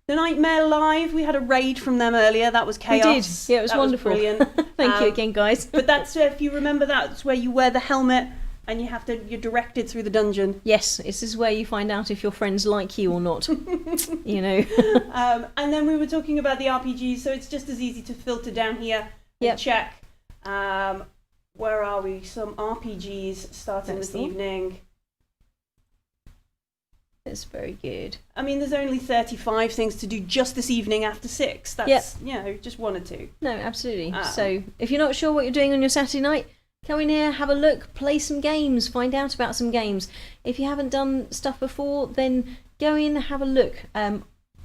The Nightmare Live, we had a raid from them earlier. That was chaos. We did. Yeah, it was wonderful. Brilliant. Thank you again, guys. But that's if you remember, that's where you wear the helmet and you're directed through the dungeon. Yes, this is where you find out if your friends like you or not. You know. And then we were talking about the RPGs, so it's just as easy to filter down here and check. Where are we? Some RPGs starting this evening. That's very good. I mean, there's only 35 things to do just this evening after 6. That's, just 1 or 2. No, absolutely. So if you're not sure what you're doing on your Saturday night, come in here, have a look, play some games, find out about some games. If you haven't done stuff before, then go in, have a look.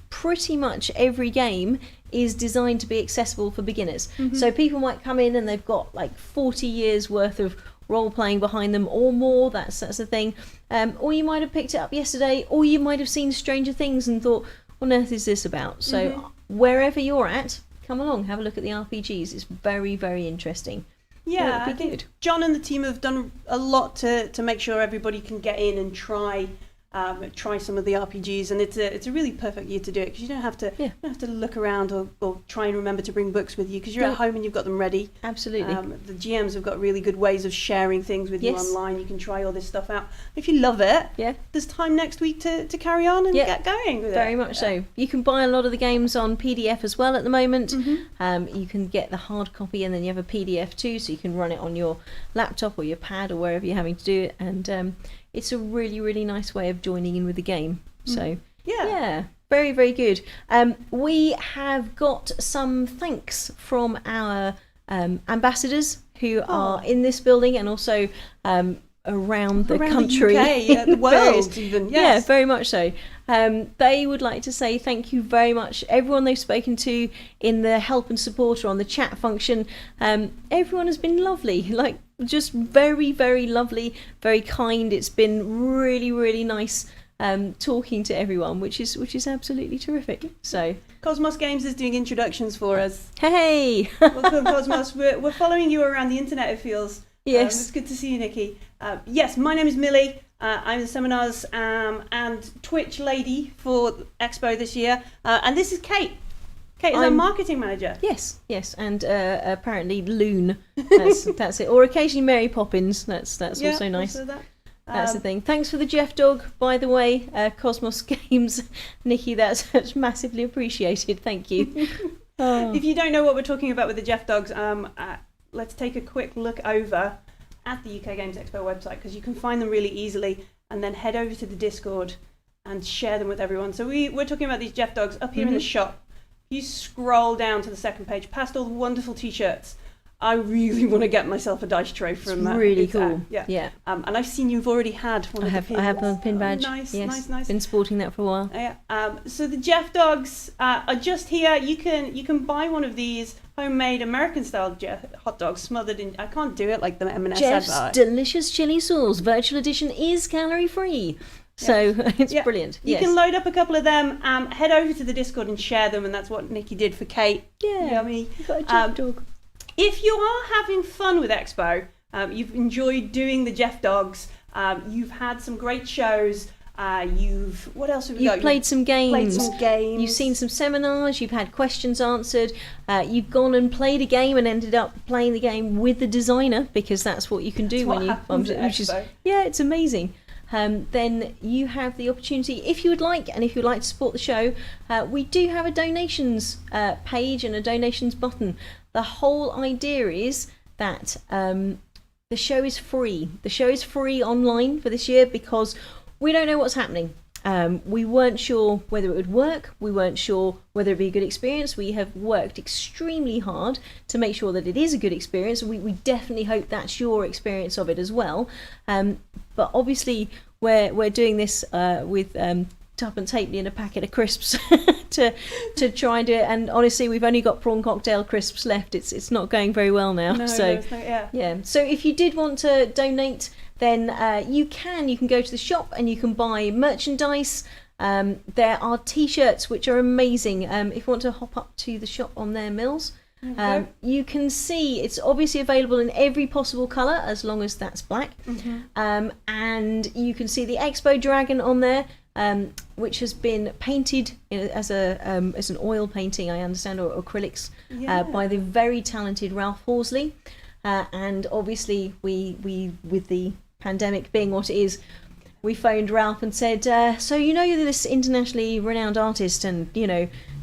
Pretty much every game is designed to be accessible for beginners. So people might come in and they've got like 40 years worth of role-playing behind them or more, that's the thing. Or you might have picked it up yesterday, or you might have seen Stranger Things and thought, what on earth is this about? So wherever you're at, come along, have a look at the RPGs. It's very, very interesting. Yeah, I think John and the team have done a lot to make sure everybody can get in and try some of the RPGs, and it's a really perfect year to do it, because you don't have to look around or try and remember to bring books with you, because you're at home and you've got them ready. Absolutely. The GMs have got really good ways of sharing things with you online. You can try all this stuff out. If you love it, there's time next week to carry on and get going with it. Very much so. You can buy a lot of the games on PDF as well at the moment. You can get the hard copy, and then you have a PDF too, so you can run it on your laptop or your pad or wherever you're having to do it, and it's a really, really nice way of joining in with the game. So, very, very good. We have got some thanks from our ambassadors who are in this building and also around the country. The UK, the world even. Yes. Yeah, very much so. They would like to say thank you very much. Everyone they've spoken to in the help and support or on the chat function, everyone has been lovely. Like, just very, very lovely, very kind. It's been really, really nice talking to everyone, which is absolutely terrific. So Kosmos Games is doing introductions for us. Hey, welcome, Kosmos. We're following you around the internet, it feels. Yes, it's good to see you, Nikki. Yes, my name is Millie. I'm the seminars and Twitch lady for Expo this year, and this is Kate. Kate is our marketing manager. Yes, and apparently Loon. That's it. Or occasionally Mary Poppins. That's also nice. Also that. That's the thing. Thanks for the Jeff Dog, by the way, Cosmos Games, Nikki. That's massively appreciated. Thank you. If you don't know what we're talking about with the Jeff Dogs, let's take a quick look over at the UK Games Expo website, because you can find them really easily, and then head over to the Discord and share them with everyone. So we're talking about these Jeff Dogs up here in the shop. If you scroll down to the second page, past all the wonderful T-shirts, I really want to get myself a dice tray from that. Really cool. Yeah. And I've seen you've already had one of the pins. I have a pin badge. Nice. Been sporting that for a while. Yeah. So the Jeff Dogs are just here. You can buy one of these homemade American-style hot dogs smothered in. I can't do it like the M&S Jeff's advert. delicious chili sauce virtual edition is calorie-free. So it's brilliant. You can load up a couple of them, head over to the Discord and share them, and that's what Nikki did for Kate. Yeah. Yummy. You've got a Jeff Dog. If you are having fun with Expo, you've enjoyed doing the Jeff Dogs, you've had some great shows, what else have we got? You've played some games. You've seen some seminars, you've had questions answered, you've gone and played a game and ended up playing the game with the designer, because that's what you can do when you... it's amazing. Then you have the opportunity, if you would like, and if you'd like to support the show, we do have a donations page and a donations button. The whole idea is that the show is free. The show is free online for this year because we don't know what's happening. We weren't sure whether it would work. We weren't sure whether it'd be a good experience. We have worked extremely hard to make sure that it is a good experience. We definitely hope that's your experience of it as well. But obviously, we're doing this with tuppence halfpenny and a packet of crisps to try and do it. And honestly, we've only got prawn cocktail crisps left. It's not going very well now. No, So yeah. So if you did want to donate, then you can go to the shop and you can buy merchandise. There are T-shirts which are amazing. If you want to hop up to the shop on their mills, you can see it's obviously available in every possible colour as long as that's black. And you can see the Expo Dragon on there, which has been painted as an oil painting, I understand, or acrylics, by the very talented Ralph Horsley. And obviously we with the pandemic being what it is, we phoned Ralph and said, so you're this internationally renowned artist, and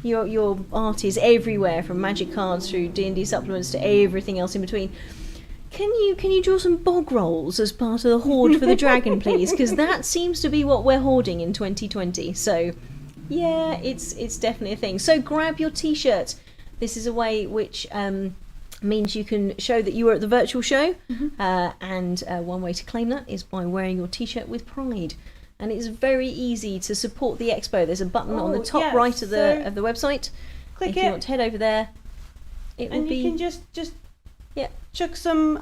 your art is everywhere, from magic cards through D&D supplements to everything else in between. Can you draw some bog rolls as part of the hoard for the dragon, please? Because that seems to be what we're hoarding in 2020. So yeah, it's definitely a thing. So grab your T-shirt. This is a way which means you can show that you were at the virtual show, and one way to claim that is by wearing your T-shirt with pride. And it's very easy to support the expo. There's a button on the top right of the website. Click if you want to head over there, you can just chuck some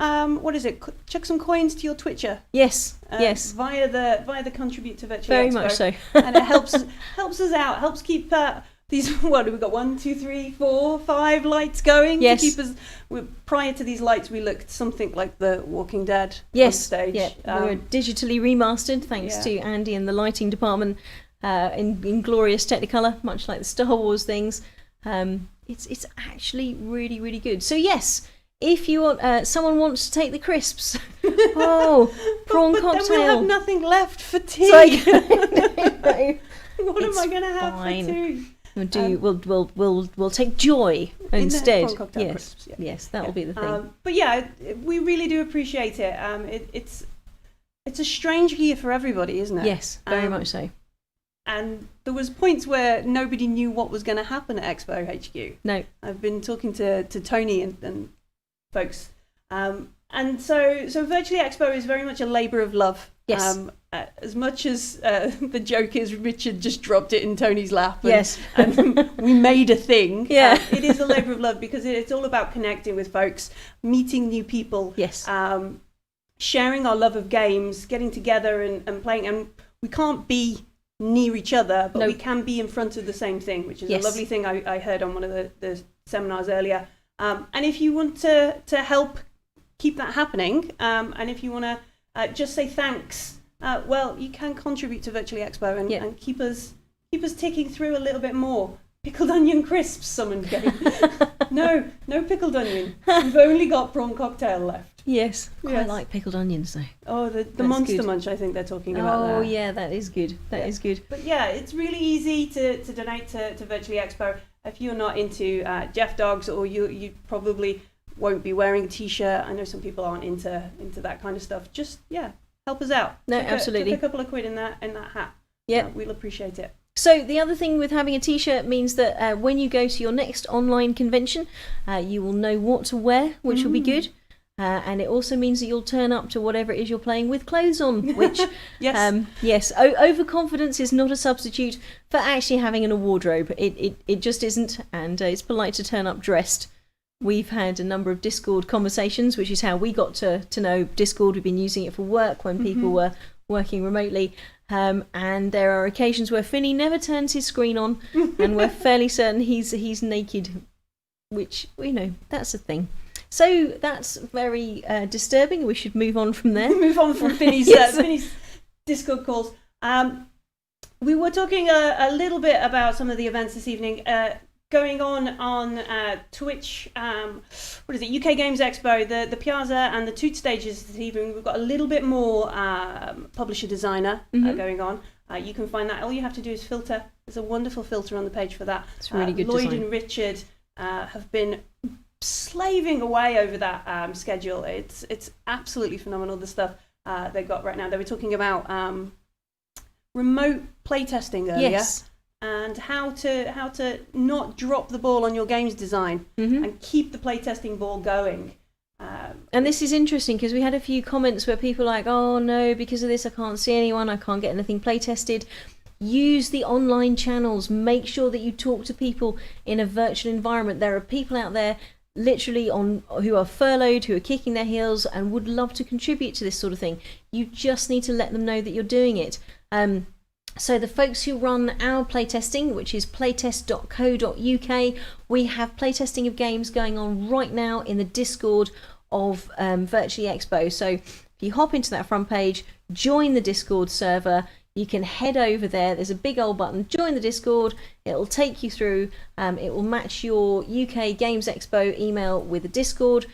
chuck some coins to your Twitcher. Yes. Via the contribute to Virtually Very Expo. much so. And it helps us out. Helps keep these, what have we got, 1, 2, 3, 4, 5 lights going? Yes. To keep us, prior to these lights, we looked something like The Walking Dead on stage. Yeah, we were digitally remastered thanks to Andy and the lighting department in glorious Technicolor, much like the Star Wars things. It's actually really, really good. So yes, if you want, someone wants to take the crisps. Prawn cocktail. Then we'll have nothing left for tea. What am I going to have for tea? We'll take joy instead. Yes, yes, that will be the thing. But yeah, we really do appreciate it. It's a strange year for everybody, isn't it? Yes, very much so. And there was points where nobody knew what was going to happen at Expo HQ. No, I've been talking to Tony and folks, and so Virtually Expo is very much a labour of love. Yes. As much as the joke is Richard just dropped it in Tony's lap and we made a thing. Yeah. It is a labour of love because it's all about connecting with folks, meeting new people, sharing our love of games, getting together and playing. And we can't be near each other, but we can be in front of the same thing, which is a lovely thing I heard on one of the seminars earlier. And if you want to help keep that happening, and if you want to just say thanks, you can contribute to Virtually Expo and keep us ticking through a little bit more. pickled onion crisps summoned game. No pickled onion. We've only got prawn cocktail left. Yes, quite Yes. like pickled onions though. Oh, the That's Monster good. Munch, I think they're talking about Oh there. yeah, that is good. That is good. But yeah, it's really easy to donate to Virtually Expo. If you're not into Jeff Dogs, or you probably won't be wearing a t-shirt. I know some people aren't into that kind of stuff. Just help us out. No, Chuck absolutely. a couple of quid in that hat. Yeah. We'll appreciate it. So the other thing with having a t-shirt means that when you go to your next online convention, you will know what to wear, which will be good. And it also means that you'll turn up to whatever it is you're playing with clothes on, which yes. Overconfidence is not a substitute for actually having a wardrobe. It just isn't, and it's polite to turn up dressed. We've had a number of Discord conversations, which is how we got to know Discord. We've been using it for work when people were working remotely. And there are occasions where Finney never turns his screen on, and we're fairly certain he's naked, which, that's a thing. So that's very disturbing. We should move on from there. Move on from Finney's, Yes. Finney's Discord calls. We were talking a little bit about some of the events this evening going on Twitch. What is it? UK Games Expo, the Piazza and the Toot stages this evening. We've got a little bit more publisher designer going on. You can find that. All you have to do is filter. There's a wonderful filter on the page for that. It's really good Lloyd design. and Richard have been slaving away over that schedule. It's absolutely phenomenal, the stuff they've got right now. They were talking about remote playtesting earlier. Yes. And how to not drop the ball on your games design and keep the playtesting ball going. And this is interesting because we had a few comments where people were like, oh no, because of this I can't see anyone, I can't get anything playtested. Use the online channels. Make sure that you talk to people in a virtual environment. There are people out there literally who are furloughed, who are kicking their heels and would love to contribute to this sort of thing. You just need to let them know that you're doing it. So the folks who run our playtesting, which is playtest.co.uk, we have playtesting of games going on right now in the Discord of Virtually Expo. So if you hop into that front page, join the Discord server, you can head over there. There's a big old button, join the Discord. It'll take you through. It will match your UK Games Expo email with the Discord.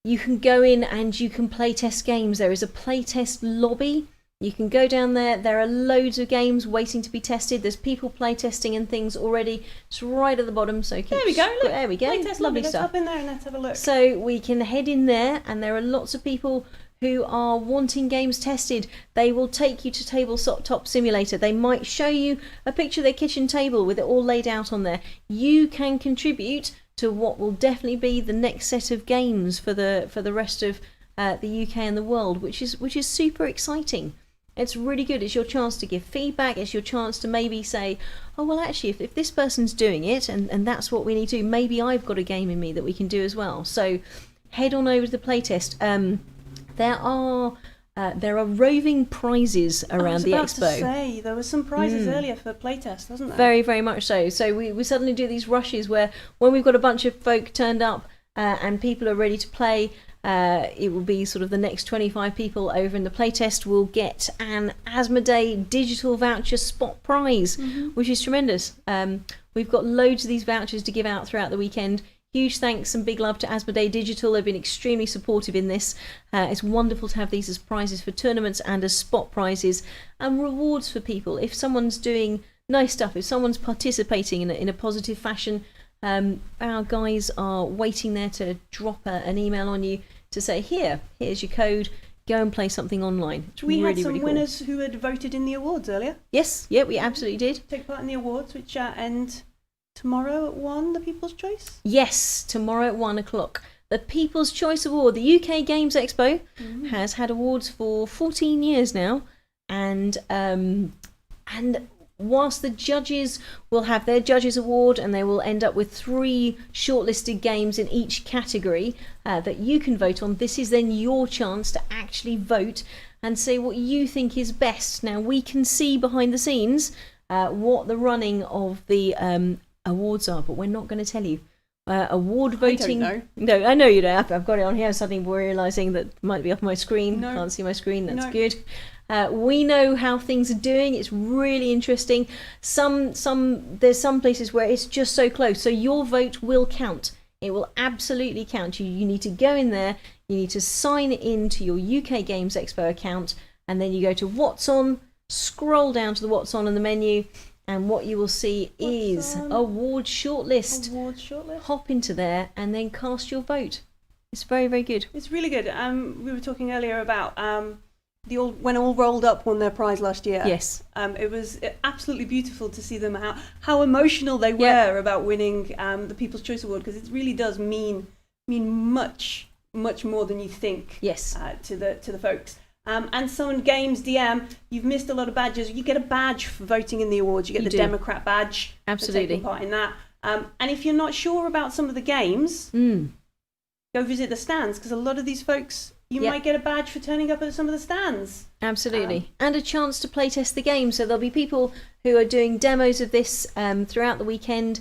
You can go in and you can playtest games. There is a playtest lobby. You can go down there. There are loads of games waiting to be tested. There's people playtesting and things already. It's right at the bottom. So There we go. Look, there we go. playtest lobby. Lovely Let's stuff. hop in there and let's have a look. So we can head in there, and there are lots of people who are wanting games tested. They will take you to Tabletop Simulator. They might show you a picture of their kitchen table with it all laid out on there. You can contribute to what will definitely be the next set of games for the rest of the UK and the world, which is super exciting. It's really good. It's your chance to give feedback. It's your chance to maybe say, oh, well, actually, if this person's doing it and that's what we need to do, maybe I've got a game in me that we can do as well. So head on over to the playtest. There are roving prizes around the expo. I was about to say, there were some prizes earlier for playtest, wasn't there? Very, very much so. So we suddenly do these rushes where when we've got a bunch of folk turned up and people are ready to play, it will be sort of the next 25 people over in the playtest will get an Asmodee digital voucher spot prize, which is tremendous. We've got loads of these vouchers to give out throughout the weekend. Huge thanks and big love to Asmodee Digital. They've been extremely supportive in this. It's wonderful to have these as prizes for tournaments and as spot prizes and rewards for people. If someone's doing nice stuff, if someone's participating in a positive fashion, our guys are waiting there to drop an email on you to say, here's your code, go and play something online. It's We really, had some really cool. winners who had voted in the awards earlier. Yes, yeah, we absolutely did. Take part in the awards, which end tomorrow at 1, the People's Choice. Yes, tomorrow at 1 o'clock. The People's Choice Award, the UK Games Expo, has had awards for 14 years now, and whilst the judges will have their judges award and they will end up with 3 shortlisted games in each category that you can vote on, this is then your chance to actually vote and say what you think is best. Now we can see behind the scenes what the running of the awards are, but we're not going to tell you. Award voting. I don't know. No, I know you don't. I've got it on here. Suddenly we're realising that it might be off my screen. No. Can't see my screen. That's No. good. We know how things are doing. It's really interesting. There's some places where it's just so close. So your vote will count. It will absolutely count. You need to go in there. You need to sign in to your UK Games Expo account, and then you go to What's On, scroll down to the What's On in the menu, and what you will see is award shortlist. Award shortlist. Hop into there and then cast your vote. It's very, very good. It's really good. We were talking earlier about when All Rolled Up won their prize last year. Yes. It was absolutely beautiful to see them how emotional they were about winning the People's Choice Award, because it really does mean much more than you think. Yes. To the folks. And Summon Games DM, you've missed a lot of badges. You get a badge for voting in the awards. You get the Democrat badge. Absolutely. For taking part in that. And if you're not sure about some of the games, go visit the stands, because a lot of these folks, you might get a badge for turning up at some of the stands. Absolutely. And a chance to playtest the game. So there'll be people who are doing demos of this throughout the weekend.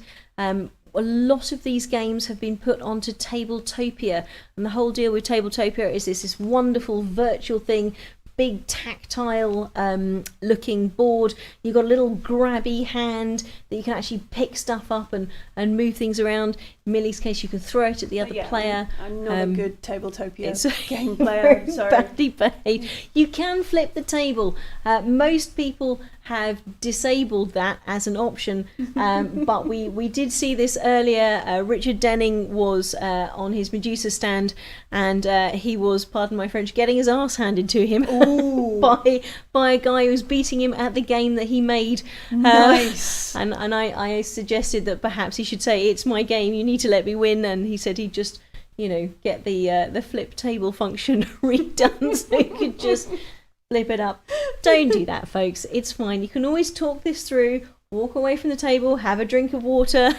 A lot of these games have been put onto Tabletopia, and the whole deal with Tabletopia is this wonderful virtual thing, big tactile looking board. You've got a little grabby hand that you can actually pick stuff up and move things around. In Millie's case, you can throw it at the other player. I'm not a good Tabletopia game player. I'm sorry. Badly behaved. You can flip the table. Most people have disabled that as an option, but we did see this earlier. Richard Denning was on his Medusa stand, and he was, pardon my French, getting his arse handed to him by a guy who was beating him at the game that he made. Nice. And I suggested that perhaps he should say, "It's my game, you need to let me win," and he said he'd just, get the flip table function redone so he could just flip it up. Don't do that, folks. It's fine. You can always talk this through, walk away from the table, have a drink of water,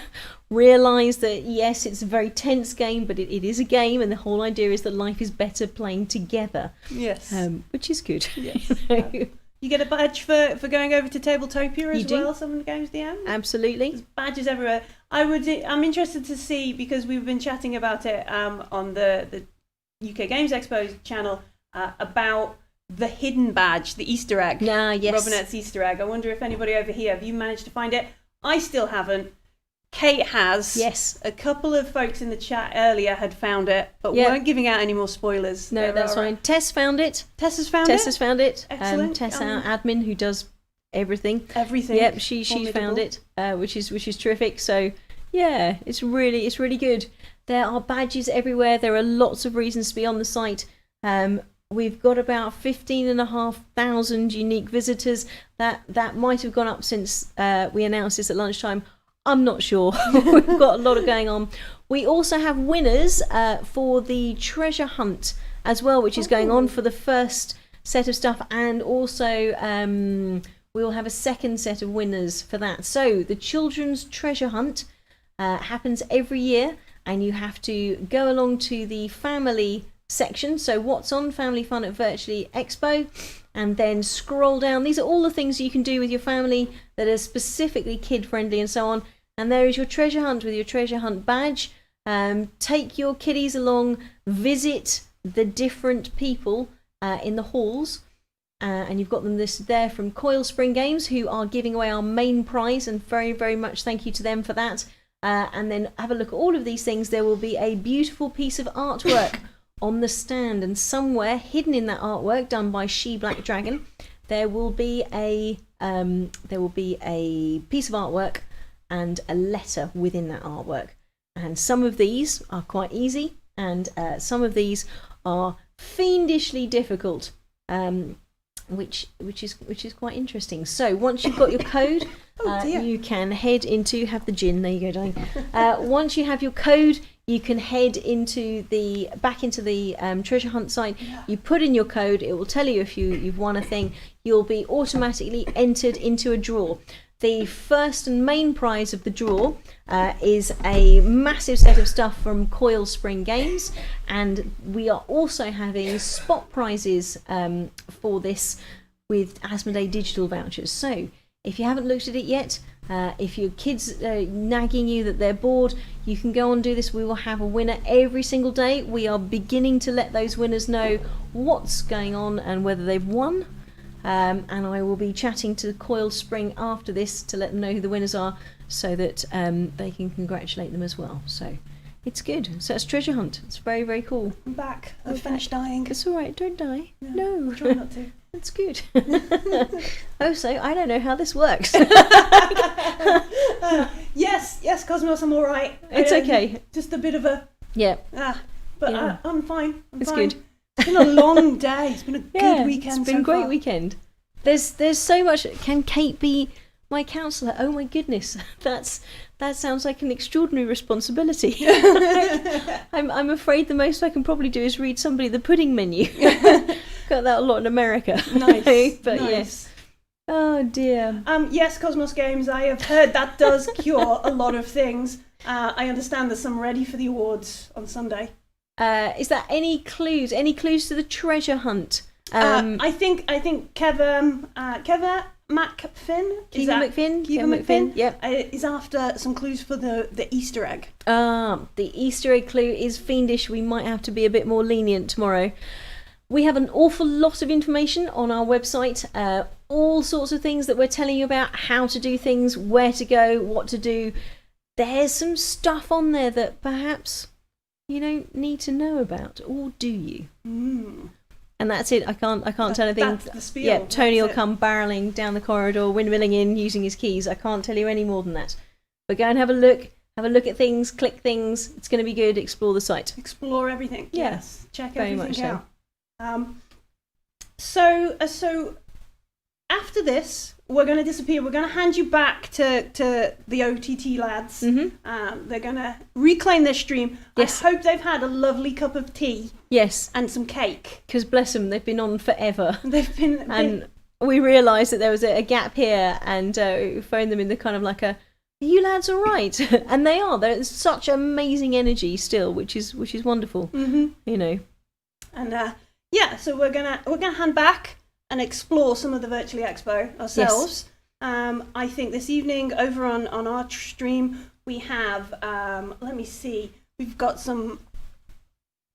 realise that, yes, it's a very tense game, but it is a game, and the whole idea is that life is better playing together. Yes. Which is good. Yes. You get a badge for going over to Tabletopia as well, Summon Games DM? Absolutely. There's badges everywhere. I'm interested to see, because we've been chatting about it on the UK Games Expo channel, about the hidden badge, the Easter egg. Yes. Robinette's Easter egg. I wonder if anybody over here, have you managed to find it? I still haven't. Kate has. Yes. A couple of folks in the chat earlier had found it, but weren't giving out any more spoilers. No, that's fine. Tess found it. Tess has found it. Excellent. Tess, our admin, who does everything. Everything. Yep, she found it, which is terrific. So yeah, it's really good. There are badges everywhere. There are lots of reasons to be on the site. We've got about 15,500 unique visitors. That might have gone up since we announced this at lunchtime. I'm not sure. We've got a lot of going on. We also have winners for the treasure hunt as well, which is going on for the first set of stuff, and also we will have a second set of winners for that. So the children's treasure hunt happens every year, and you have to go along to the family section, so What's On Family Fun at Virtually Expo, and then scroll down. These are all the things you can do with your family that are specifically kid friendly and so on, and there is your treasure hunt with your treasure hunt badge. Take your kiddies along, visit the different people in the halls, and you've got them there from Coil Spring Games, who are giving away our main prize, and very, very much thank you to them for that. And then have a look at all of these things. There will be a beautiful piece of artwork on the stand, and somewhere hidden in that artwork, done by She Black Dragon, there will be a piece of artwork and a letter within that artwork. And some of these are quite easy, and some of these are fiendishly difficult, which is quite interesting. So once you've got your code, you can head into have the gin. There you go, darling. Once you have your code, you can head back into the treasure hunt site. You put in your code, it will tell you if you've won a thing. You'll be automatically entered into a draw. The first and main prize of the draw is a massive set of stuff from Coil Spring Games, and we are also having spot prizes for this with Asmodee digital vouchers. So if you haven't looked at it yet, if your kids are nagging you that they're bored, you can go and do this. We will have a winner every single day. We are beginning to let those winners know what's going on and whether they've won. and I will be chatting to Coiled Spring after this to let them know who the winners are, so that they can congratulate them as well. So it's good. So it's treasure hunt. It's very, very cool. I'm back. I've finished dying. It's all right. Don't die. No. Try not to. That's good. So I don't know how this works. Yes, Cosmos, I'm all right. It's okay. Just a bit of a Yeah. but Yeah. I'm fine. It's fine. good. It's been a long day. It's been a good weekend. It's been a great weekend. There's so much. Can Kate be my counsellor? Oh my goodness, that sounds like an extraordinary responsibility. I'm afraid the most I can probably do is read somebody the pudding menu. Got that a lot in America. Nice. But nice. yes. Oh dear. Yes, Cosmos Games. I have heard that does cure a lot of things. I understand there's some ready for the awards on Sunday. Is there any clues? Any clues to the treasure hunt? I think Kevin McFinn. Kevin McFinn. Yep. Is after some clues for the Easter egg. The Easter egg clue is fiendish. We might have to be a bit more lenient tomorrow. We have an awful lot of information on our website, all sorts of things that we're telling you about, how to do things, where to go, what to do. There's some stuff on there that perhaps you don't need to know about, or do you? And that's it. I can't tell anything. That's the spiel. Yeah, Tony will That's it. come barreling down the corridor, windmilling in, using his keys. I can't tell you any more than that. But go and have a look at things, click things. It's going to be good. Explore the site. Explore everything. Yeah, Yes, check very everything much so. out. So after this, we're going to disappear. We're going to hand you back to the OTT lads. They're going to reclaim their stream. Yes. I hope they've had a lovely cup of tea. Yes, And some cake. because bless them, they've been on forever. They've been And we realised that there was a gap here, and we phoned them in the kind of like are you lads all right? And they are. There's such amazing energy still, which is wonderful. You know. And so we're gonna hand back and explore some of the Virtually Expo ourselves. I think this evening over on our stream we have let me see, we've got some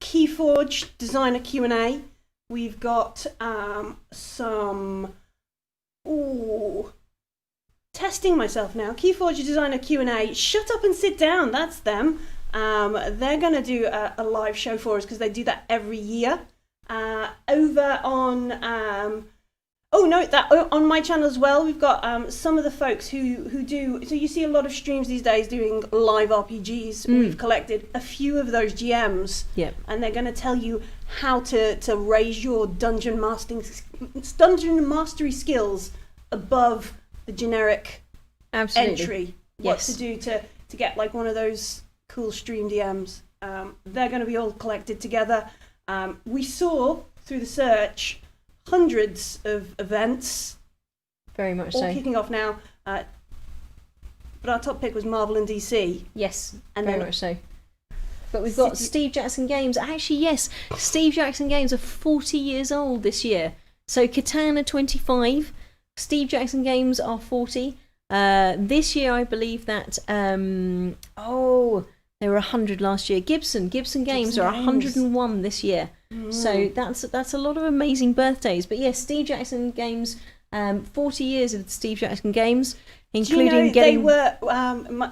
Keyforge designer Q&A. We've got some testing myself now. Keyforge designer Q&A. Shut up and sit down. That's them. They're going to do a live show for us because they do that every year. Over on on my channel as well, we've got some of the folks who do. So you see a lot of streams these days doing live RPGs. We've collected a few of those GMs, and they're going to tell you how to raise your dungeon mastery skills above the generic entry. What to do to get like one of those cool stream DMs. They're going to be all collected together. We saw through the search hundreds of events. Very much all so. Kicking off now. But our top pick was Marvel and DC. Yes, and very then much so. But we've got Steve Jackson Games. Actually, yes, Steve Jackson Games are 40 years old this year. So Catan are 25. Steve Jackson Games are 40. This year, I believe that they were 100 last year. Gibson Games are 101 this year. So that's a lot of amazing birthdays. But yes, Steve Jackson Games, 40 years of Steve Jackson Games, including they were.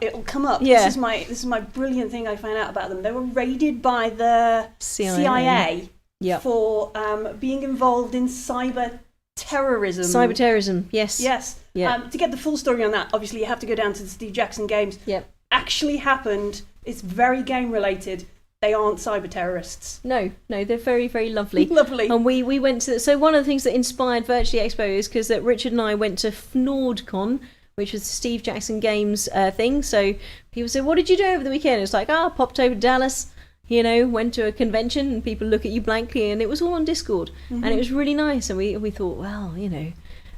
It'll come up. Yeah. This is my brilliant thing I found out about them. They were raided by the CIA for being involved in cyber terrorism. Cyber terrorism. Yes. Yes. Yeah. To get the full story on that, obviously you have to go down to the Steve Jackson Games. Yep. Actually happened. It's very game related. They aren't cyber terrorists. No, they're very, very lovely. Lovely. And we went to... So one of the things that inspired Virtually Expo is because that Richard and I went to FNORDCon, which was the Steve Jackson Games thing. So people said, what did you do over the weekend? It's like, popped over to Dallas, went to a convention, and people look at you blankly, and it was all on Discord. And it was really nice. And we thought, well,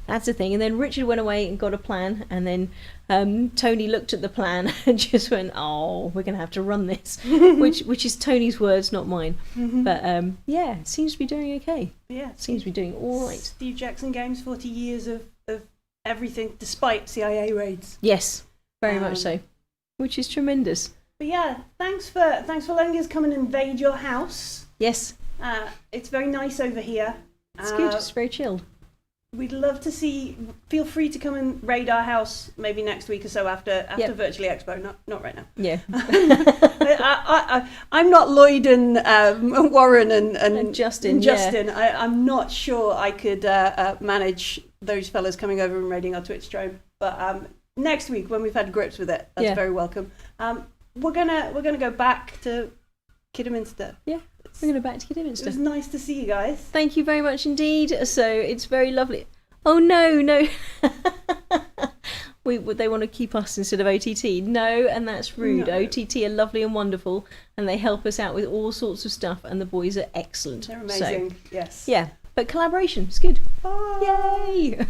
that's the thing. And then Richard went away and got a plan, and then Tony looked at the plan and just went, we're going to have to run this, which is Tony's words, not mine. But it seems to be doing okay. Yeah, it seems to be doing all right. Steve Jackson Games, 40 years of everything, despite CIA raids. Yes, very much so, which is tremendous. But yeah, thanks for letting us come and invade your house. Yes, it's very nice over here. It's good. It's very chilled. we'd love to see. Feel free to come and raid our house maybe next week or so after Virtually Expo. Not right now. Yeah. I'm not Lloyd and Warren and Justin. Justin. I'm not sure I could manage those fellas coming over and raiding our Twitch stream. But next week, when we've had grips with it, that's very welcome. We're gonna go back to Kidderminster. Yeah. We're going to back to Kidderminster. It was nice to see you guys. Thank you very much indeed. So it's very lovely. Oh no. They want to keep us instead of OTT. No, and that's rude. No. OTT are lovely and wonderful, and they help us out with all sorts of stuff, and the boys are excellent. They're amazing. So, yes. Yeah, but collaboration is good. Bye. Yay!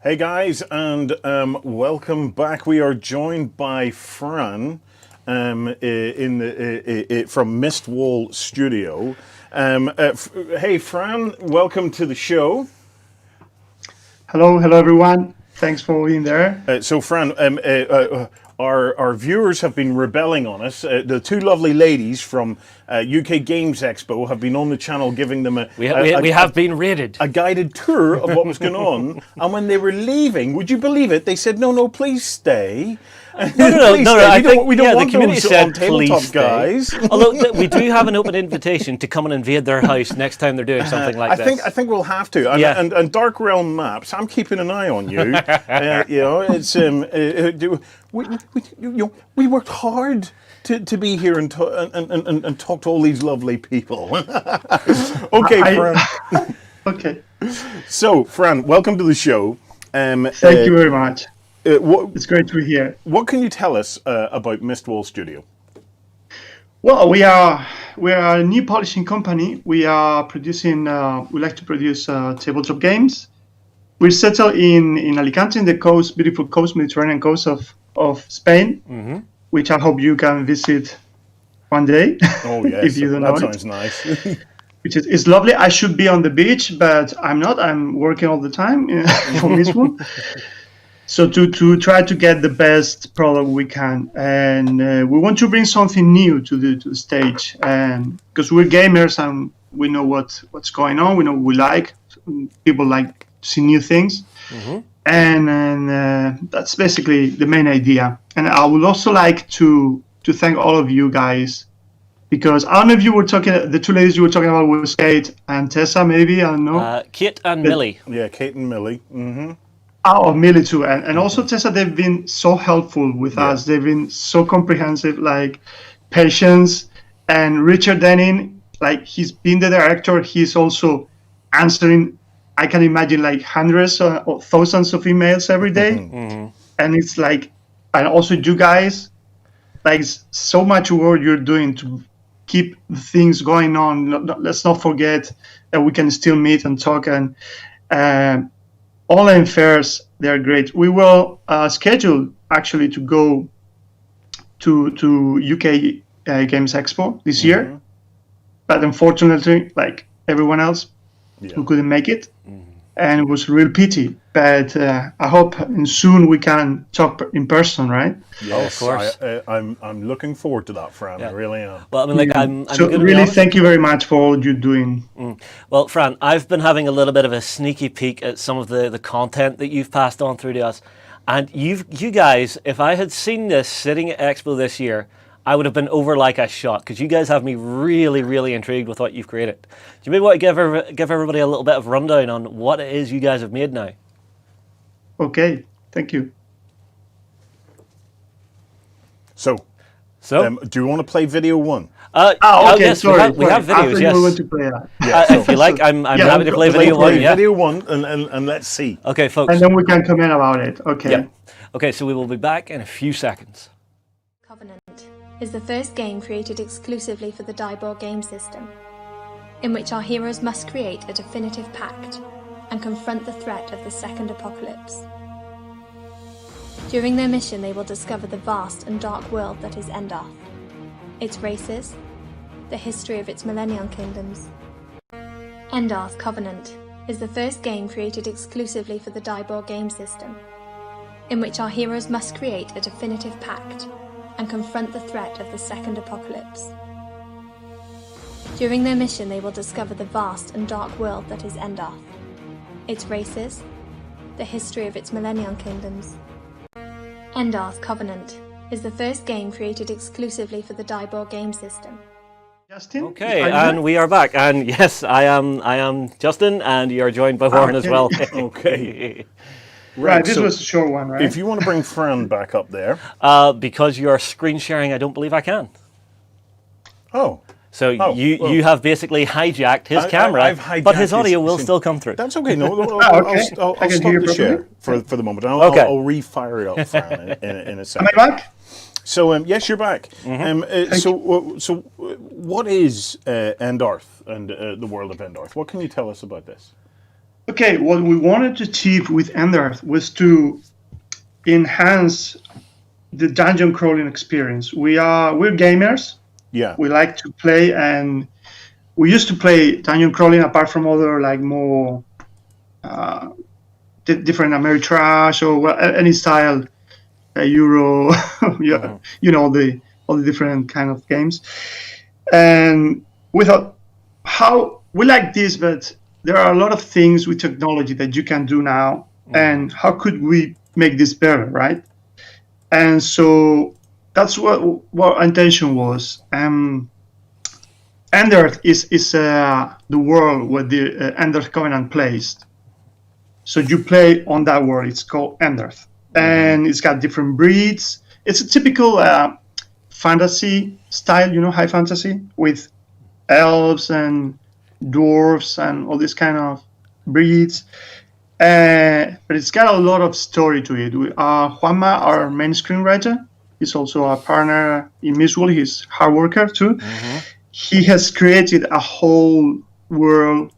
Hey guys, and welcome back. We are joined by Fran from Mistwall Studio. Hey Fran, welcome to the show. Hello everyone. Thanks for being there. So Fran, our viewers have been rebelling on us. The two lovely ladies from UK Games Expo have been on the channel giving them we have been raided. A guided tour of what was going on. And when they were leaving, would you believe it? They said, no, please stay. No. I think we don't want the community those said on tabletop please guys. stay. Although we do have an open invitation to come and invade their house next time they're doing something like this. I think we'll have to. And, and Dark Realm Maps, I'm keeping an eye on you. You know, it's we worked hard to be here and talk to all these lovely people. Okay, Fran. Okay. So, Fran, welcome to the show. Thank you very much. It's great to be here. What can you tell us about Mistwall Studio? Well, we are a new publishing company. We are producing. We like to produce tabletop games. We're settled in Alicante, in the coast, beautiful coast, Mediterranean coast of Spain, which I hope you can visit one day. Oh yes, if you don't know that sounds nice. Which is lovely. I should be on the beach, but I'm not. I'm working all the time for Mistwall. So to try to get the best product we can, and we want to bring something new to the stage, and because we're gamers and we know what's going on, we know what we like. People like to see new things, and that's basically the main idea. And I would also like to thank all of you guys, because I don't know if you were talking. The two ladies you were talking about was Kate and Tessa, maybe, I don't know. Kate and Millie. Yeah, Kate and Millie. Oh, Millie too, and also Tessa. They've been so helpful with us. They've been so comprehensive, like Patience and Richard Denning. Like, he's been the director. He's also answering. I can imagine like hundreds or thousands of emails every day, and it's like, and also you guys, like so much work you're doing to keep things going on. Let's not forget that we can still meet and talk, and online fairs, they're great. We will schedule actually to go to UK Games Expo this year, but unfortunately, like everyone else, we couldn't make it, and it was a real pity. But I hope soon we can talk in person, right? Yes, of course. I'm looking forward to that, Fran. I really am. Well, I mean, like, I'm so gonna really thank you very much for all you're doing. Well, Fran, I've been having a little bit of a sneaky peek at some of the content that you've passed on through to us, and you guys, if I had seen this sitting at Expo this year, I would have been over like a shot, because you guys have me really, really intrigued with what you've created. Do you maybe want to give everybody a little bit of rundown on what it is you guys have made now? Okay, thank you. So do you want to play video one? Okay, yes, sorry. we have videos. I think yes, we want to play that. if you like, I'm happy to play video one. Yeah. Video one, and let's see. Okay, folks. And then we can comment about it. Okay. Yeah. Okay, so we will be back in a few seconds. Covenant. is the first game created exclusively for the Diebold game system, in which our heroes must create a definitive pact and confront the threat of the second apocalypse. During their mission, they will discover the vast and dark world that is Endarth, its races, the history of its millennial kingdoms. Endarth Covenant is the first game created exclusively for the Diebold game system, in which our heroes must create a definitive pact and confront the threat of the second apocalypse. During their mission, they will discover the vast and dark world that is Endarth, its races, the history of its millennial kingdoms. Endarth Covenant is the first game created exclusively for the Diebold game system. Justin? Okay, and we are back. And yes, I am Justin, and you are joined by Warren as well. Okay. Right, this so was a short one, right? If you want to bring Fran back up there. Because you are screen sharing, I don't believe I can. Oh. So you have basically hijacked his camera, I've hijacked but his audio will still come through. That's okay. No, okay. I'll I can stop hear the you share for the moment. I'll refire it up, Fran, in a second. Am I back? So yes, you're back. So what is Endarth and the world of Endarth? What can you tell us about this? Okay, what we wanted to achieve with Endarth was to enhance the dungeon crawling experience. We're gamers. Yeah. We like to play, and we used to play dungeon crawling apart from other like more different Ameritrash or any style, Euro, you know, all the different kind of games. And we thought, how we like this, but there are a lot of things with technology that you can do now, and how could we make this better, right? And so that's what our intention was. Endarth is the world where the Endarth Covenant plays. So you play on that world. It's called Endarth, and it's got different breeds. It's a typical fantasy style, you know, high fantasy with elves and dwarves and all these kind of breeds. But it's got a lot of story to it. Juanma, our main screenwriter, is also a partner in Visual. He's a hard worker too. He has created a whole world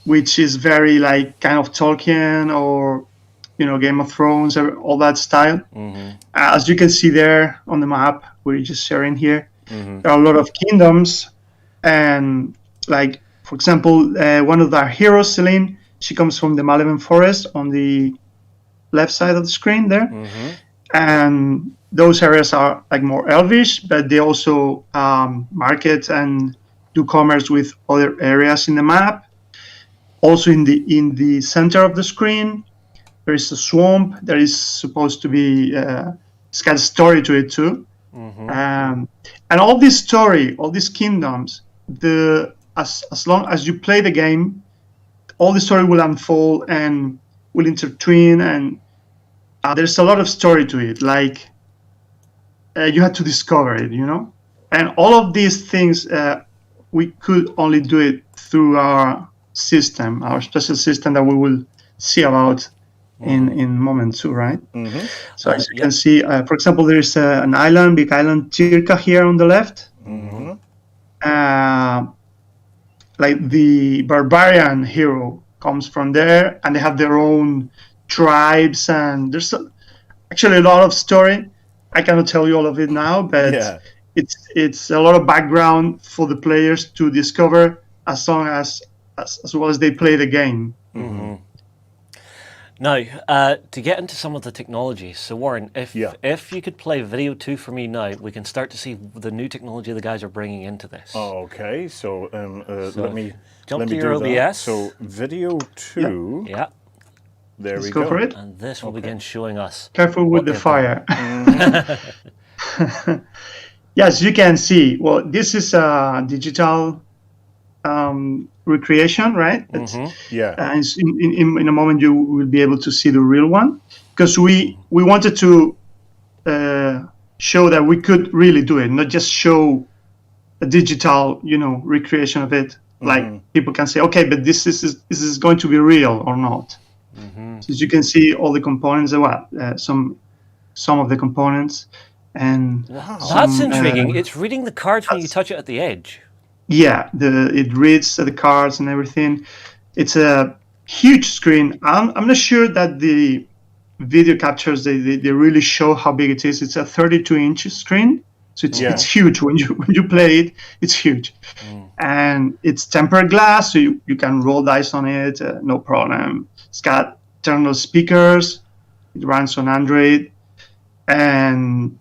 which is very like kind of Tolkien or, you know, Game of Thrones, all that style. As you can see there on the map, we're just sharing here. There are a lot of kingdoms, and like, for example, one of our heroes, Celine, she comes from the Maleven Forest on the left side of the screen there. And those areas are like more elvish, but they also market and do commerce with other areas in the map. Also in the center of the screen, there is a swamp. There is supposed to be, it's got a story to it too. And all this story, all these kingdoms, as long as you play the game, all the story will unfold and will intertwine, and there's a lot of story to it. Like you had to discover it, you know. And all of these things, we could only do it through our system, our special system that we will see about in moment two, right? So as you can see, for example, there is an island, big island, Tirka here on the left. Like the barbarian hero comes from there, and they have their own tribes, and there's actually a lot of story. I cannot tell you all of it now, but it's a lot of background for the players to discover as long as well as they play the game. Now, to get into some of the technology, so Warren, if you could play video 2 for me now, we can start to see the new technology the guys are bringing into this. Okay, so let me jump to your OBS. So video 2. Yeah. There Let's we go for it. And this will begin showing us. Careful with the fire. Yes, you can see. Well, this is a digital recreation, right? And in a moment you will be able to see the real one, because we wanted to show that we could really do it, not just show a digital, you know, recreation of it. Like people can say, okay, but this is going to be real or not. So as you can see all the components, some of the components, and That's intriguing. It's reading the cards when you touch it at the edge. Yeah, it reads the cards and everything. It's a huge screen. I'm not sure that the video captures they really show how big it is. It's a 32-inch screen, so it's huge. When you play it, it's huge, and it's tempered glass, so you can roll dice on it, no problem. It's got internal speakers. It runs on Android, and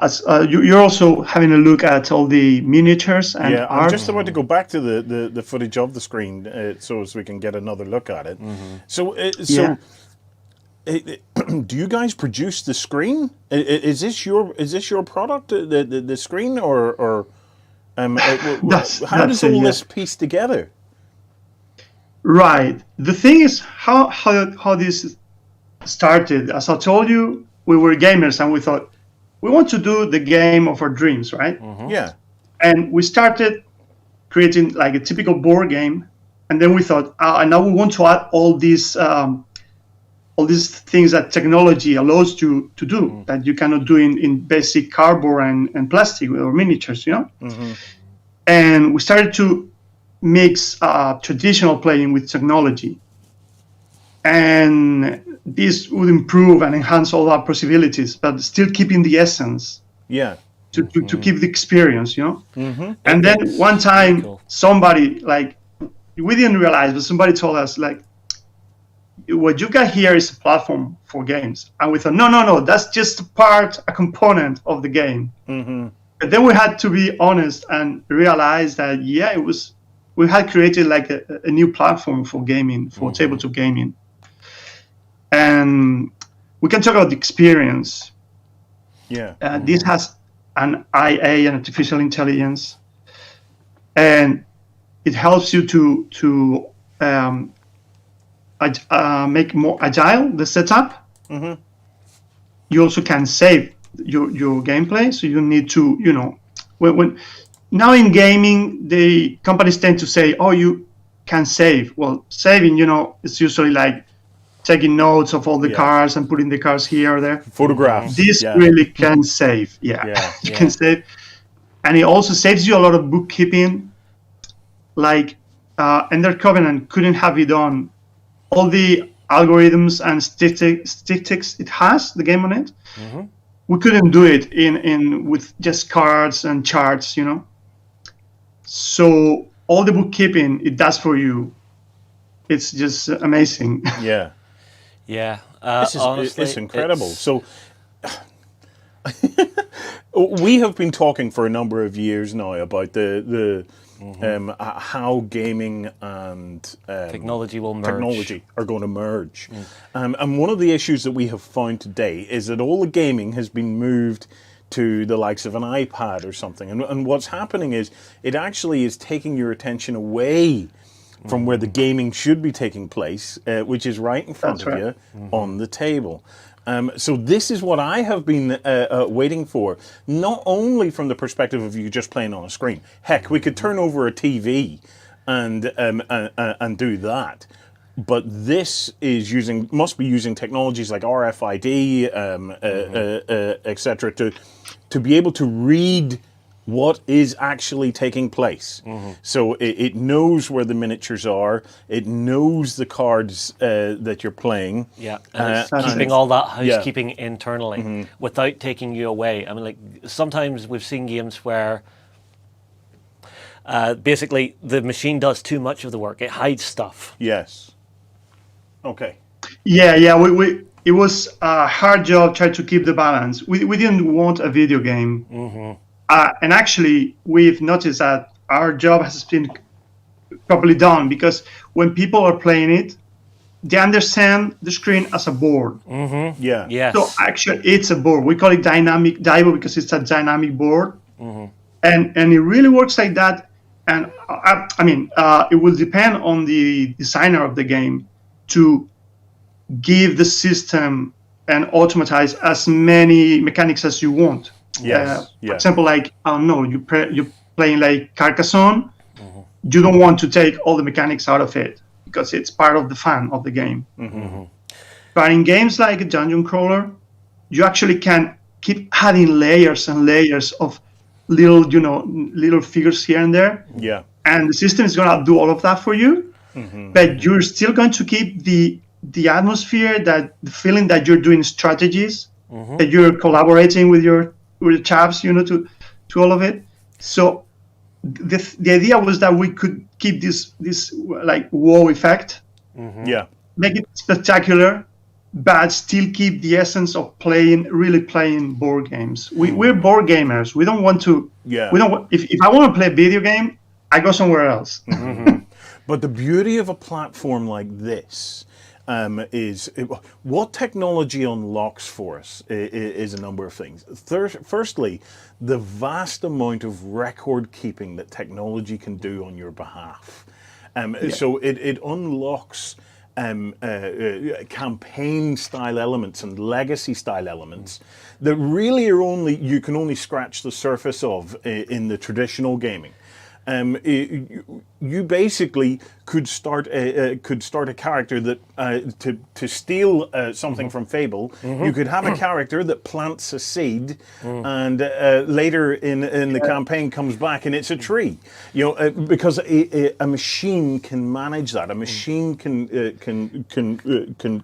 as you're also having a look at all the miniatures and art. I'm just about to go back to the footage of the screen so as we can get another look at it. So do you guys produce the screen? Is this your product, the screen, or how does all this piece together? Right. The thing is how this started. As I told you, we were gamers and we thought we want to do the game of our dreams, right? Yeah. And we started creating like a typical board game, and then we thought, and now we want to add all these things that technology allows you to do that you cannot do in basic cardboard and plastic or miniatures, you know. And we started to mix traditional playing with technology, and this would improve and enhance all our possibilities, but still keeping the essence. Yeah. To keep the experience, you know. And then one time, somebody, like, we didn't realize, but somebody told us, like, what you got here is a platform for games. And we thought, no, that's just a component of the game. But then we had to be honest and realize that, we had created like a new platform for gaming, for tabletop gaming. And we can talk about the experience. Yeah. This has an IA, an artificial intelligence, and it helps you to make more agile the setup. You also can save your gameplay, so you need to, you know, when now in gaming, the companies tend to say, oh, you can save. Well, saving, you know, it's usually like taking notes of all the cards and putting the cards here or there. Photographs. This really can save. You can save. And it also saves you a lot of bookkeeping. Like Ender Covenant couldn't have it on all the algorithms and statistics it has, the game on it. We couldn't do it in with just cards and charts, you know. So all the bookkeeping it does for you, it's just amazing. Yeah. Honestly, it's incredible. So we have been talking for a number of years now about the how gaming and technology are going to merge. And one of the issues that we have found today is that all the gaming has been moved to the likes of an iPad or something. And what's happening is it actually is taking your attention away from where the gaming should be taking place, which is right in front of you on the table. So this is what I have been waiting for, not only from the perspective of you just playing on a screen. Heck, we could turn over a TV and do that. But this is must be using technologies like RFID, etc., to be able to read what is actually taking place. So it knows where the miniatures are. It knows the cards that you're playing. Yeah, and it's keeping all that housekeeping internally without taking you away. I mean, like sometimes we've seen games where basically the machine does too much of the work. It hides stuff. Yes. Okay. Yeah. It was a hard job trying to keep the balance. We didn't want a video game. And actually, we've noticed that our job has been properly done because when people are playing it, they understand the screen as a board. Yes. So actually, it's a board. We call it dynamic Daibo because it's a dynamic board, and it really works like that. And I mean, it will depend on the designer of the game to give the system and automatize as many mechanics as you want. For example, like, I don't know, you're playing like Carcassonne, you don't want to take all the mechanics out of it because it's part of the fun of the game. But in games like Dungeon Crawler, you actually can keep adding layers and layers of little figures here and there. Yeah. And the system is going to do all of that for you, but you're still going to keep the atmosphere, that the feeling that you're doing strategies, that you're collaborating with the chaps, to all of it. So the idea was that we could keep this like wow effect, make it spectacular, but still keep the essence of really playing board games. We're board gamers. We don't want to. Yeah. We don't. If I want to play a video game, I go somewhere else. But the beauty of a platform like this is what technology unlocks for us is a number of things. Firstly, the vast amount of record keeping that technology can do on your behalf. So it unlocks campaign style elements and legacy style elements that really you can only scratch the surface of in the traditional gaming. You basically could start a character that to steal something from Fable. You could have a character that plants a seed, and later in the campaign comes back and it's a tree. Because a machine can manage that. A machine can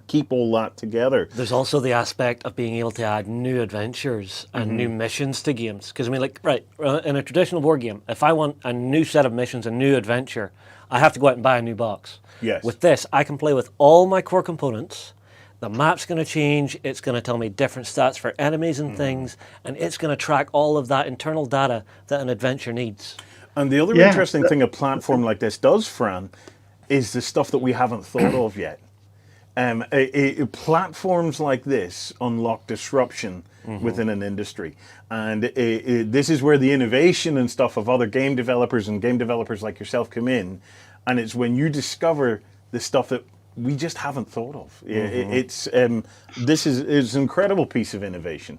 keep all that together. There's also the aspect of being able to add new adventures and new missions to games. Because in a traditional board game, if I want a new set of missions, a new adventure, I have to go out and buy a new box. Yes. With this, I can play with all my core components. The map's going to change. It's going to tell me different stats for enemies and things, and it's going to track all of that internal data that an adventure needs. And the other interesting thing a platform like this does, Fran, is the stuff that we haven't thought of yet. Platforms like this unlock disruption within an industry, and this is where the innovation and stuff of other game developers and game developers like yourself come in, and it's when you discover the stuff that we just haven't thought of. This is an incredible piece of innovation.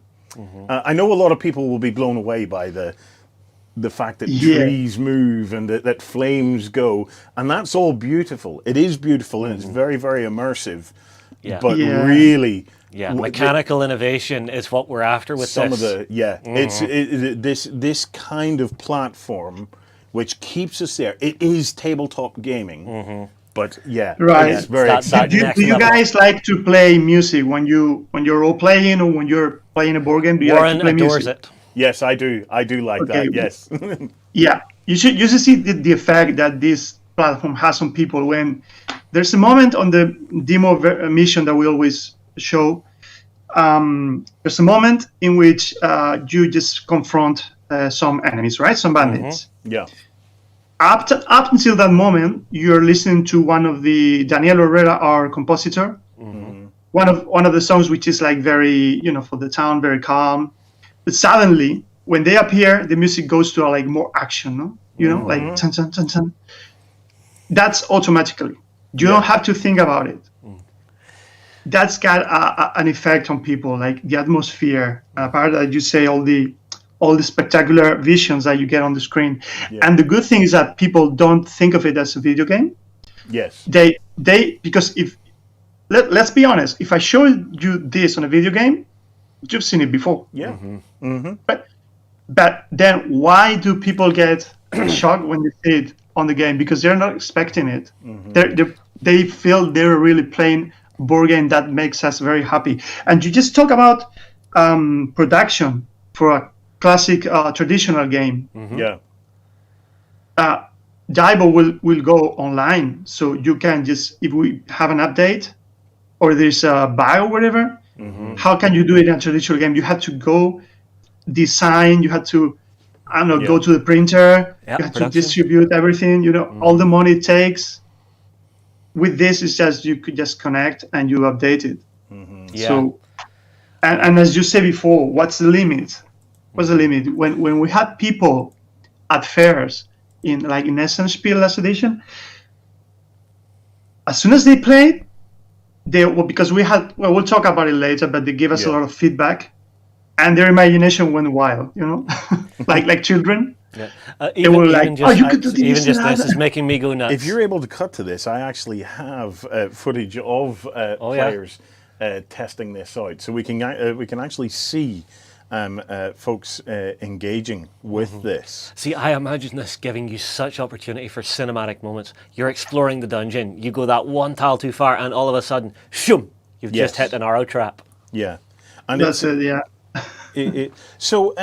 I know a lot of people will be blown away by the fact that trees move and that flames go, and that's all beautiful. It is beautiful, and it's very, very immersive. But really, mechanical innovation is what we're after with some this. of the this kind of platform, which keeps us there. It is tabletop gaming, but it's very exciting. Do you guys like to play music when you're role playing or when you're playing a board game? Do you like to play music? Yes, I do. I do like that. Yes. You should see the effect that this platform has on people when there's a moment on the demo mission that we always show. There's a moment in which you just confront some enemies, right? Some bandits. Yeah. Up until that moment, you're listening to one of the Daniel Herrera, our compositor. One of the songs which is like very, for the town, very calm. But suddenly, when they appear, the music goes to like more action, no? Like tan, tan, tan, tan. That's automatically. You don't have to think about it. That's got an effect on people, like the atmosphere. Apart that you say all the spectacular visions that you get on the screen. And the good thing is that people don't think of it as a video game. Yes. They because let's be honest, if I show you this on a video game, you've seen it before. Yeah. But then why do people get shocked when they see it on the game? Because they're not expecting it. They feel they're really playing a board game that makes us very happy. And you just talk about production for a classic traditional game. Dibo will go online, so you can just, if we have an update or there's a bug or whatever, how can you do it in a traditional game? You had to go design, you had to, go to the printer, you had to distribute everything, all the money it takes. With this, it's just, you could just connect and you update it. So, and as you said before, what's the limit? What's the limit? When we had people at fairs in Essence Spiele last edition, as soon as they played, because we'll talk about it later, but they gave us a lot of feedback, and their imagination went wild, like children. They were like, you could do this. Even just this is making me go nuts. If you're able to cut to this, I actually have footage of players testing this out, so we can actually see folks engaging with this. See, I imagine this giving you such opportunity for cinematic moments. You're exploring the dungeon, you go that one tile too far, and all of a sudden, shoom, you've just hit an arrow trap. Yeah. And That's it, yeah. So,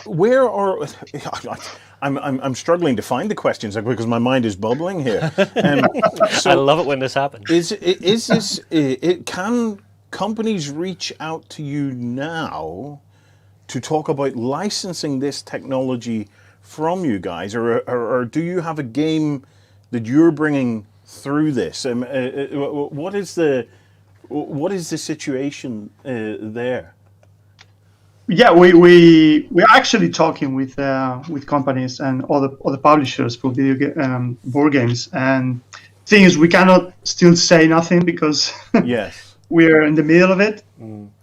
where are... I'm struggling to find the questions because my mind is bubbling here. So I love it when this happens. Is this... can companies reach out to you now to talk about licensing this technology from you guys, or do you have a game that you're bringing through this? What is the situation there? Yeah, we're actually talking with companies and other publishers for board games, and thing is we cannot still say nothing because yes. We're in the middle of it,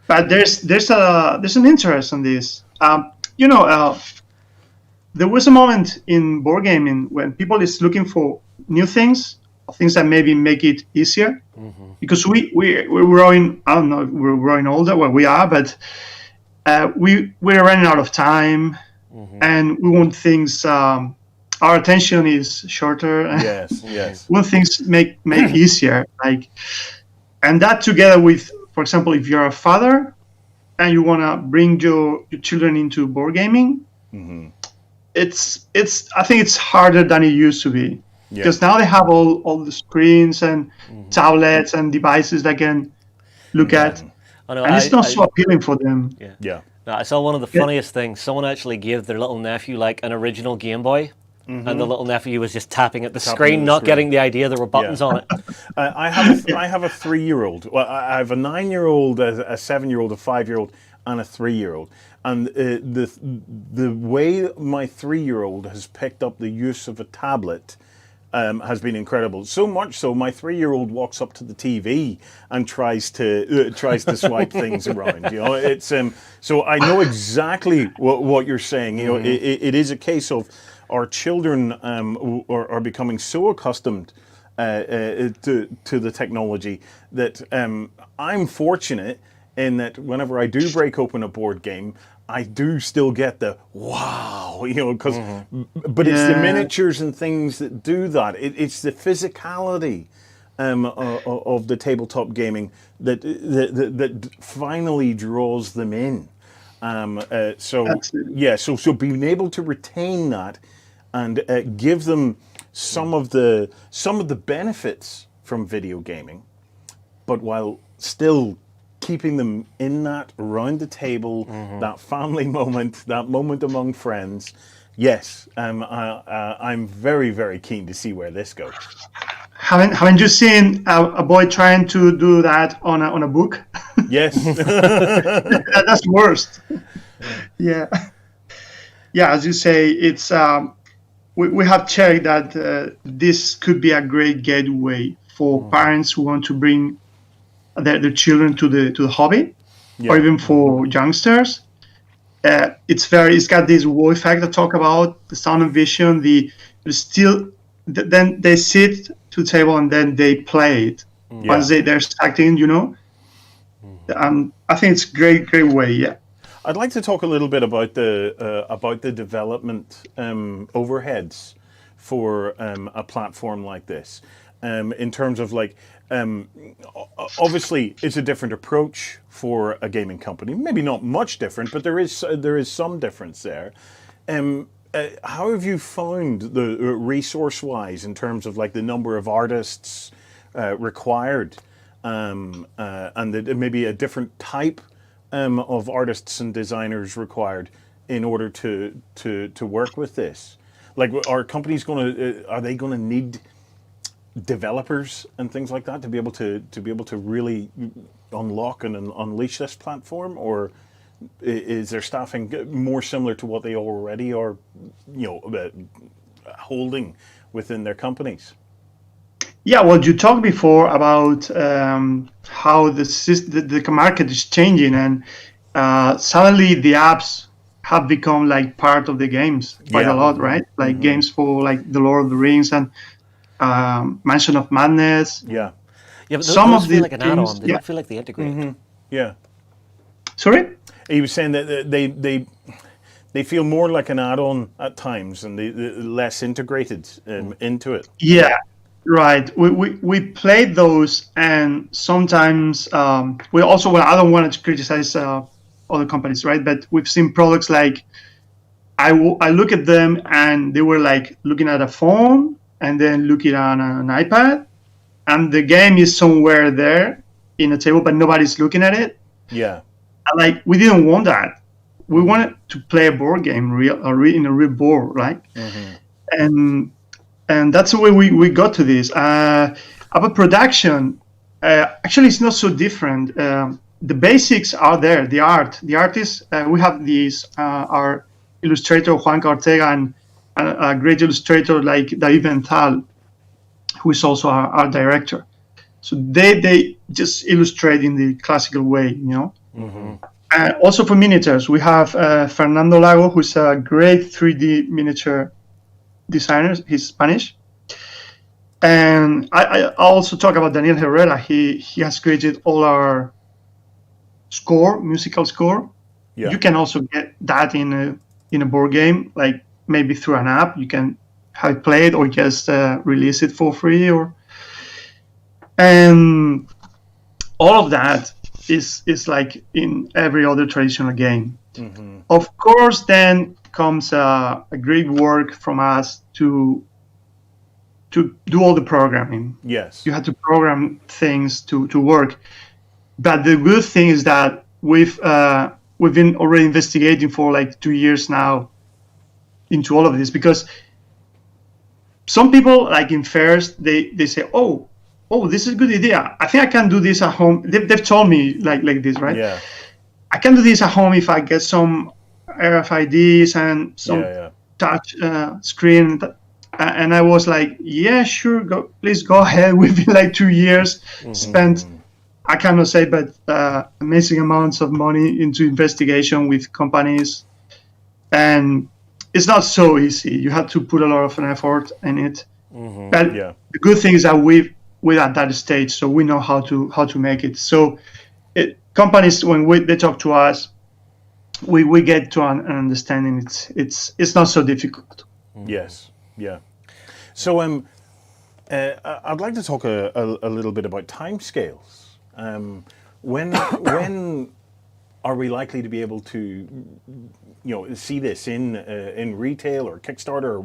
but there's an interest in this. There was a moment in board gaming when people is looking for new things that maybe make it easier, because we're growing. I don't know if we're growing older. Well, we are, but we're running out of time, and we want things. Our attention is shorter. Yes, yes. We want things make easier, like. And that together with, for example, if you're a father and you want to bring your children into board gaming, it's I think it's harder than it used to be. Because now they have all the screens and tablets and devices they can look at. And it's not so appealing for them. Yeah. No, I saw one of the funniest things. Someone actually gave their little nephew like an original Game Boy. And the little nephew was just tapping at the screen, not getting the idea there were buttons on it. I have a 3-year-old. Well, I have a 9-year-old, a 7-year-old, a 5-year-old, and a 3-year-old. And the way my 3-year-old has picked up the use of a tablet has been incredible. So much so, my 3-year-old walks up to the TV and tries to swipe things around. You know, it's so I know exactly what you're saying. You know, it is a case of our children are becoming so accustomed to the technology that I'm fortunate in that whenever I do break open a board game, I do still get the wow, you know, because but it's the miniatures and things that do that. It's the physicality of the tabletop gaming that finally draws them in. So being able to retain that and give them some of the benefits from video gaming, but while still keeping them in that around the table, that family moment, that moment among friends. Yes, I'm very, very keen to see where this goes. Haven't you seen a boy trying to do that on a book? Yes. That's worst. Yeah. As you say, it's we have checked that this could be a great gateway for parents who want to bring their children to the hobby, or even for youngsters. It's got this wow effect I talk about, the sound and vision. Then they sit to the table and then they play it once they're stuck in, you know. I think it's great way. Yeah. I'd like to talk a little bit about the development overheads for a platform like this, in terms of like. Obviously, it's a different approach for a gaming company. Maybe not much different, but there is some difference there. How have you found the resource-wise in terms of like the number of artists required, and maybe a different type of artists and designers required in order to work with this? Like, are companies are they going to need developers and things like that to be able to really unlock and unleash this platform, or is their staffing more similar to what they already are, you know, holding within their companies? Yeah, well, you talked before about how the market is changing, and suddenly the apps have become like part of the games quite a lot, right? Like games for like the Lord of the Rings and Mansion of Madness. Yeah, but some those of feel the like an add-on. They don't feel like they integrate. Yeah. Sorry? He was saying that they feel more like an add-on at times, and they less integrated into it. Yeah, right. We played those, and sometimes we also. Well, I don't want to criticize other companies, right? But we've seen products like I look at them, and they were like looking at a phone and then looking on an iPad, and the game is somewhere there in a table, but nobody's looking at it. Yeah. And like we didn't want that. We wanted to play a board game in a real board, right? And that's the way we got to this. About production, actually, it's not so different. The basics are there. The artists. We have these our illustrator Juan Ortega and a great illustrator like David Vental, who is also our director. So they just illustrate in the classical way, you know. Also for miniatures, we have Fernando Lago, who's a great 3D miniature designer. He's Spanish. And I also talk about Daniel Herrera. He has created all our musical score. Yeah. You can also get that in a board game, like maybe through an app. You can have it played or just release it for free. And all of that is like in every other traditional game. Of course, then comes a great work from us to do all the programming. Yes. You have to program things to work. But the good thing is that we've been already investigating for like 2 years now into all of this, because some people, like in fairs, they say, oh, this is a good idea. I think I can do this at home. They've told me like this, right? Yeah. I can do this at home if I get some RFIDs and some touch screen. And I was like, yeah, sure, please go ahead. We've been like 2 years spent, I cannot say, but amazing amounts of money into investigation with companies. And it's not so easy. You have to put a lot of an effort in it. But the good thing is that we're at that stage, so we know how to make it. So companies, when they talk to us, we get to an understanding. It's not so difficult. Yes. Yeah. So I'd like to talk a little bit about timescales. When are we likely to be able to, see this in retail or Kickstarter or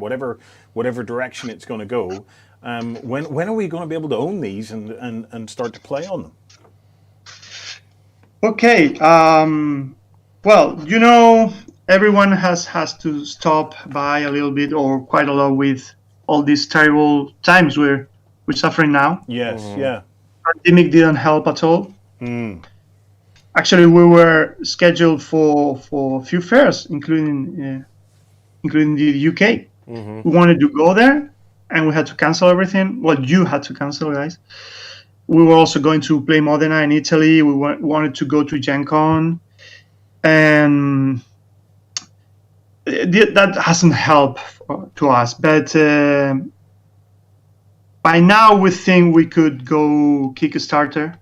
whatever direction it's going to go? When are we going to be able to own these and start to play on them? Okay. Well, everyone has to stop by a little bit or quite a lot with all these terrible times we're suffering now. Yes, yeah. Pandemic didn't help at all. Actually, we were scheduled for a few fairs, including the UK. We wanted to go there, and we had to cancel everything. Well, you had to cancel, guys. We were also going to play Modena in Italy. We wanted to go to Gen Con, and that hasn't helped to us. But by now, we think we could go Kickstarter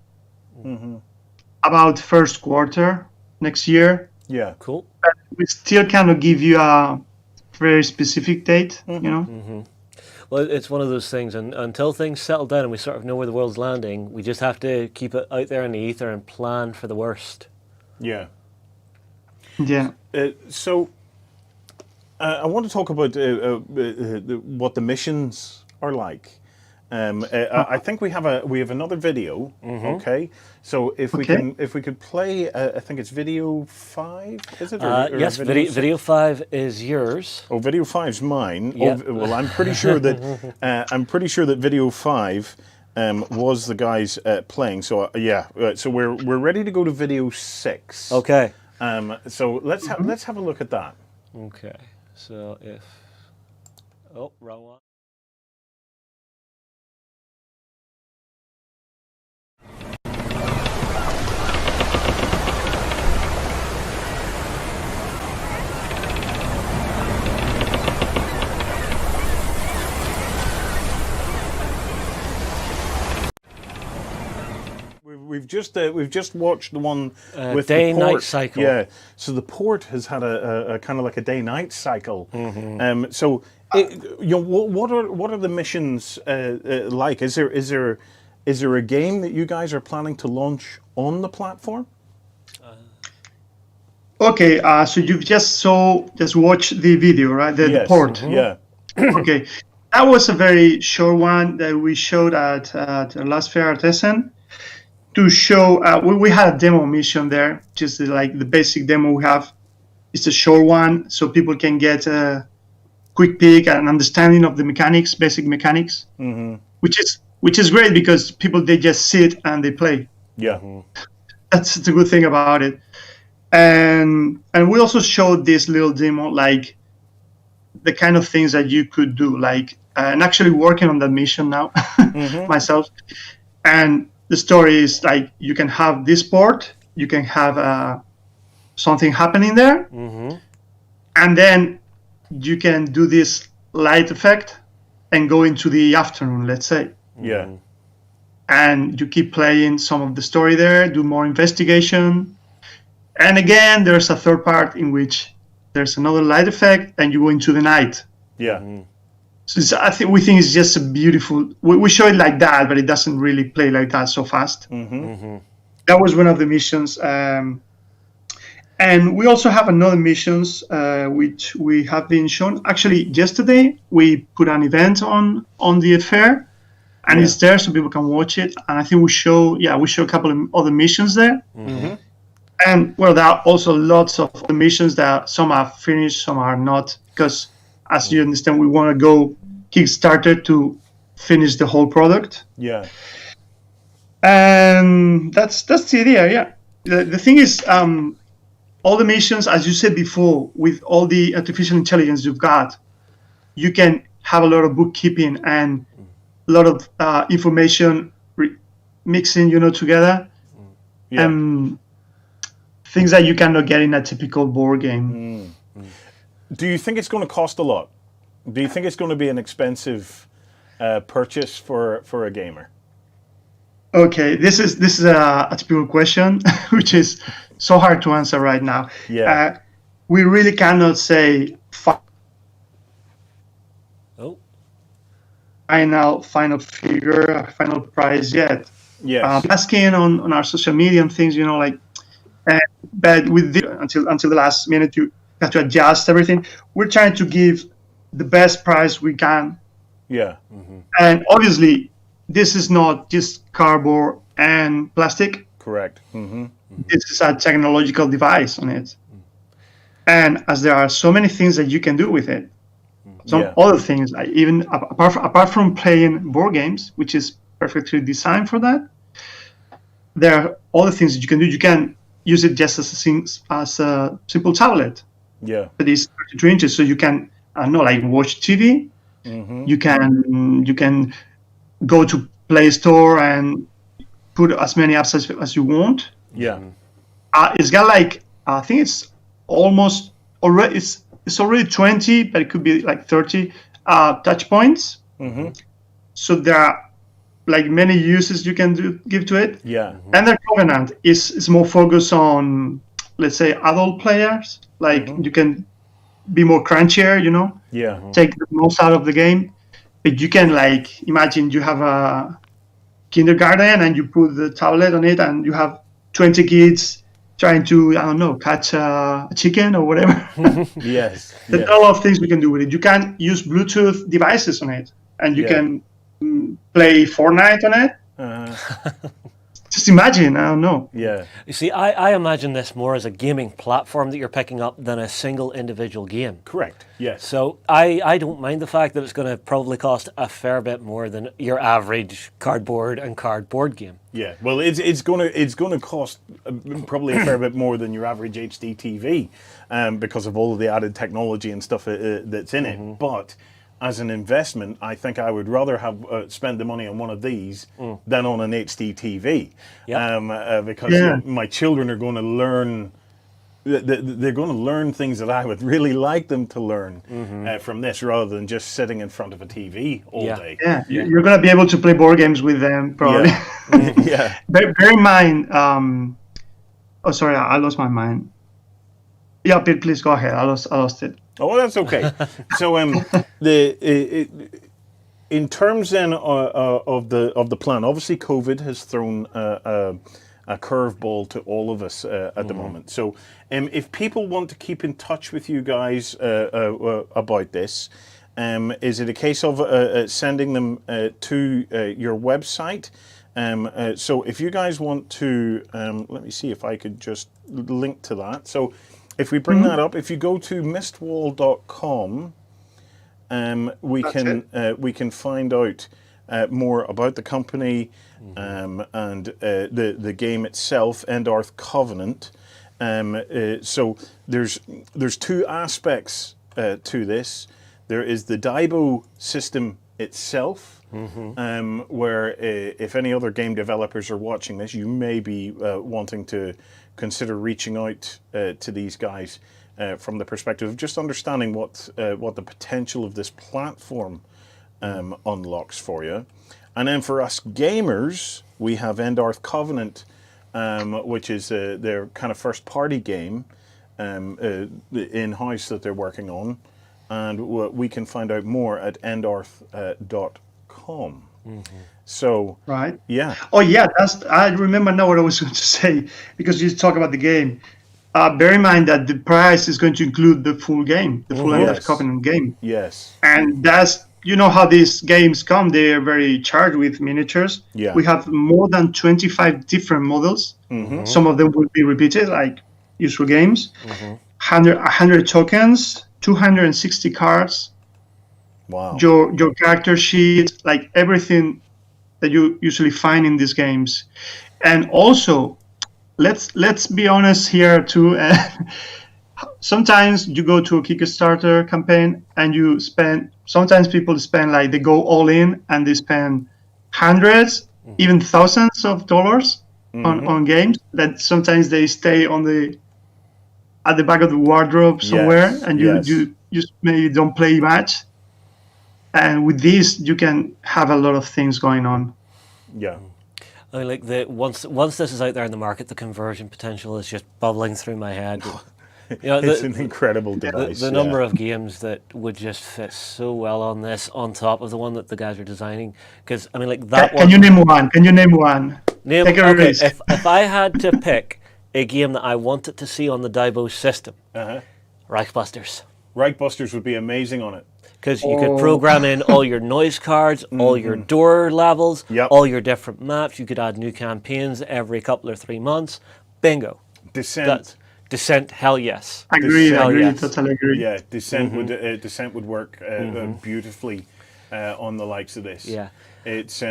about first quarter next year. Yeah, cool. But we still cannot give you a very specific date, Well, it's one of those things, and until things settle down and we sort of know where the world's landing, we just have to keep it out there in the ether and plan for the worst. Yeah. Yeah. So I want to talk about what the missions are like. I think we have another video. Okay, so if we could play, I think it's video 5. Is it? Or yes, video 5 is yours. Oh, video 5's mine. Yeah. Oh, well, I'm pretty sure that video 5 was the guys playing. So so we're ready to go to video 6. Okay. So let's have a look at that. Okay. So wrong one. we've just watched the one with day-night the port cycle. Yeah, so the port has had a kind of like a day-night cycle. So, what are the missions like? Is there a game that you guys are planning to launch on the platform? Okay, so you've just watched the video, right? The port. Yeah. Okay, that was a very short one that we showed at the last Fair Artisan to show. We had a demo mission there, just like the basic demo we have. It's a short one, so people can get a quick peek and understanding of the mechanics, basic mechanics, which is great because people they just sit and they play. Yeah, that's the good thing about it. And we also showed this little demo, like the kind of things that you could do, like and actually working on that mission now myself. And the story is like you can have this port, you can have something happening there, and then you can do this light effect and go into the afternoon, let's say. Yeah. And you keep playing some of the story there, do more investigation. And again, there's a third part in which there's another light effect and you go into the night. Yeah. So we think it's just a beautiful, we show it like that, but it doesn't really play like that so fast. That was one of the missions. And we also have another missions, which we have been shown. Actually, yesterday, we put an event on the fair, and it's there so people can watch it. And I think we show a couple of other missions there. And well, there are also lots of the missions that some are finished, some are not, because as you understand, we want to go Kickstarter to finish the whole product. Yeah. And that's the idea. Yeah. The thing is, all the missions, as you said before, with all the artificial intelligence you've got, you can have a lot of bookkeeping and a lot of information mixing, together. Yeah. Things that you cannot get in a typical board game. Do you think it's going to cost a lot? Do you think it's going to be an expensive purchase for a gamer? Okay, this is a typical question, which is so hard to answer right now. Yeah. We really cannot say final figure, final price yet. Yes. Asking on our social media and things, but with until the last minute, you have to adjust everything. We're trying to give the best price we can. Yeah. And obviously, this is not just cardboard and plastic. Correct. This is a technological device on it. And as there are so many things that you can do with it, some other things, like even apart from playing board games, which is perfectly designed for that, there are other things that you can do. You can use it just as a simple tablet. Yeah. That is 32 inches, so you can watch TV. You can go to Play Store and put as many apps as you want. Yeah. It's got I think it's almost already it's already 20, but it could be like 30 touch points. So there are many uses you can give to it. Yeah. And the Covenant is more focused on, let's say, adult players. You can be more crunchier, Yeah. take the most out of the game. But you can imagine you have a kindergarten and you put the tablet on it and you have 20 kids trying to, catch a chicken or whatever. Yes. There's a lot of things we can do with it. You can use Bluetooth devices on it and you can play Fortnite on it. Just imagine, I don't know. Yeah. You see, I imagine this more as a gaming platform that you're picking up than a single individual game. Correct. Yes. So I don't mind the fact that it's going to probably cost a fair bit more than your average cardboard game. Yeah. Well, it's going to cost probably a fair bit more than your average HD TV, because of all of the added technology and stuff that's in it. But as an investment, I think I would rather have spend the money on one of these than on an HD TV, because my children are going to learn they're going to learn things that I would really like them to learn from this, rather than just sitting in front of a TV all day. Yeah, you're going to be able to play board games with them, probably. Yeah. Bear in mind. Oh, sorry, I lost my mind. Yeah, Pete, please go ahead. I lost it. Oh, well, that's okay. So, in terms then of the plan, obviously COVID has thrown a curveball to all of us at the moment. So, if people want to keep in touch with you guys about this, is it a case of sending them to your website? So, if you guys want to, let me see if I could just link to that. So, if we bring that up, if you go to mistwall.com, we can find out more about the company and the game itself, Endarth Covenant. So there's two aspects to this. There is the Daibo system itself, where if any other game developers are watching this, you may be wanting to consider reaching out to these guys from the perspective of just understanding what the potential of this platform unlocks for you. And then for us gamers, we have Endarth Covenant, which is their kind of first-party game in-house that they're working on. And we can find out more at endarth.com. So, right. Yeah. Oh, yeah. I remember now what I was going to say, because you talk about the game. Bear in mind that the price is going to include the full game, the full Endarth Covenant game. Yes. And that's, you know how these games come. They are very charged with miniatures. Yeah. We have more than 25 different models. Some of them will be repeated, like usual games. 100 tokens, 260 cards. Wow. Your character sheet, like everything that you usually find in these games. And also, let's be honest here too. Sometimes you go to a Kickstarter campaign and you spend. Sometimes people spend, like, they go all in and they spend hundreds, even thousands of dollars on games that sometimes they stay at the back of the wardrobe somewhere, and you maybe don't play much. And with this, you can have a lot of things going on. Yeah. I mean, like once this is out there in the market, the conversion potential is just bubbling through my head. You know, it's an incredible device. The number of games that would just fit so well on this, on top of the one that the guys are designing. Because I mean, like that. Can you name one? Take a risk. If I had to pick a game that I wanted to see on the Daibo system, Reichbusters. Reichbusters would be amazing on it. Because you could program in all your noise cards, all your door levels, all your different maps. You could add new campaigns every couple or 3 months. Bingo. Descent, hell yes. Agree, yes. Totally agree. Yeah, Descent would work beautifully on the likes of this. Yeah. It's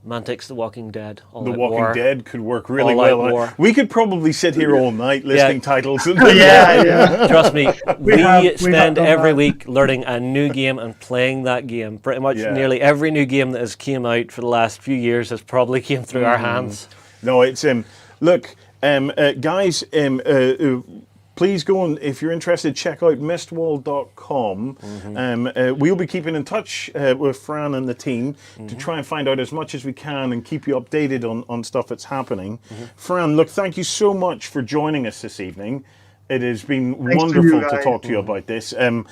Mantic's The Walking Dead. The Walking Dead could work really well. We could probably sit here all night listing titles. Trust me, we spend every week learning a new game and playing that game. Pretty much nearly every new game that has came out for the last few years has probably came through our hands. No, it's look, guys, please go and, if you're interested, check out mistwall.com. We'll be keeping in touch with Fran and the team to try and find out as much as we can and keep you updated on stuff that's happening. Fran, look, thank you so much for joining us this evening. It has been wonderful to talk to you about this. I'm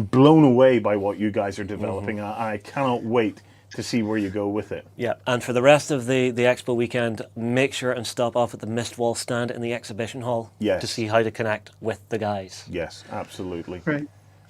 blown away by what you guys are developing. I cannot wait to see where you go with it. Yeah, and for the rest of the expo weekend, make sure and stop off at the Mistwall stand in the exhibition hall to see how to connect with the guys. Yes, absolutely. Great.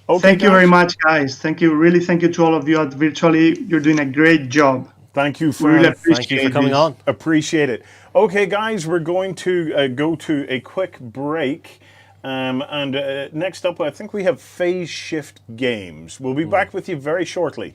Okay, thank you very much, guys. Thank you. Really, thank you to all of you at Virtually. You're doing a great job. Thank you, Fran. Really Thank you for coming on. Appreciate it. Okay, guys, we're going to go to a quick break. And next up, I think we have Phase Shift Games. We'll be back with you very shortly.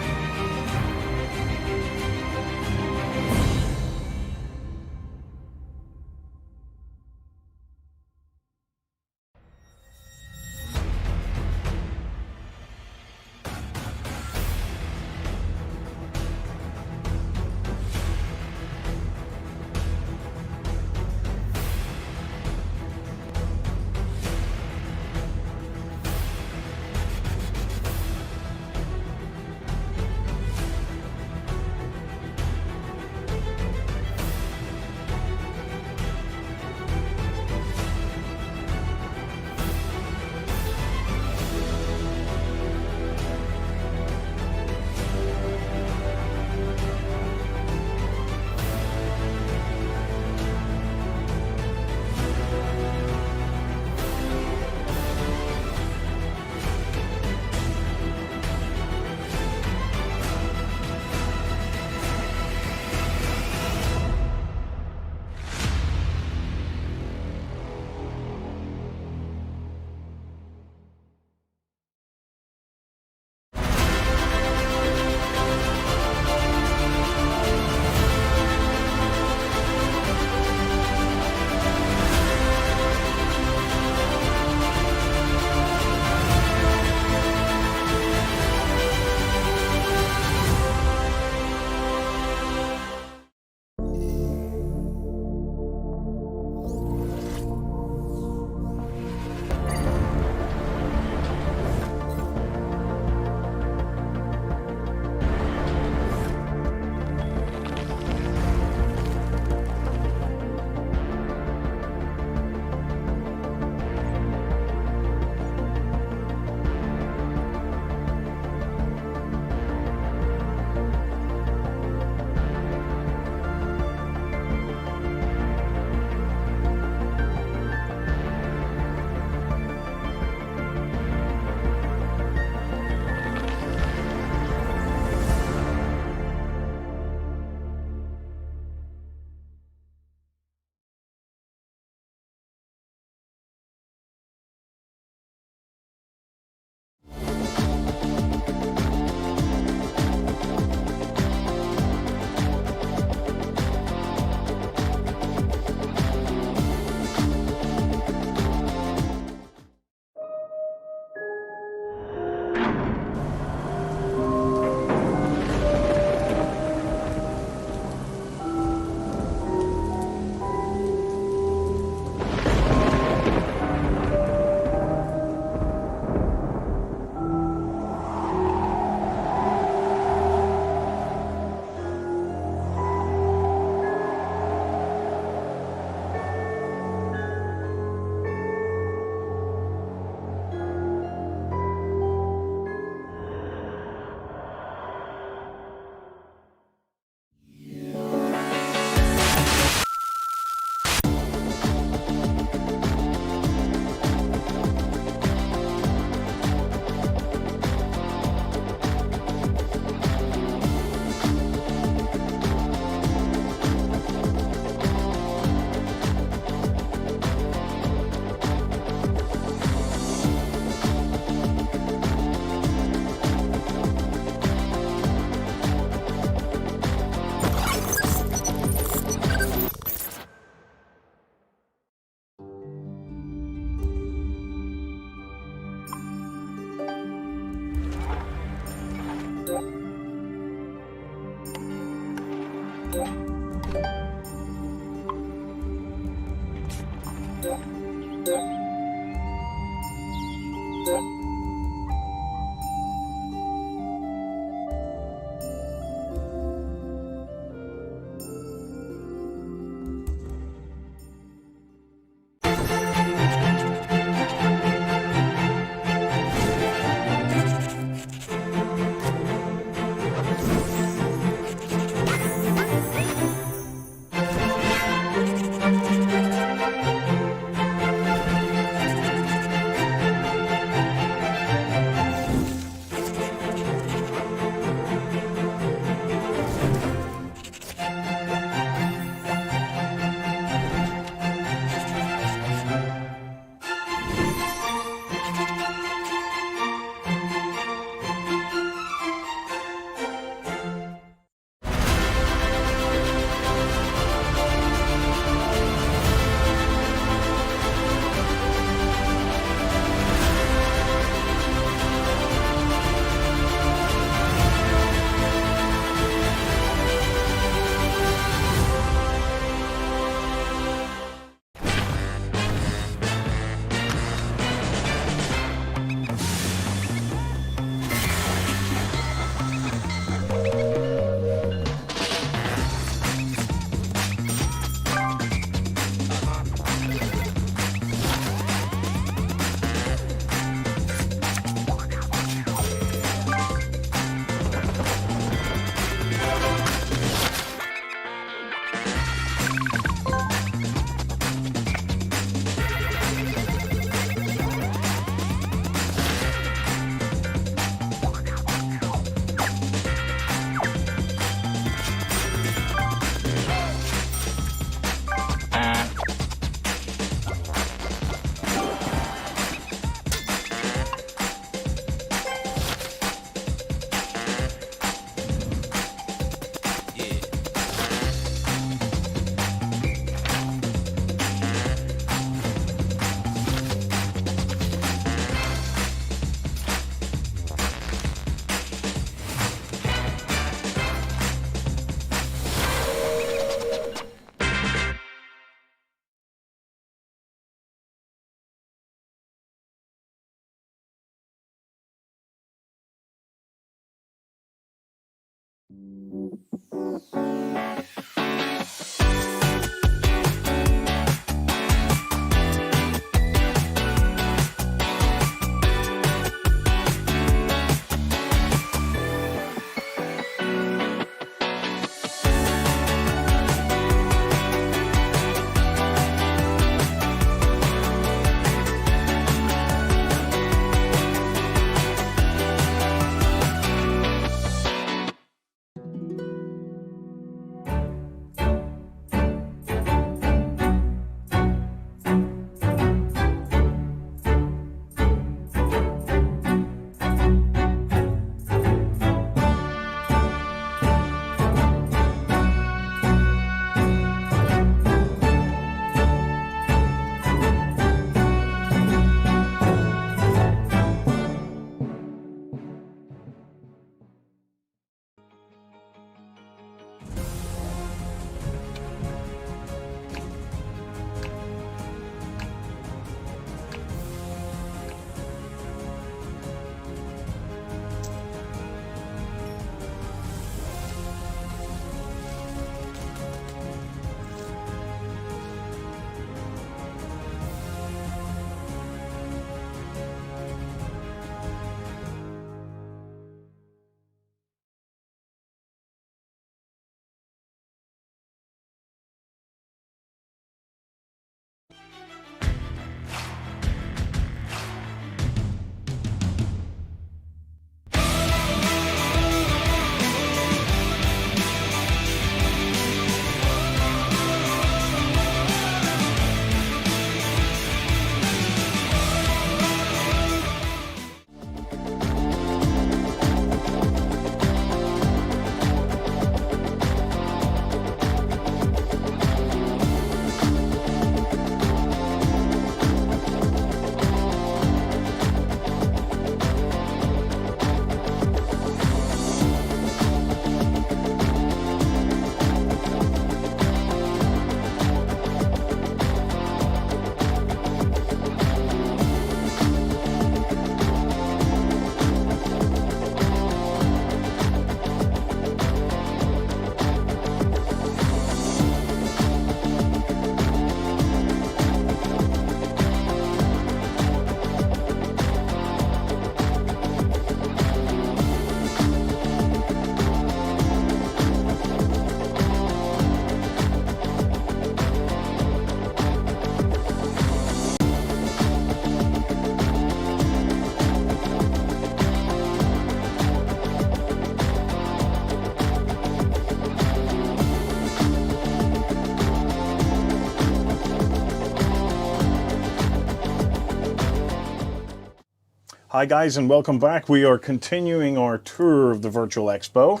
Hi guys, and welcome back. We are continuing our tour of the Virtual Expo.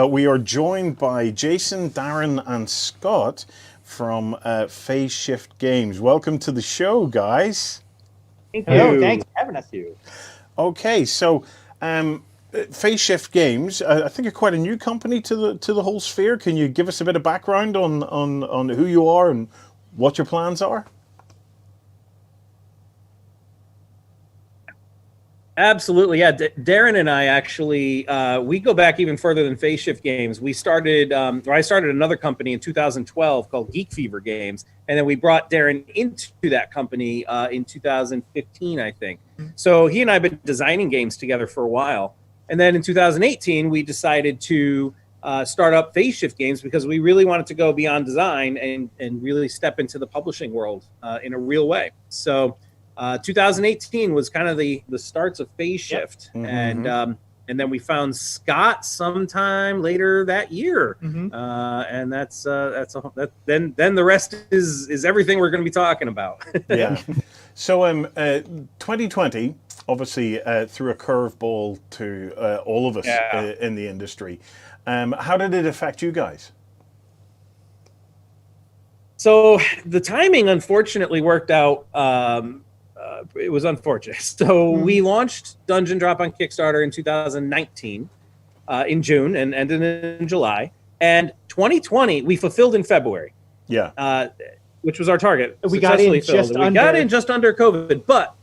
We are joined by Jason, Darren, and Scott from Phase Shift Games. Welcome to the show, guys. Thank you. Thanks for having us here. Okay, so Phase Shift Games, I think, are quite a new company to the whole sphere. Can you give us a bit of background on who you are and what your plans are? Absolutely, yeah. Darren and I actually we go back even further than Phase Shift Games. We started, or I started another company in 2012 called Geek Fever Games, and then we brought Darren into that company in 2015, I think. So he and I have been designing games together for a while, and then in 2018 we decided to start up Phase Shift Games because we really wanted to go beyond design and really step into the publishing world in a real way. So 2018 was kind of the starts of Phase Shift, and then we found Scott sometime later that year, and then the rest is everything we're going to be talking about. Yeah. So 2020 obviously threw a curveball to all of us in the industry. How did it affect you guys? So the timing unfortunately worked out. It was unfortunate. So we launched Dungeon Drop on Kickstarter in 2019 in June and ended in July. And 2020 we fulfilled in February. Yeah. Which was our target. We got in just under COVID, but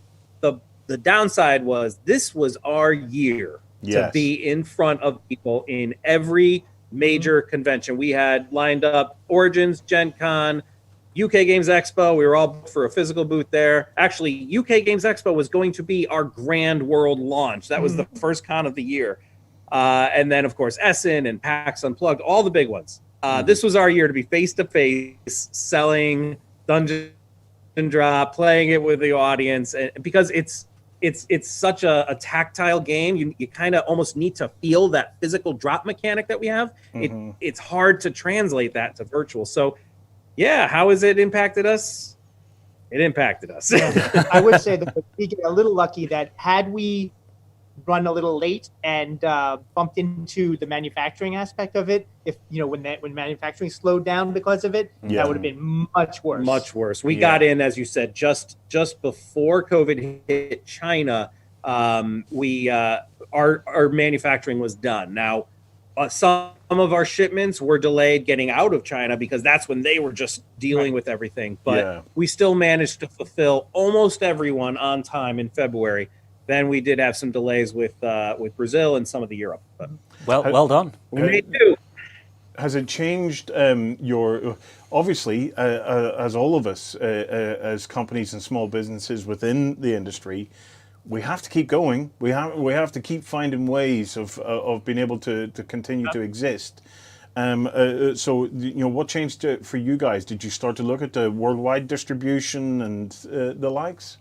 the downside was this was our year to be in front of people in every major convention. We had lined up Origins, Gen Con, UK Games Expo. We were all booked for a physical booth there. Actually, UK Games Expo was going to be our grand world launch. That was the first con of the year. And then, of course, Essen and PAX Unplugged, all the big ones. This was our year to be face-to-face, selling Dungeon Drop, playing it with the audience. And because it's such a tactile game, you kind of almost need to feel that physical drop mechanic that we have. It's hard to translate that to virtual. So, yeah, how has it impacted us? It impacted us. I would say that we get a little lucky that had we run a little late and bumped into the manufacturing aspect of it, if when manufacturing slowed down because of it, that would have been much worse. Much worse. We got in, as you said, just before COVID hit China. Our manufacturing was done. Now, some of our shipments were delayed getting out of China because that's when they were just dealing with everything. But we still managed to fulfill almost everyone on time in February. Then we did have some delays with Brazil and some of the Europe. But well done. We made do. Has it changed your, obviously, as all of us, as companies and small businesses within the industry, we have to keep going. We have to keep finding ways of being able to continue to exist. So, what changed for you guys? Did you start to look at the worldwide distribution and the likes?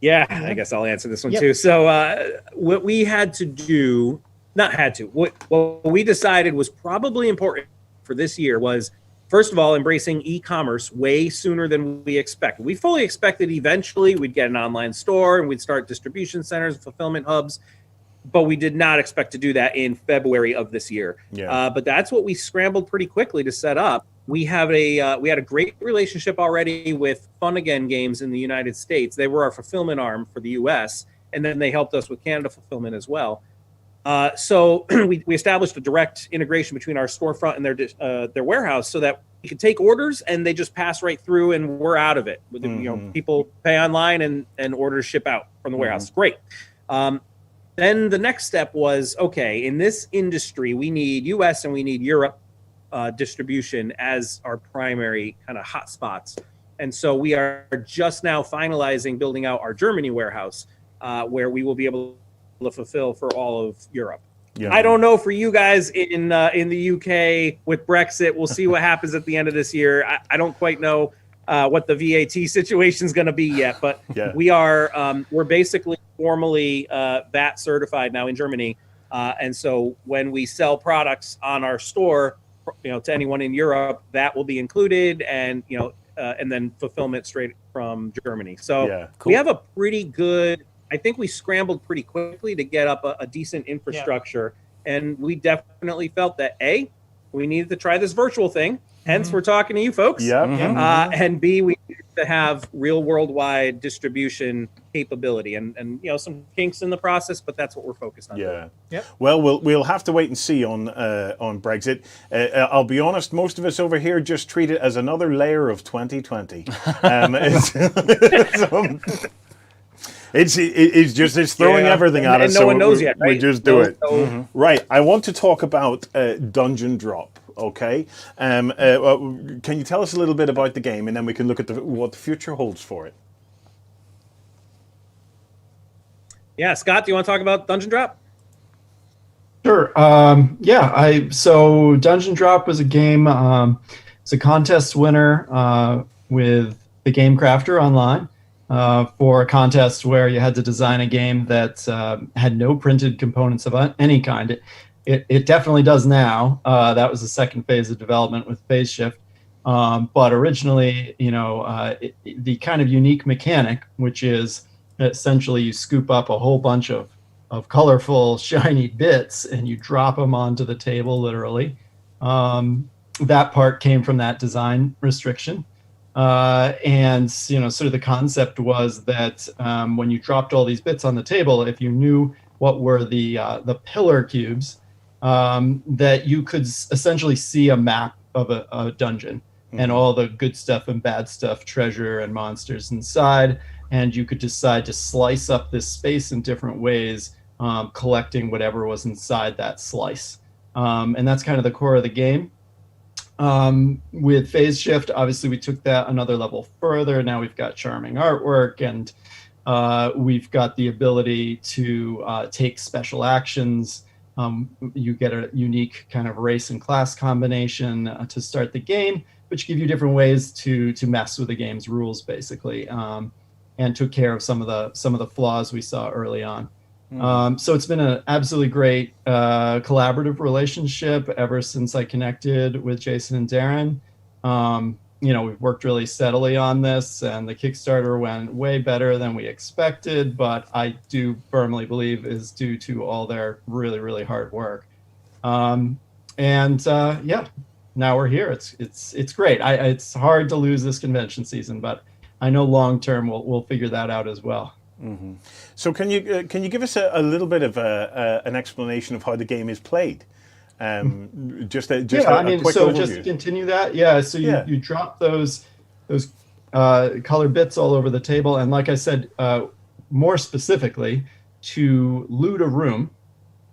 Yeah, I guess I'll answer this one too. So what we had to do, what we decided was probably important for this year was, first of all, embracing e-commerce way sooner than we expected. We fully expected eventually we'd get an online store and we'd start distribution centers, fulfillment hubs, but we did not expect to do that in February of this year. But that's what we scrambled pretty quickly to set up. We had a great relationship already with Fun Again Games in the United States. They were our fulfillment arm for the US, and then they helped us with Canada fulfillment as well. So we established a direct integration between our storefront and their warehouse so that we could take orders and they just pass right through and we're out of it. People pay online and orders ship out from the warehouse. Great. Then the next step was, okay, in this industry, we need US and we need Europe distribution as our primary kind of hotspots. And so we are just now finalizing building out our Germany warehouse where we will be able to fulfill for all of Europe. I don't know for you guys in the UK with Brexit. We'll see what happens at the end of this year. I don't quite know what the VAT situation is going to be yet, but we're basically formally VAT certified now in Germany. And so when we sell products on our store, to anyone in Europe, that will be included, and and then fulfillment straight from Germany. So Yeah, we cool. have a pretty good. I think we scrambled pretty quickly to get up a decent infrastructure, and we definitely felt that we needed to try this virtual thing. Hence, we're talking to you folks. Yeah. And B, we need to have real worldwide distribution capability, and some kinks in the process, but that's what we're focused on. Yeah. Yep. Well, we'll have to wait and see on Brexit. I'll be honest, most of us over here just treat it as another layer of 2020. It's throwing everything at us. And no one knows yet, right? We just do it. Right. I want to talk about Dungeon Drop. Okay. Can you tell us a little bit about the game, and then we can look at what the future holds for it? Yeah, Scott, do you want to talk about Dungeon Drop? Sure. So Dungeon Drop was a game. It's a contest winner with the Game Crafter online for a contest where you had to design a game that had no printed components of any kind. It definitely does now. That was the second phase of development with Phase Shift. But originally, the kind of unique mechanic, which is essentially you scoop up a whole bunch of colorful, shiny bits and you drop them onto the table, literally. That part came from that design restriction. And sort of the concept was that when you dropped all these bits on the table, if you knew what were the pillar cubes, that you could essentially see a map of a dungeon and all the good stuff and bad stuff, treasure and monsters inside. And you could decide to slice up this space in different ways, collecting whatever was inside that slice. And that's kind of the core of the game. With Phase Shift, obviously we took that another level further. Now we've got charming artwork, and we've got the ability to take special actions. You get a unique kind of race and class combination to start the game, which give you different ways to mess with the game's rules, basically, and took care of some of the flaws we saw early on. So it's been an absolutely great collaborative relationship ever since I connected with Jason and Darren. We've worked really steadily on this, and the Kickstarter went way better than we expected, but I do firmly believe is due to all their really, really hard work. Now we're here. It's great. It's hard to lose this convention season, but I know long term we'll figure that out as well. Mm-hmm. So can you give us a little bit of an explanation of how the game is played? Just a quick overview. Just to continue that, so you drop those color bits all over the table, and like I said, more specifically, to loot a room.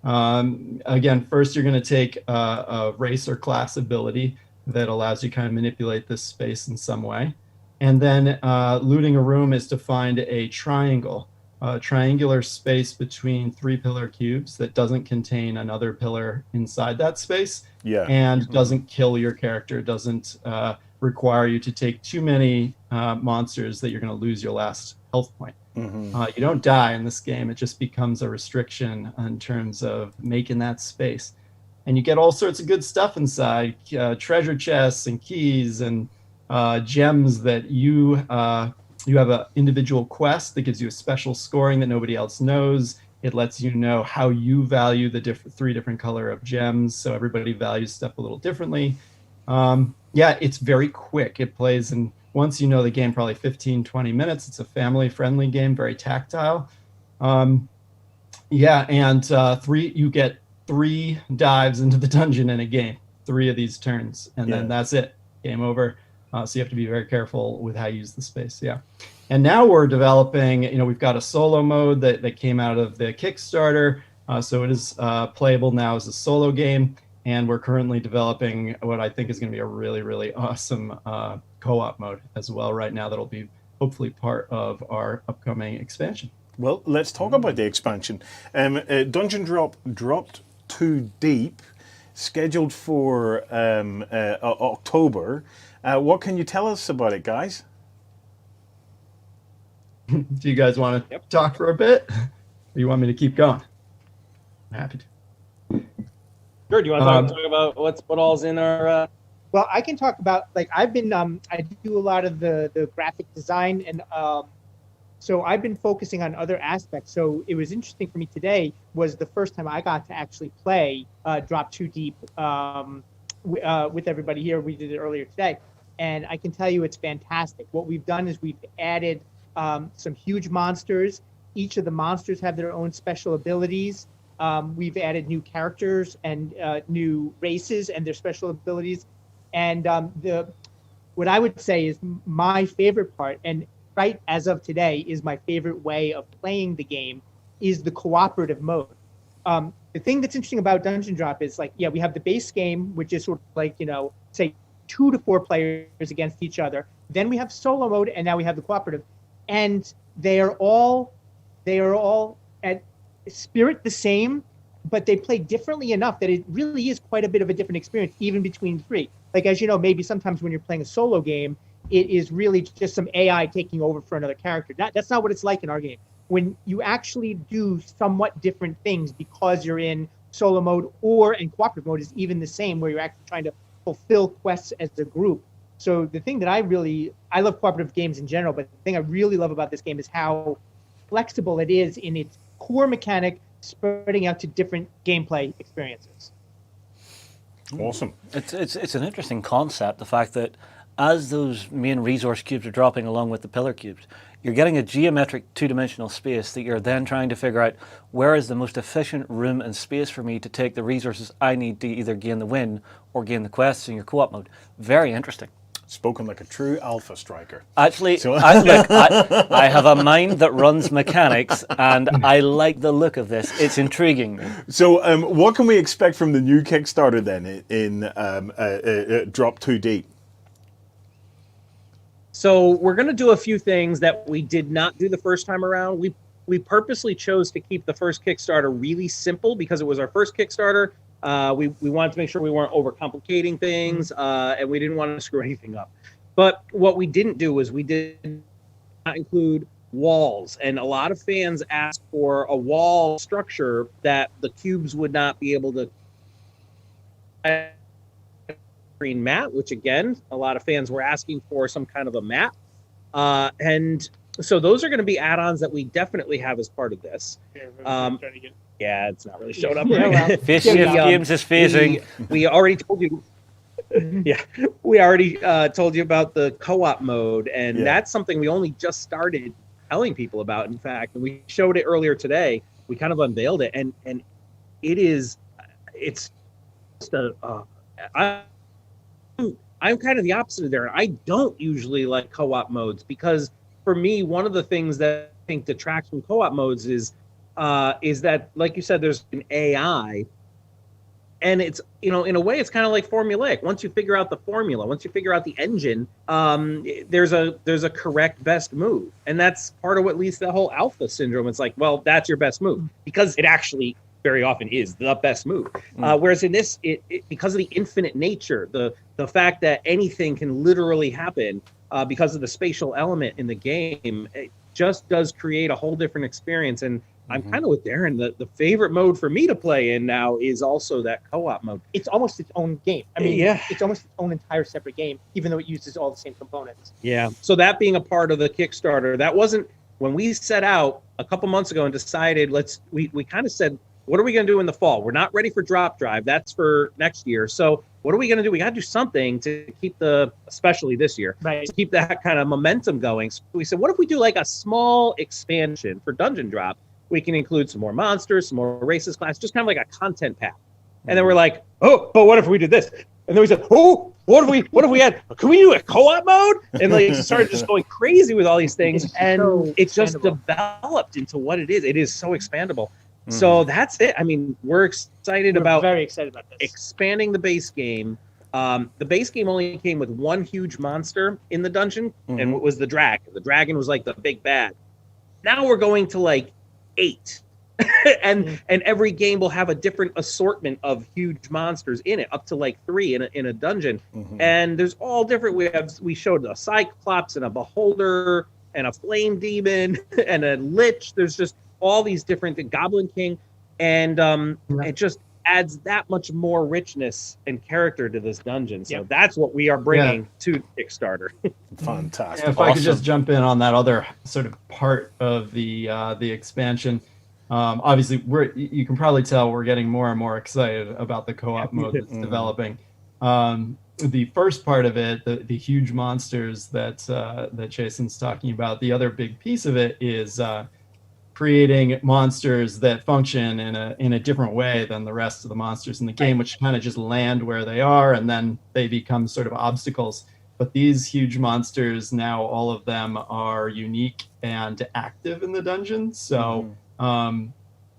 Again, first you're going to take a race or class ability that allows you to kind of manipulate this space in some way. And then looting a room is to find a triangle, a triangular space between 3 pillar cubes that doesn't contain another pillar inside that space, and doesn't kill your character, doesn't require you to take too many monsters that you're going to lose your last health point. You don't die in this game. It just becomes a restriction in terms of making that space. And you get all sorts of good stuff inside, treasure chests and keys and gems that you have an individual quest that gives you a special scoring that nobody else knows. It lets you know how you value the 3 different color of gems, so everybody values stuff a little differently. It's very quick. It plays in, once you know the game, probably 15-20 minutes. It's a family-friendly game, very tactile. You get 3 dives into the dungeon in a game, 3 of these turns, and then that's it. Game over. So you have to be very careful with how you use the space. And now we're developing, we've got a solo mode that came out of the Kickstarter. So it is playable now as a solo game. And we're currently developing what I think is going to be a really, really awesome co-op mode as well right now. That'll be hopefully part of our upcoming expansion. Well, let's talk about the expansion. Dungeon Drop dropped too deep, scheduled for October. What can you tell us about it, guys? Do you guys want to talk for a bit? Or you want me to keep going? I'm happy to. Sure. Do you want to talk about what all's in our Well, I can talk about, like, I've been I do a lot of the graphic design, and so I've been focusing on other aspects. So it was interesting for me today was the first time I got to actually play Drop Too Deep with everybody here. We did it earlier today, and I can tell you it's fantastic. What we've done is we've added some huge monsters. Each of the monsters have their own special abilities. We've added new characters and new races and their special abilities. And what I would say is my favorite part, and right as of today is my favorite way of playing the game, is the cooperative mode. The thing that's interesting about Dungeon Drop is, like, yeah, we have the base game, which is sort of like, you know, say 2 to 4 players against each other. Then we have solo mode, and now we have the cooperative. And they are all at spirit the same, but they play differently enough that it really is quite a bit of a different experience, even between 3. Like, as you know, maybe sometimes when you're playing a solo game, it is really just some AI taking over for another character. That's not what it's like in our game. When you actually do somewhat different things because you're in solo mode, or in cooperative mode is even the same, where you're actually trying to fulfill quests as a group. So the thing that I love cooperative games in general, but the thing I really love about this game is how flexible it is in its core mechanic, spreading out to different gameplay experiences. Awesome. It's an interesting concept, the fact that as those main resource cubes are dropping along with the pillar cubes, you're getting a geometric 2-dimensional space that you're then trying to figure out where is the most efficient room and space for me to take the resources I need to either gain the win or gain the quests in your co-op mode. Very interesting. Spoken like a true alpha striker. Actually, I have a mind that runs mechanics, and I like the look of this. It's intriguing me. So what can we expect from the new Kickstarter then in Drop Too Deep? So we're going to do a few things that we did not do the first time around. We purposely chose to keep the first Kickstarter really simple because it was our first Kickstarter. We wanted to make sure we weren't overcomplicating things, and we didn't want to screw anything up. But what we didn't do was we did not include walls. And a lot of fans asked for a wall structure that the cubes would not be able to green mat, which again, a lot of fans were asking for some kind of a mat. And so those are going to be add-ons that we definitely have as part of this. Yeah, it's not really showing up. Games is phasing. We already told you. Yeah, we already told you about the co-op mode, and that's something we only just started telling people about. In fact, and we showed it earlier today. We kind of unveiled it, and it's just I'm kind of the opposite of there. I don't usually like co-op modes because for me, one of the things that I think detracts from co-op modes is that, like you said, there's an AI, and it's, you know, in a way, it's kind of like formulaic. Once you figure out the formula, once you figure out the engine, there's a correct best move, and that's part of what leads to the whole alpha syndrome. It's like, well, that's your best move because it actually very often is the best move. Whereas in this, it because of the infinite nature, the fact that anything can literally happen because of the spatial element in the game, it just does create a whole different experience. And I'm kind of with Darren. The favorite mode for me to play in now is also that co-op mode. It's almost its own game. I mean, it's almost its own entire separate game, even though it uses all the same components. Yeah. So that being a part of the Kickstarter, that wasn't when we set out a couple months ago and decided we kind of said, what are we going to do in the fall? We're not ready for Drop Drive. That's for next year. So what are we going to do? We got to do something to keep especially this year, to keep that kind of momentum going. So we said, what if we do like a small expansion for Dungeon Drop? We can include some more monsters, some more races, class, just kind of like a content pack. And then we're like, oh, but what if we did this? And then we said, oh, what if we had, can we do a co-op mode? And like started just going crazy with all these things. And it just developed into what it is. It is so expandable. So that's it. I mean, we're very excited about this. Expanding the base game. The base game only came with one huge monster in the dungeon, and it was the dragon. The dragon was like the big bad. Now we're going to like 8. and every game will have a different assortment of huge monsters in it, up to like 3 in a dungeon. And there's all different. We showed a Cyclops and a Beholder and a Flame Demon and a Lich. There's just all these different, the Goblin King, and it just adds that much more richness and character to this dungeon. So that's what we are bringing to Kickstarter. Fantastic. If I could just jump in on that other sort of part of the expansion. Obviously, you can probably tell we're getting more and more excited about the co-op mode that's developing. The first part of it, the huge monsters that Jason's talking about, the other big piece of it is creating monsters that function in a different way than the rest of the monsters in the game, which kind of just land where they are and then they become sort of obstacles. But these huge monsters, now all of them are unique and active in the dungeon. So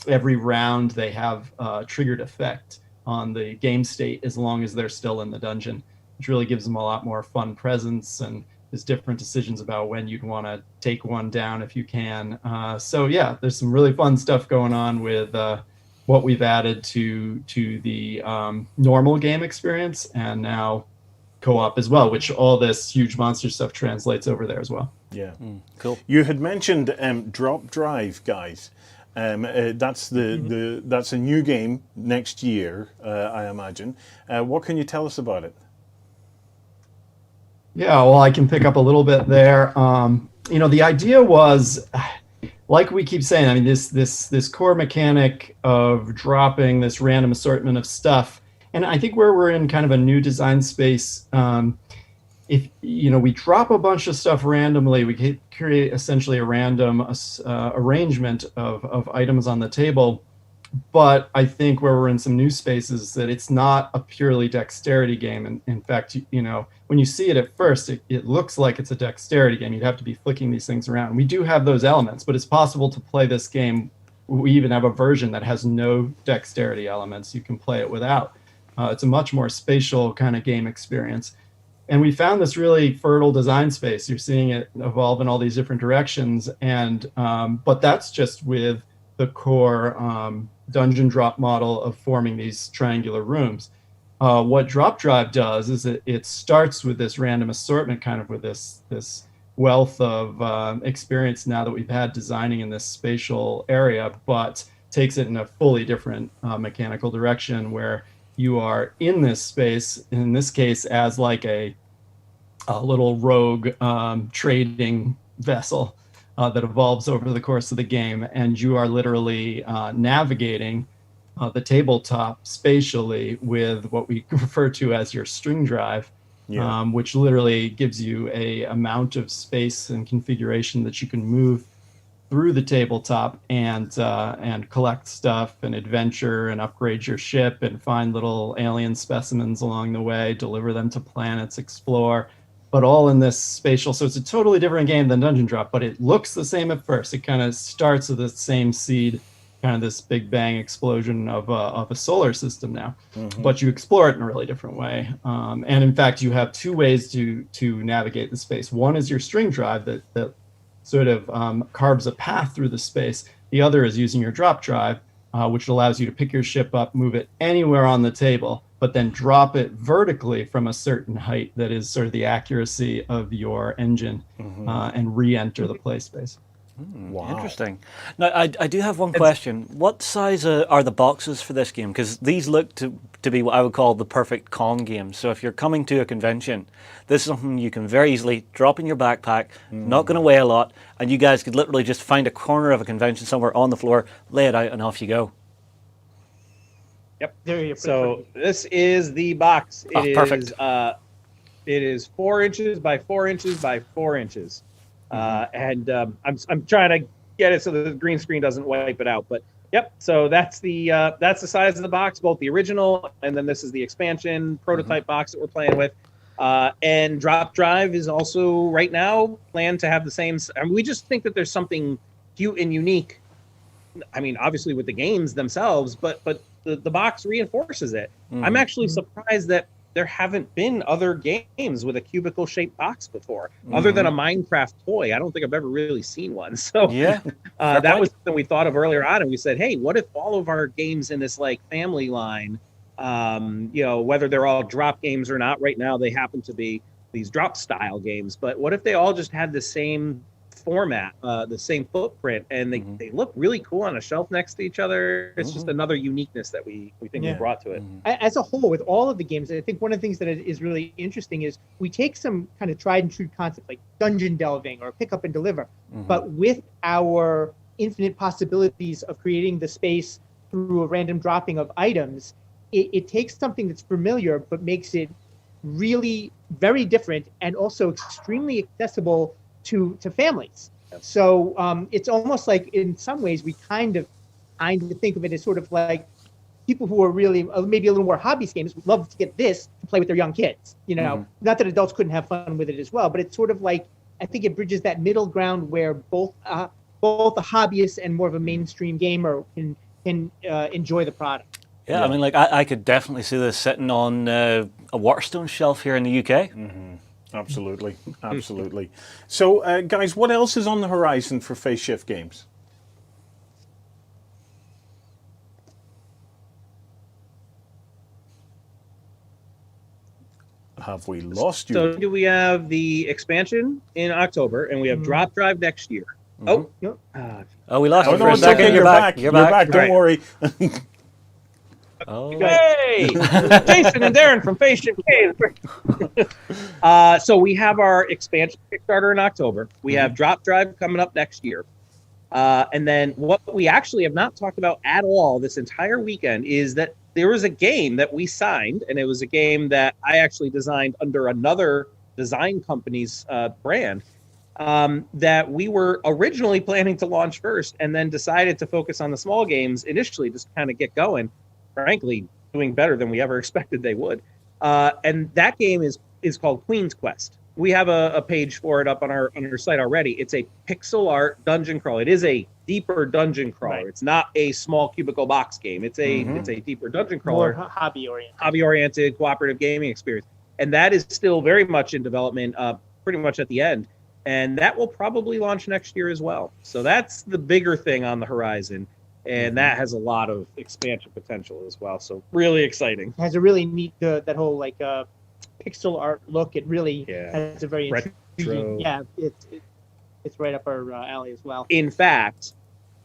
every round they have a triggered effect on the game state as long as they're still in the dungeon, which really gives them a lot more fun presence, and there's different decisions about when you'd want to take one down if you can. So yeah, there's some really fun stuff going on with what we've added to the normal game experience, and now co-op as well, which all this huge monster stuff translates over there as well. Yeah, cool. You had mentioned Drop Drive, guys. That's that's a new game next year, I imagine. What can you tell us about it? Yeah, well, I can pick up a little bit there. The idea was, like we keep saying, I mean, this core mechanic of dropping this random assortment of stuff, and I think where we're in kind of a new design space, if we drop a bunch of stuff randomly, we can create essentially a random arrangement of items on the table. But I think where we're in some new spaces, that it's not a purely dexterity game. And in fact, when you see it at first, it looks like it's a dexterity game. You'd have to be flicking these things around. We do have those elements, but it's possible to play this game. We even have a version that has no dexterity elements. You can play it without. It's a much more spatial kind of game experience. And we found this really fertile design space. You're seeing it evolve in all these different directions. And but that's just with the core dungeon drop model of forming these triangular rooms. What Drop Drive does is it starts with this random assortment, kind of with this wealth of experience now that we've had designing in this spatial area, but takes it in a fully different mechanical direction, where you are in this space, in this case as like a little rogue trading vessel that evolves over the course of the game, and you are literally navigating the tabletop spatially with what we refer to as your string drive, which literally gives you a amount of space and configuration that you can move through the tabletop and collect stuff and adventure and upgrade your ship and find little alien specimens along the way, deliver them to planets, explore, but all in this spatial. So it's a totally different game than Dungeon Drop, but it looks the same at first. It kind of starts with the same seed, kind of this big bang explosion of a solar system now, but you explore it in a really different way. And in fact, you have two ways to navigate the space. One is your string drive that sort of carves a path through the space. The other is using your drop drive, which allows you to pick your ship up, move it anywhere on the table, but then drop it vertically from a certain height that is sort of the accuracy of your engine, and re-enter the play space. Wow. Interesting. Now, I do have one question. What size are the boxes for this game? Because these look to be what I would call the perfect con game. So if you're coming to a convention, this is something you can very easily drop in your backpack, not going to weigh a lot, and you guys could literally just find a corner of a convention somewhere on the floor, lay it out, and off you go. Yep. So this is the box. Perfect. It is 4 inches by 4 inches by 4 inches. And I'm trying to get it so that the green screen doesn't wipe it out. But yep, so that's the size of the box, both the original and then this is the expansion prototype box that we're playing with. And Drop Drive is also right now planned to have the same. I mean, we just think that there's something cute and unique. I mean, obviously with the games themselves, but the box reinforces it. I'm actually surprised that there haven't been other games with a cubicle shaped box before, other than a Minecraft toy. I don't think I've ever really seen one. So that was something we thought of earlier on, and we said, hey, what if all of our games in this like family line, whether they're all drop games or not, right now they happen to be these drop style games, but what if they all just had the same format, the same footprint, and they look really cool on a shelf next to each other. It's just another uniqueness that we think we brought to it. As a whole, with all of the games, I think one of the things that is really interesting is we take some kind of tried and true concepts like dungeon delving or pick up and deliver, but with our infinite possibilities of creating the space through a random dropping of items, it takes something that's familiar but makes it really very different and also extremely accessible to families. So it's almost like, in some ways, we kind of think of it as sort of like people who are really maybe a little more hobbyist gamers would love to get this to play with their young kids. Not that adults couldn't have fun with it as well, but it's sort of like, I think it bridges that middle ground where both a hobbyist and more of a mainstream gamer can enjoy the product. Yeah, I mean, like I could definitely see this sitting on a Waterstone shelf here in the UK. Absolutely, absolutely. So, guys, what else is on the horizon for Phase Shift Games? Have we lost you? So we have the expansion in October, and we have Drop Drive next year. Oh, no. We lost you for a it's second. okay. You're back. You're back. Don't worry. Hey, Jason and Darren from Phase Shift Games. So we have our expansion Kickstarter in October. We have Drop Drive coming up next year. And then what we actually have not talked about at all this entire weekend is that there was a game that we signed, and it was a game that I actually designed under another design company's brand, that we were originally planning to launch first and then decided to focus on the small games initially, just kind of get going. Frankly, doing better than we ever expected they would. And that game is called Queen's Quest. We have a page for it up on our site already. It's a pixel art dungeon crawler. It is a deeper dungeon crawler. Right. It's not a small cubicle box game. It's a deeper dungeon crawler. More hobby-oriented. Hobby-oriented cooperative gaming experience. And that is still very much in development, pretty much at the end. And that will probably launch next year as well. So that's the bigger thing on the horizon. And that has a lot of expansion potential as well. So really exciting. It has a really neat, that whole like pixel art look. It really has a very intriguing. Yeah, it's right up our alley as well. In fact,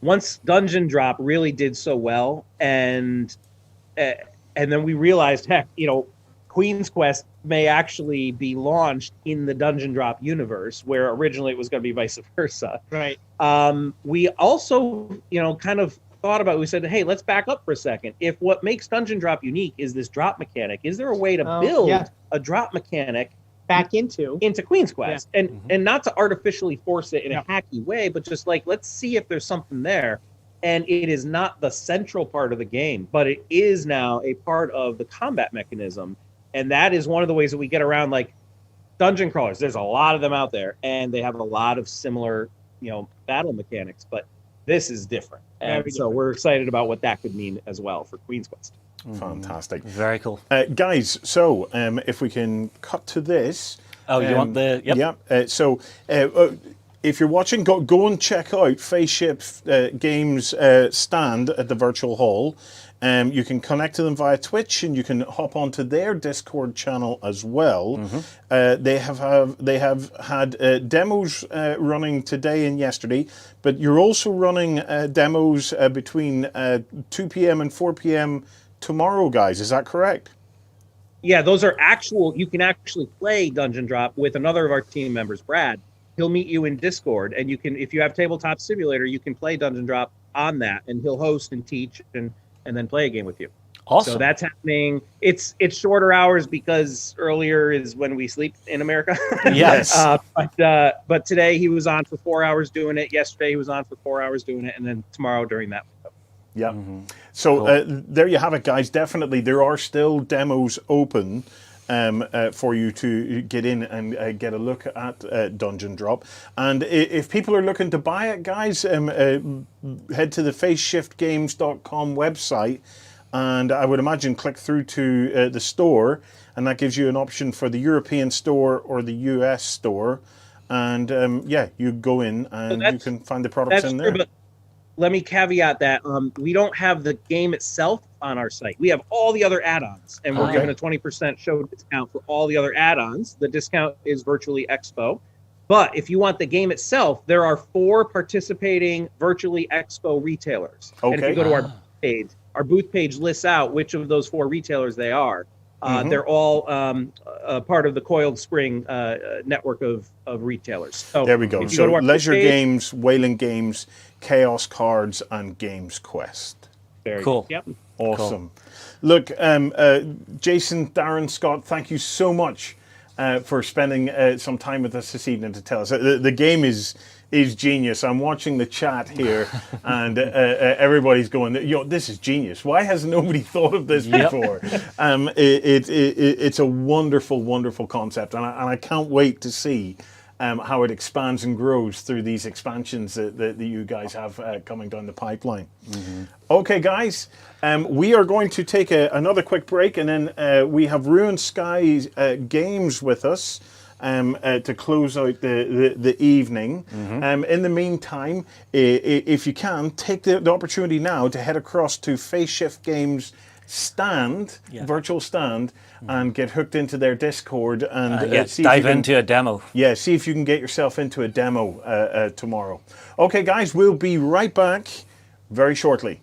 once Dungeon Drop really did so well, and then we realized, heck, Queen's Quest may actually be launched in the Dungeon Drop universe, where originally it was going to be vice versa. Right. We also, kind of thought about it. We said, hey, let's back up for a second. If what makes Dungeon Drop unique is this drop mechanic, is there a way to build a drop mechanic back into Queen's Quest? And not to artificially force it in a hacky way, but just like, let's see if there's something there. And it is not the central part of the game, but it is now a part of the combat mechanism. And that is one of the ways that we get around like dungeon crawlers. There's a lot of them out there, and they have a lot of similar, battle mechanics, but this is different. And so we're excited about what that could mean as well for Queen's Quest. Fantastic. Very cool. Guys, so if we can cut to this. Oh, you want the... Yep. Yeah. So if you're watching, go and check out Phase Shift Games stand at the virtual hall. You can connect to them via Twitch, and you can hop onto their Discord channel as well. They have had demos running today and yesterday, but you're also running demos between 2 p.m. and 4 p.m. tomorrow, guys. Is that correct? Yeah, those are actual. You can actually play Dungeon Drop with another of our team members, Brad. He'll meet you in Discord, and you can, if you have Tabletop Simulator, you can play Dungeon Drop on that, and he'll host and teach and then play a game with you. Awesome. So that's happening. It's shorter hours because earlier is when we sleep in America. Yes. But today he was on for 4 hours doing it. Yesterday he was on for 4 hours doing it, and then tomorrow during that window. Yeah. So there you have it, guys. Definitely, there are still demos open for you to get in and get a look at Dungeon Drop. And if people are looking to buy it, guys, head to the phaseshiftgames.com website, and I would imagine click through to the store, and that gives you an option for the European store or the US store. And you go in and you can find the products in there. True, but let me caveat that we don't have the game itself on our site. We have all the other add-ons, and we're giving a 20% show discount for all the other add-ons. The discount is Virtually Expo. But if you want the game itself, there are 4 participating Virtually Expo retailers. And if you go to our booth page lists out which of those 4 retailers they are. They're all part of the Coiled Spring network of retailers. So there we go. So Leisure Games, Wayland Games, Chaos Cards, and Games Quest. Very cool. Good. Yep. Awesome. Cool. Look, Jason, Darren, Scott, thank you so much for spending some time with us this evening to tell us. The game is genius. I'm watching the chat here, and everybody's going, this is genius. Why has nobody thought of this before? It's a wonderful, wonderful concept, and I can't wait to see how it expands and grows through these expansions that you guys have coming down the pipeline. Okay, guys, we are going to take another quick break, and then we have Ruined Sky Games with us to close out the evening. In the meantime, if you can, take the opportunity now to head across to Phase Shift Games stand, virtual stand, and get hooked into their Discord and see dive into a demo. Yeah, see if you can get yourself into a demo tomorrow. Okay, guys, we'll be right back very shortly.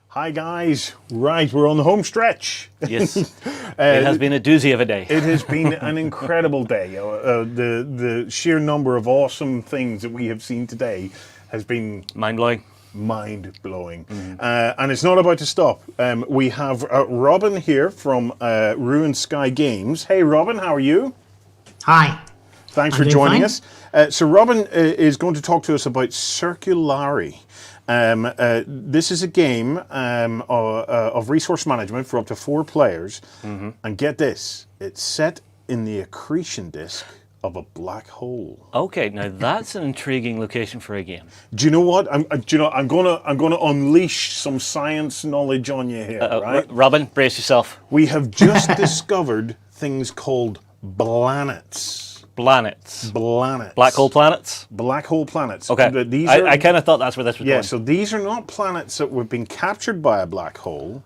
Hi guys, right, we're on the home stretch. Yes, it has been a doozy of a day. It has been an incredible day. The sheer number of awesome things that we have seen today has been mind-blowing. Mind-blowing. And it's not about to stop. We have Robin here from Ruined Sky Games. Hey Robin, how are you? Hi. Thanks for joining us. So Robin is going to talk to us about Circulari. This is a game of resource management for up to 4 players. And get this, it's set in the accretion disk of a black hole. Okay, now that's an intriguing location for a game. Do you know what? I'm gonna unleash some science knowledge on you here, right? Robin, brace yourself. We have just discovered things called planets. Planets. Planets. Black hole planets? Black hole planets. Okay. I kind of thought that's where this was going. Yeah, so these are not planets that have been captured by a black hole.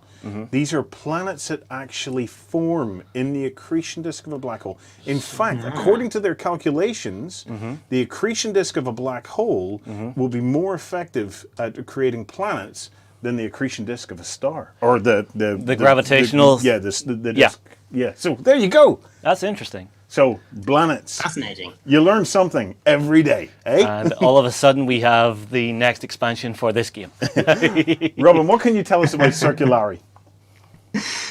These are planets that actually form in the accretion disk of a black hole. In fact, according to their calculations, the accretion disk of a black hole will be more effective at creating planets than the accretion disk of a star. Or the gravitational... the disk. Yeah, so there you go. That's interesting. So, Planets. Fascinating. You learn something every day, eh? And all of a sudden, we have the next expansion for this game. Robin, what can you tell us about Circulari?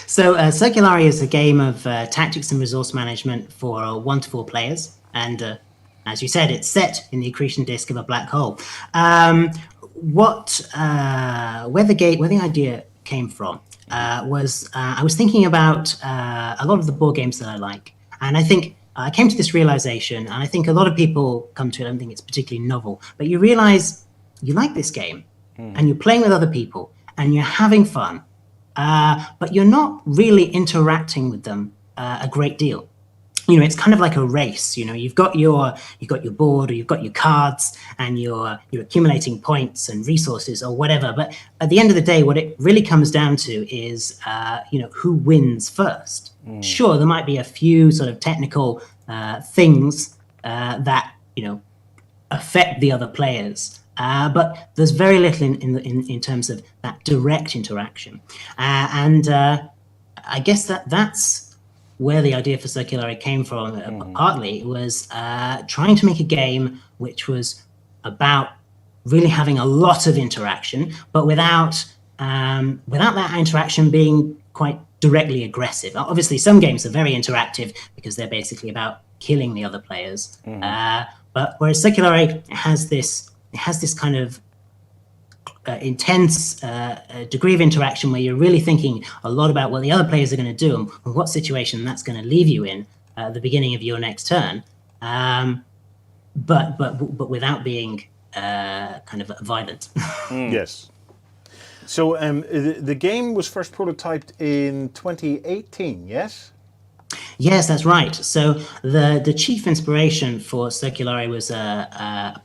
So, Circulari is a game of tactics and resource management for 1 to 4 players. And as you said, it's set in the accretion disk of a black hole. Where the idea came from was I was thinking about a lot of the board games that I like. And I think I came to this realization, and I think a lot of people come to it, I don't think it's particularly novel, but you realize you like this game, and you're playing with other people, and you're having fun, but you're not really interacting with them a great deal. You know, it's kind of like a race. You know, you've got your board, or you've got your cards, and you're accumulating points and resources or whatever. But at the end of the day, what it really comes down to is, who wins first. Sure, there might be a few sort of technical things that affect the other players, but there's very little in terms of that direct interaction. And I guess that's where the idea for Circulari came from. Partly was trying to make a game which was about really having a lot of interaction, but without that interaction being quite directly aggressive. Obviously, some games are very interactive because they're basically about killing the other players. But whereas Circulari has this kind of intense degree of interaction where you're really thinking a lot about what the other players are going to do and what situation that's going to leave you in at the beginning of your next turn, but without being kind of violent. Yes. So the game was first prototyped in 2018, yes? Yes, that's right. So the chief inspiration for Circulari was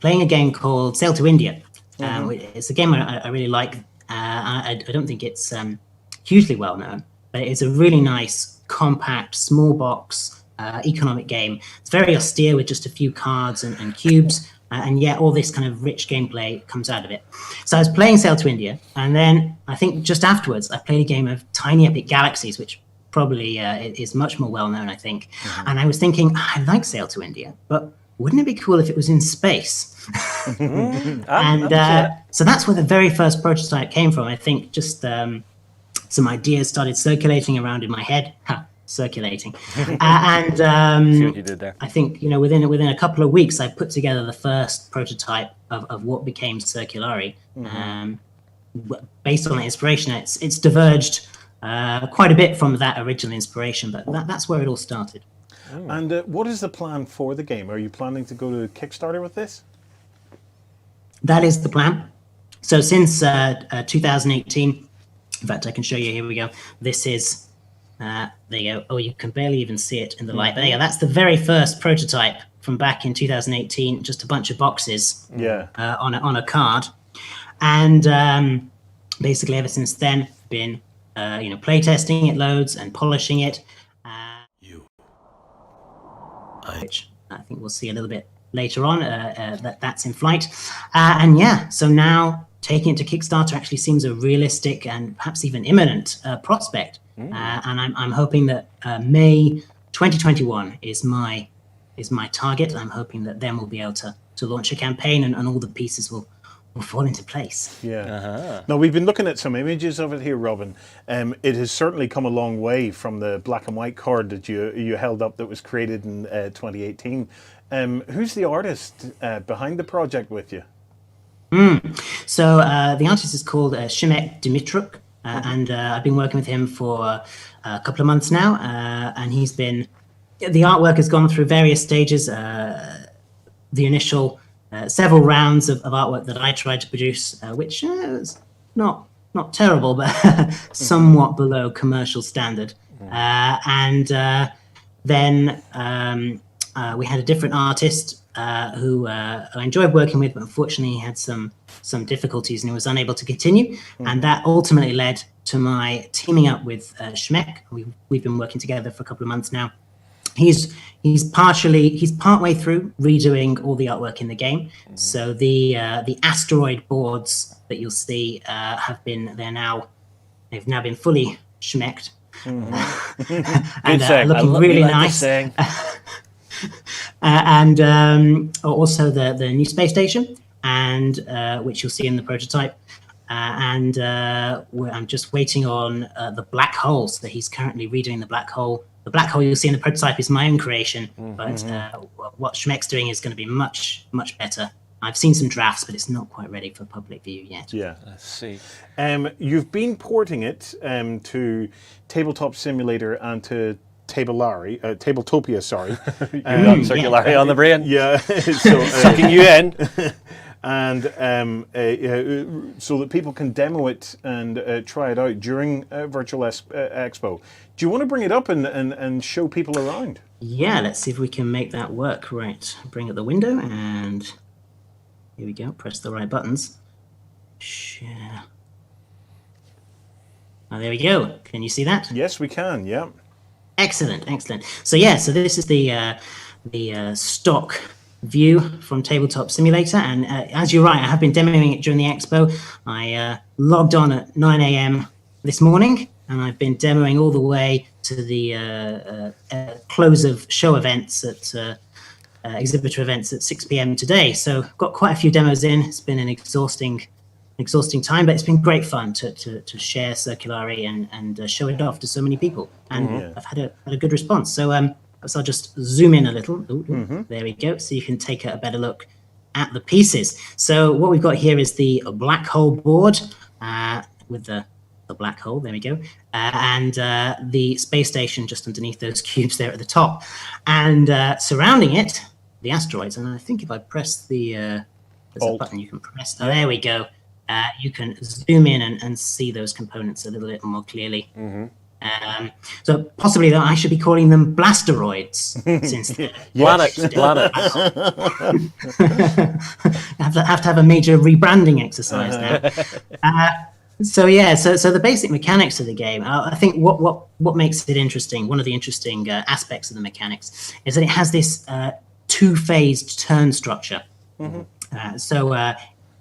playing a game called Sail to India. It's a game I really like. I don't think it's hugely well known, but it's a really nice, compact, small box economic game. It's very austere with just a few cards and cubes, and yet all this kind of rich gameplay comes out of it. So I was playing Sail to India, and then I think just afterwards I played a game of Tiny Epic Galaxies, which probably is much more well known, I think. And I was thinking, I like Sail to India, but wouldn't it be cool if it was in space? So that's where the very first prototype came from. I think just some ideas started circulating around in my head. Circulating. And See what you did there. I think, within a couple of weeks, I put together the first prototype of what became Circulari. Based on that inspiration, it's diverged quite a bit from that original inspiration, but that's where it all started. And what is the plan for the game? Are you planning to go to Kickstarter with this? That is the plan. So since 2018, in fact, I can show you, here we go. This is, there you go. Oh, you can barely even see it in the light. But there you go. That's the very first prototype from back in 2018, just a bunch of boxes on a card. And basically ever since then, been playtesting it loads and polishing it. Which I think we'll see a little bit later on, that's in flight. So now taking it to Kickstarter actually seems a realistic and perhaps even imminent prospect. And I'm hoping that May 2021 is my target. I'm hoping that then we'll be able to launch a campaign and all the pieces will fall into place. Now, we've been looking at some images of it here, Robin. It has certainly come a long way from the black and white card that you held up that was created in 2018. Who's the artist behind the project with you? So the artist is called Shimek Dimitruk, and I've been working with him for a couple of months now, and the artwork has gone through various stages. The initial several rounds of artwork that I tried to produce, which was not terrible, but somewhat below commercial standard. Then we had a different artist who I enjoyed working with, but unfortunately he had some difficulties and he was unable to continue. And that ultimately led to my teaming up with Schmeck. We've been working together for a couple of months now. He's partway through redoing all the artwork in the game. So the asteroid boards that you'll see they've now been fully schmecked. And looking really nice. and also the new space station, and which you'll see in the prototype. I'm just waiting on the black hole. So he's currently redoing the black hole. The black hole you'll see in the prototype is my own creation, but what Schmeck's doing is going to be much, much better. I've seen some drafts, but it's not quite ready for public view yet. Yeah, let's see. You've been porting it to Tabletop Simulator and to Tabletopia, sorry. You got Circulari on the brain. Yeah. Sucking you in. And so that people can demo it and try it out during Virtual Expo. Do you want to bring it up and show people around? Yeah, let's see if we can make that work. Right, bring up the window, and here we go. Press the right buttons. Share. Oh, there we go. Can you see that? Yes, we can. Yeah. Excellent, excellent. So this is the stock view from Tabletop Simulator, and as you're right, I have been demoing it during the expo. I logged on at 9 a.m. this morning, and I've been demoing all the way to the close of show events at exhibitor events at 6 p.m. today. So I've got quite a few demos in. It's been an exhausting time, but it's been great fun to share Circulari and show it off to so many people, and I've had a good response. So I'll just zoom in a little. There we go. So you can take a better look at the pieces. So what we've got here is the black hole board with the black hole. There we go. And the space station just underneath those cubes there at the top. And surrounding it, the asteroids. And I think if I press there's a button you can press. Oh, there we go. You can zoom in and see those components a little bit more clearly. So possibly though, I should be calling them blasteroids since planet. have to have a major rebranding exercise now. So the basic mechanics of the game. I think what makes it interesting. One of the interesting aspects of the mechanics is that it has this two-phased turn structure.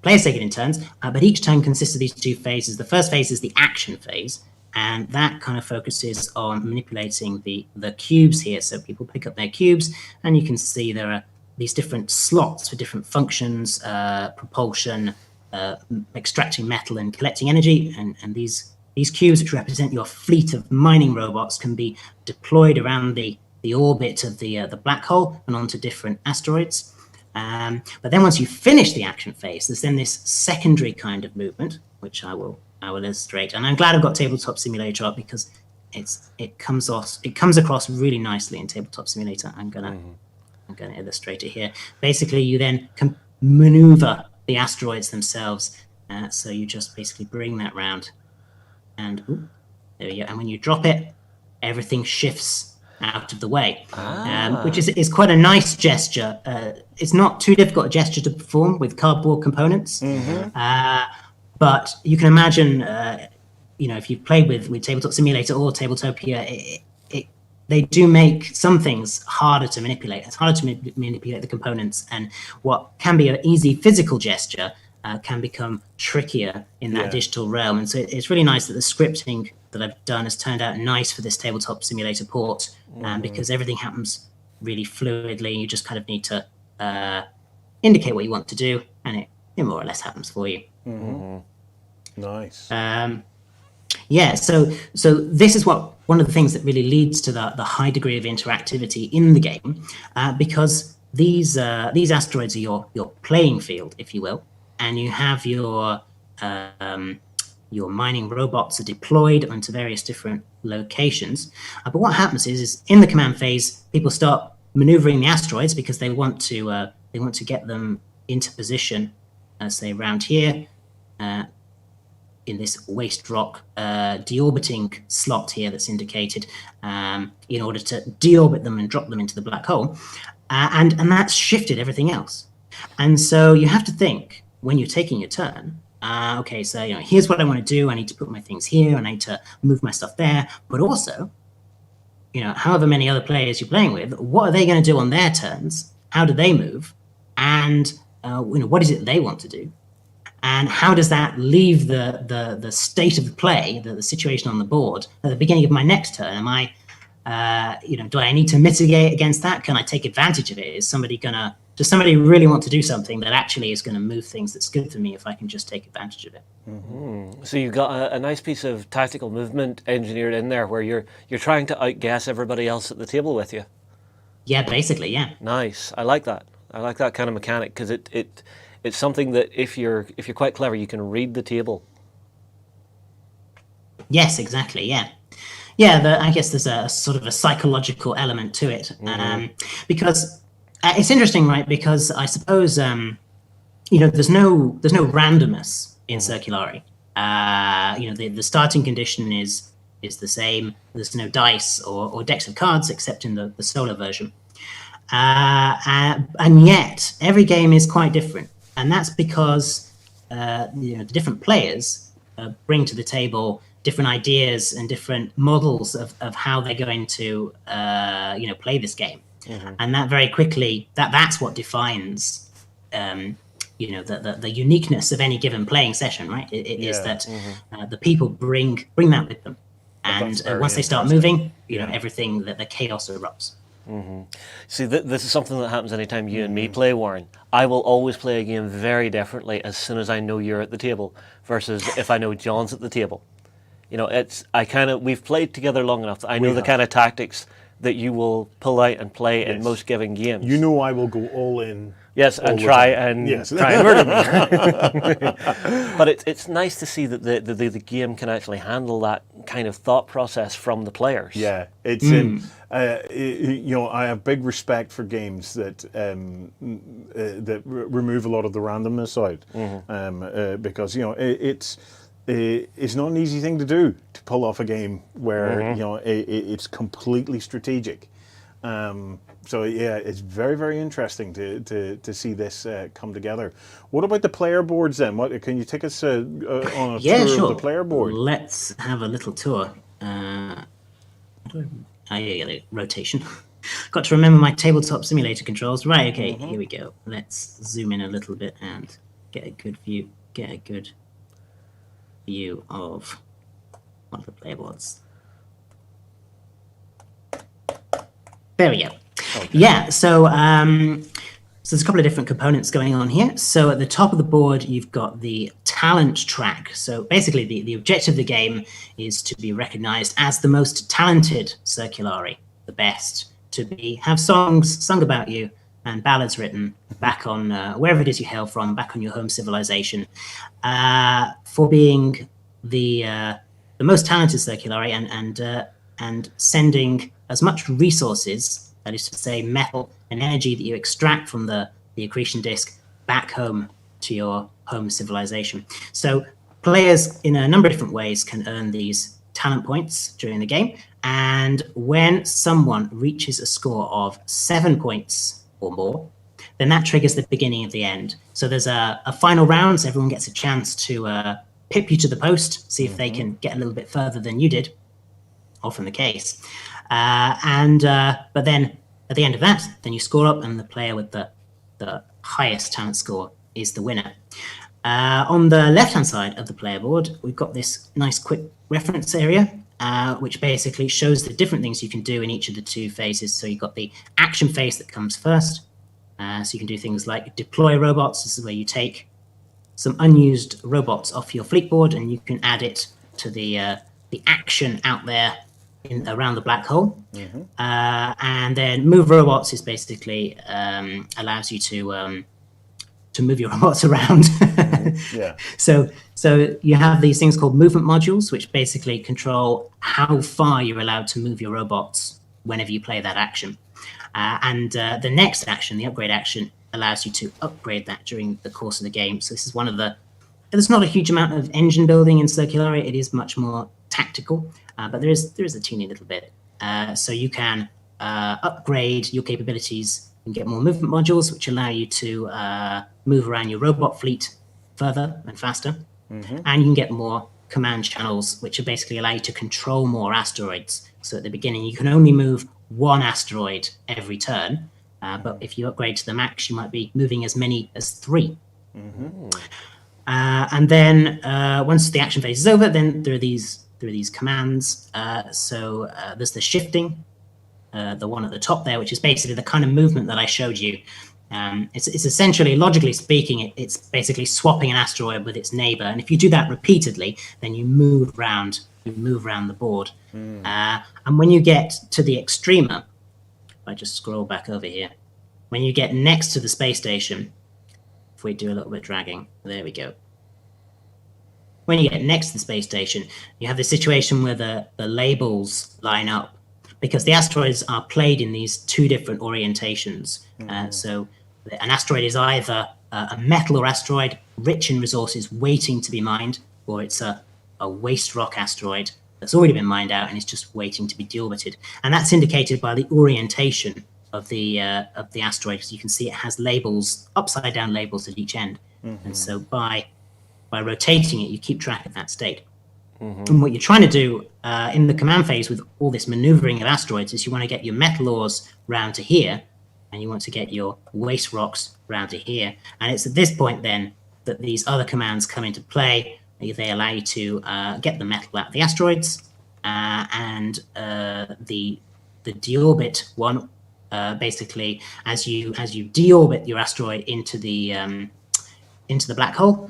Players take it in turns, but each turn consists of these two phases. The first phase is the action phase, and that kind of focuses on manipulating the cubes here. So people pick up their cubes, and you can see there are these different slots for different functions, propulsion, extracting metal and collecting energy. And these cubes, which represent your fleet of mining robots, can be deployed around the orbit of the black hole and onto different asteroids. But then once you finish the action phase, there's then this secondary kind of movement, which I will illustrate. And I'm glad I've got Tabletop Simulator up because it comes across really nicely in Tabletop Simulator. I'm gonna illustrate it here. Basically, you then can maneuver the asteroids themselves. So you just basically bring that round, and there we go. And when you drop it, everything shifts out of the way, which is quite a nice gesture. It's not too difficult a gesture to perform with cardboard components, but you can imagine, if you've played with Tabletop Simulator or Tabletopia, they do make some things harder to manipulate. It's harder to manipulate the components, and what can be an easy physical gesture can become trickier in that digital realm. And so it's really nice that the scripting that I've done has turned out nice for this Tabletop Simulator port, because everything happens really fluidly. You just kind of need to indicate what you want to do, and it more or less happens for you. Nice. So this is one of the things that really leads to the high degree of interactivity in the game, because these asteroids are your playing field, if you will, and you have your mining robots are deployed onto various different locations. But what happens is in the command phase, people start maneuvering the asteroids because they want to get them into position, say around here, in this waste rock deorbiting slot here that's indicated, in order to deorbit them and drop them into the black hole, and that's shifted everything else. And so you have to think when you're taking your turn. Okay, so here's what I want to do. I need to put my things here. I need to move my stuff there. But also, however many other players you're playing with, what are they going to do on their turns? How do they move? And what is it they want to do? And how does that leave the state of the play, the situation on the board at the beginning of my next turn? Am I Do I need to mitigate against that? Can I take advantage of it? Does somebody really want to do something that actually is going to move things that's good for me if I can just take advantage of it? Mm-hmm. So you've got a nice piece of tactical movement engineered in there where you're trying to outguess everybody else at the table with you. Yeah, basically, yeah. Nice. I like that. I like that kind of mechanic because it's something that if you're quite clever, you can read the table. Yes, exactly. Yeah. Yeah, I guess there's a sort of a psychological element to it, because it's interesting, right? Because I suppose there's no randomness in Circulari. The starting condition is the same. There's no dice or decks of cards except in the solo version, and yet every game is quite different, and that's because the different players bring to the table different ideas and different models of how they're going to play this game. And that very quickly, that's what defines the uniqueness of any given playing session, right? It is that the people bring that with them, and once they start moving, everything, the chaos erupts. See, this is something that happens anytime you and me play, Warren. I will always play a game very differently as soon as I know you're at the table versus if I know John's at the table. We've played together long enough that I know the kind of tactics that you will pull out and play in most given games. You know I will go all in. Yes, and try and murder me. But it's nice to see that the game can actually handle that kind of thought process from the players. Yeah, it's I have big respect for games that that remove a lot of the randomness out, because it's not an easy thing to do, to pull off a game where it's completely strategic. So yeah, it's very, very interesting to see this come together. What about the player boards then? Can you take us on a tour of the player board? Let's have a little tour. The rotation. Got to remember my tabletop simulator controls. Right, okay, here we go. Let's zoom in a little bit and get a good view. Of one of the player boards. There we go. Okay. Yeah, so there's a couple of different components going on here. So at the top of the board, you've got the talent track. So basically, the objective of the game is to be recognized as the most talented Circulari, the best, have songs sung about you and ballads written back on wherever it is you hail from, back on your home civilization, for being the most talented Circulari and sending as much resources, that is to say metal and energy that you extract from the accretion disk, back home to your home civilization. So players in a number of different ways can earn these talent points during the game, and when someone reaches a score of 7 points or more, then that triggers the beginning of the end. So there's a final round, so everyone gets a chance to pip you to the post, see if they can get a little bit further than you did, often the case. But then at the end of that, then you score up, and the player with the highest talent score is the winner. On the left-hand side of the player board, we've got this nice quick reference area, which basically shows the different things you can do in each of the two phases. So you've got the action phase that comes first. So you can do things like deploy robots. This is where you take some unused robots off your fleet board, and you can add it to the action out there around the black hole. And then move robots is basically allows you to move your robots around. So you have these things called movement modules, which basically control how far you're allowed to move your robots whenever you play that action. And the next action, the upgrade action, allows you to upgrade that during the course of the game. So this is one of there's not a huge amount of engine building in Circulari. It is much more tactical, but there is a teeny little bit. So you can upgrade your capabilities and get more movement modules, which allow you to move around your robot fleet further and faster. And you can get more command channels, which basically allow you to control more asteroids. So at the beginning, you can only move one asteroid every turn. But if you upgrade to the max, you might be moving as many as 3. And then once the action phase is over, then there are these commands. So there's the shifting the one at the top there, which is basically the kind of movement that I showed you. It's essentially, logically speaking, it's basically swapping an asteroid with its neighbor. And if you do that repeatedly, then you move around the board. And when you get to the extrema, if I just scroll back over here, when you get next to the space station, if we do a little bit dragging, there we go. When you get next to the space station, you have the situation where the labels line up, because the asteroids are played in these two different orientations. So an asteroid is either a metal or asteroid rich in resources waiting to be mined, or it's a waste rock asteroid that's already been mined out and is just waiting to be deorbited. And that's indicated by the orientation of the asteroid, because you can see it has labels, upside down labels at each end. And so by rotating it, you keep track of that state. And what you're trying to do in the command phase with all this maneuvering of asteroids is you want to get your metal ores round to here, and you want to get your waste rocks round to here. And it's at this point then that these other commands come into play. They allow you to get the metal out of the asteroids, and the deorbit one, basically, as you deorbit your asteroid into the black hole,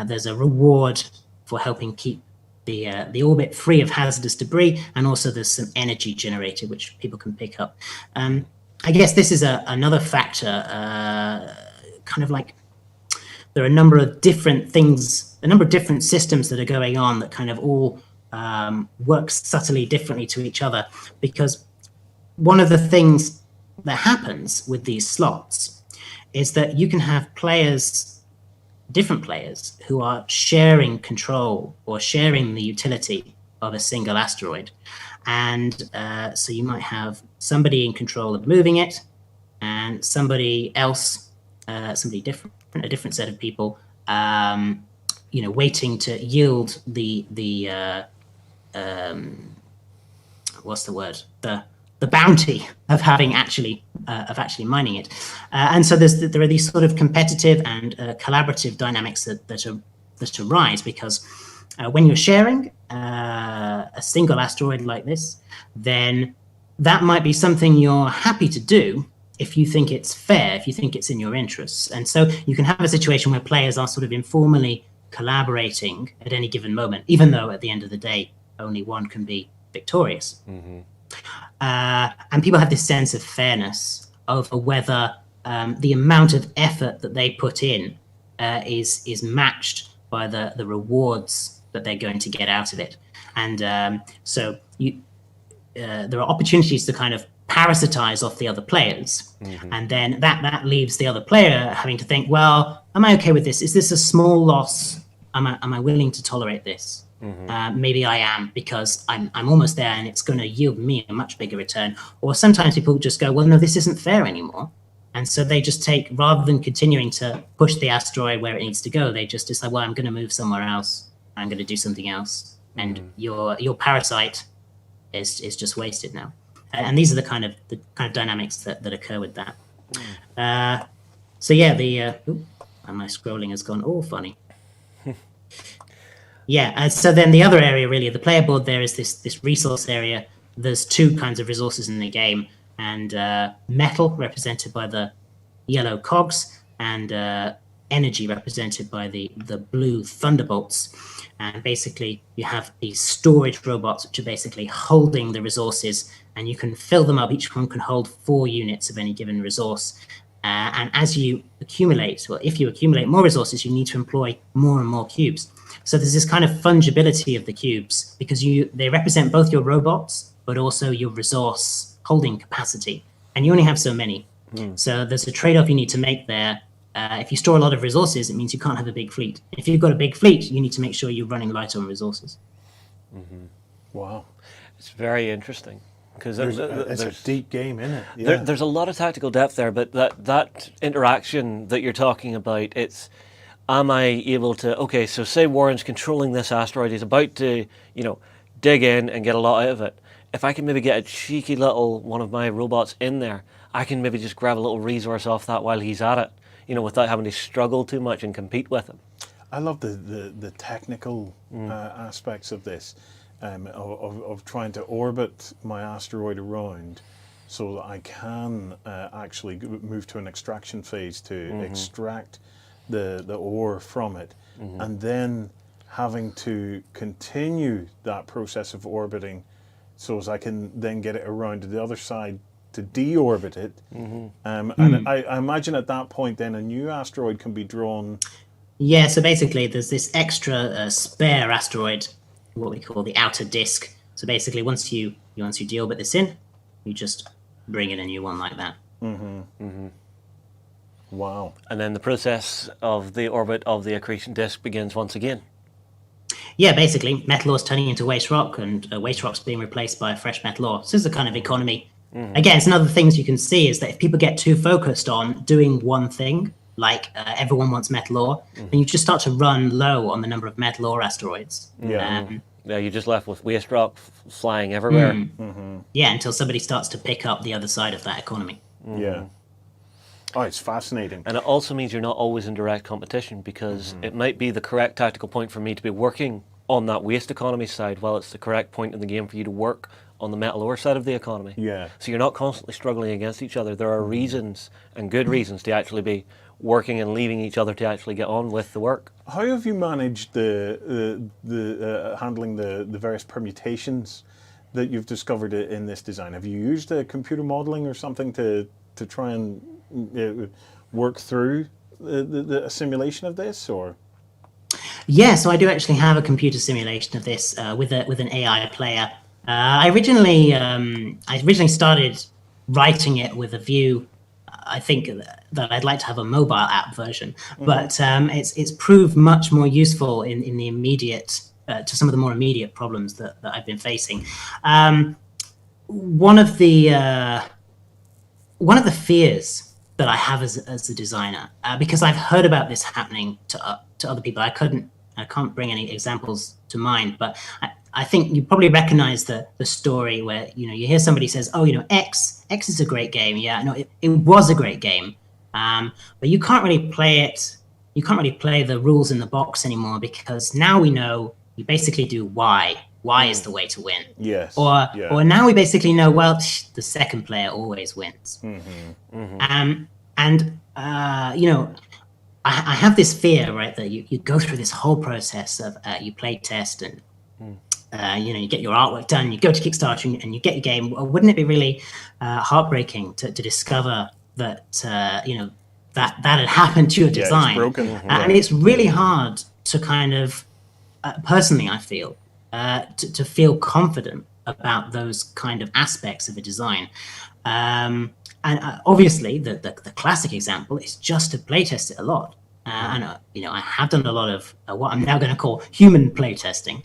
there's a reward for helping keep the orbit free of hazardous debris, and also there's some energy generated which people can pick up. I guess this is another factor, kind of like there are a number of different things, a number of different systems that are going on that kind of all work subtly differently to each other, because one of the things that happens with these slots is that you can have different players who are sharing control or sharing the utility of a single asteroid. And so you might have somebody in control of moving it, and somebody else, a different set of people, waiting to yield the what's the word? The bounty of having actually mining it. And so there are these sort of competitive and collaborative dynamics that arise, because when you're sharing a single asteroid like this, then that might be something you're happy to do if you think it's fair, if you think it's in your interests. And so you can have a situation where players are sort of informally collaborating at any given moment, even though at the end of the day, only one can be victorious. And people have this sense of fairness over whether the amount of effort that they put in is matched by the rewards that they're going to get out of it. And so there are opportunities to kind of parasitize off the other players. And then that leaves the other player having to think, well, am I okay with this? Is this a small loss? Am I willing to tolerate this? Maybe I am, because I'm almost there and it's going to yield me a much bigger return. Or sometimes people just go, well, no, this isn't fair anymore. And so they just take, rather than continuing to push the asteroid where it needs to go, they just decide, well, I'm going to move somewhere else. I'm going to do something else. And your parasite is just wasted now. And these are the kind of dynamics that occur with that. So yeah, and my scrolling has gone all funny. Yeah, so then the other area really of the player board there is this resource area. There's two kinds of resources in the game, and metal represented by the yellow cogs, and energy represented by the blue thunderbolts. And basically you have these storage robots which are basically holding the resources, and you can fill them up. Each one can hold 4 units of any given resource. And as you accumulate, well, if you accumulate more resources, you need to employ more and more cubes. So there's this kind of fungibility of the cubes, because they represent both your robots, but also your resource holding capacity. And you only have so many. So there's a trade-off you need to make there. If you store a lot of resources, it means you can't have a big fleet. If you've got a big fleet, you need to make sure you're running light on resources. Wow. It's very interesting. Because it's a deep game, isn't it? Yeah. There's a lot of tactical depth there, but that interaction that you're talking about, it's, am I able to, okay, so say Warren's controlling this asteroid, he's about to, dig in and get a lot out of it. If I can maybe get a cheeky little one of my robots in there, I can maybe just grab a little resource off that while he's at it, without having to struggle too much and compete with him. I love the technical aspects of this. Of trying to orbit my asteroid around so that I can actually move to an extraction phase to extract the ore from it, and then having to continue that process of orbiting so as I can then get it around to the other side to deorbit it. And I imagine at that point then a new asteroid can be drawn. Yeah, so basically there's this extra spare asteroid, what we call the outer disk. So basically once you deorbit this in, you just bring in a new one like that. Wow. And then the process of the orbit of the accretion disk begins once again. Yeah, basically metal ore is turning into waste rock, and waste rock's being replaced by fresh metal ore. So this is a kind of economy. Again, it's another things you can see is that if people get too focused on doing one thing, like everyone wants metal ore, then you just start to run low on the number of metal ore asteroids. Yeah, you're just left with waste rock flying everywhere. Yeah, until somebody starts to pick up the other side of that economy. Yeah. Oh, it's fascinating. And it also means you're not always in direct competition, because it might be the correct tactical point for me to be working on that waste economy side, while it's the correct point in the game for you to work on the metal ore side of the economy. Yeah. So you're not constantly struggling against each other. There are reasons, and good reasons, to actually be working and leaving each other to actually get on with the work. How have you managed the handling the various permutations that you've discovered in this design? Have you used computer modeling or something to try and work through the simulation of this, or? Yeah, so I do actually have a computer simulation of this with an AI player. I originally started writing it with a view, I think, that I'd like to have a mobile app version, but it's proved much more useful in the immediate to some of the more immediate problems that I've been facing. One of the fears that I have as a designer, because I've heard about this happening to other people. I can't bring any examples to mind, but I think you probably recognize the story where you hear somebody says, "Oh, X is a great game." Yeah, no, it was a great game, but you can't really play it. You can't really play the rules in the box anymore, because now we know you basically do Y. Y is the way to win. Yes. Or now we basically know, well, the second player always wins. I have this fear, right, that you go through this whole process of you play test and you get your artwork done, you go to Kickstarter and you get your game. Well, wouldn't it be really heartbreaking to discover that that had happened to your design? It's broken. And it's really hard to kind of personally, I feel, to feel confident about those kind of aspects of a design. And obviously, the classic example is just to playtest it a lot. And I have done a lot of what I'm now going to call human playtesting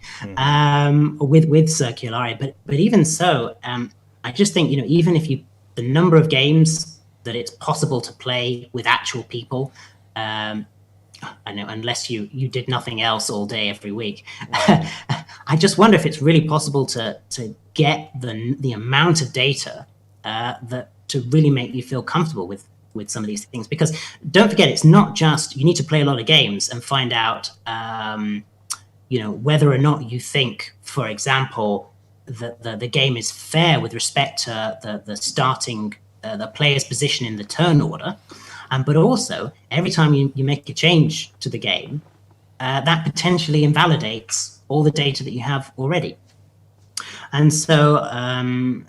with Circulari. But even so, I just think even if the number of games that it's possible to play with actual people. I know, unless you did nothing else all day every week. I just wonder if it's really possible to get the amount of data that to really make you feel comfortable with some of these things. Because don't forget, it's not just you need to play a lot of games and find out whether or not you think, for example, that the game is fair with respect to the starting the player's position in the turn order. But also, every time you make a change to the game, that potentially invalidates all the data that you have already. And so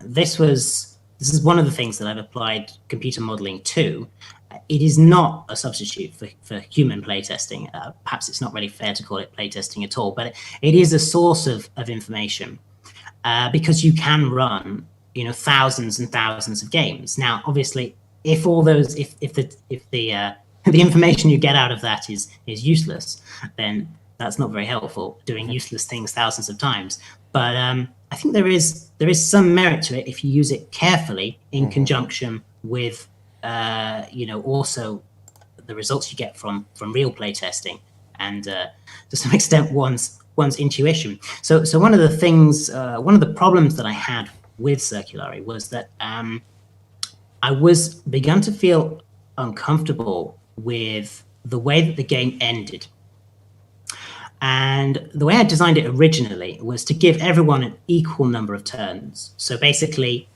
this is one of the things that I've applied computer modeling to. It is not a substitute for human playtesting. Perhaps it's not really fair to call it playtesting at all, but it is a source of information because you can run thousands and thousands of games. Now, obviously, if the information you get out of that is useless, then that's not very helpful, doing useless things thousands of times. But I think there is some merit to it if you use it carefully in conjunction with also the results you get from real playtesting and to some extent one's intuition. So one of the things, one of the problems that I had with Circulari was that I begun to feel uncomfortable with the way that the game ended. And the way I designed it originally was to give everyone an equal number of turns. So basically,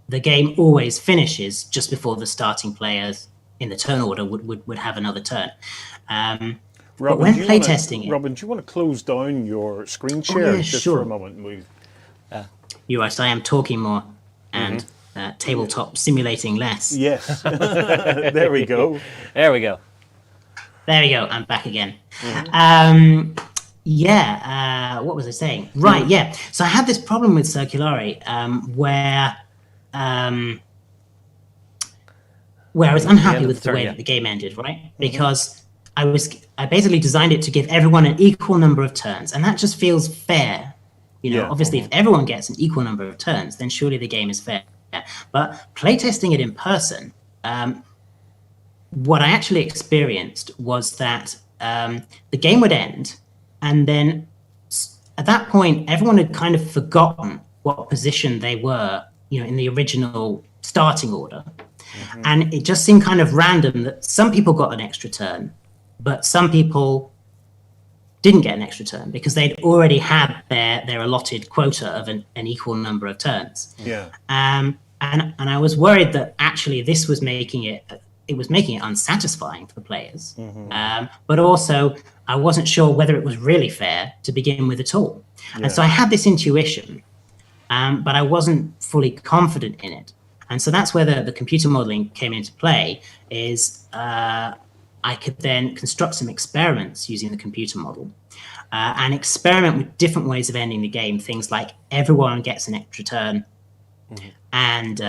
the game always finishes just before the starting players in the turn order would have another turn. But when playtesting it... Robin, do you want to close down your screen share just for a moment? You're right, I am talking more and tabletop simulating less. Yes. There we go. There we go. There we go. I'm back again. What was I saying? Right, yeah. So I had this problem with Circulari where I was unhappy with the way that the game ended, right? Because I basically designed it to give everyone an equal number of turns, and that just feels fair. You know, obviously, if everyone gets an equal number of turns, then surely the game is fair. But playtesting it in person, what I actually experienced was that the game would end, and then at that point, everyone had kind of forgotten what position they were, you know, in the original starting order. And it just seemed kind of random that some people got an extra turn, but some people didn't get an extra turn because they'd already had their allotted quota of an equal number of turns. And I was worried that actually this was making it unsatisfying for players. But also I wasn't sure whether it was really fair to begin with at all. And so I had this intuition, but I wasn't fully confident in it. And so that's where the computer modeling came into play, is I could then construct some experiments using the computer model and experiment with different ways of ending the game. Things like everyone gets an extra turn, and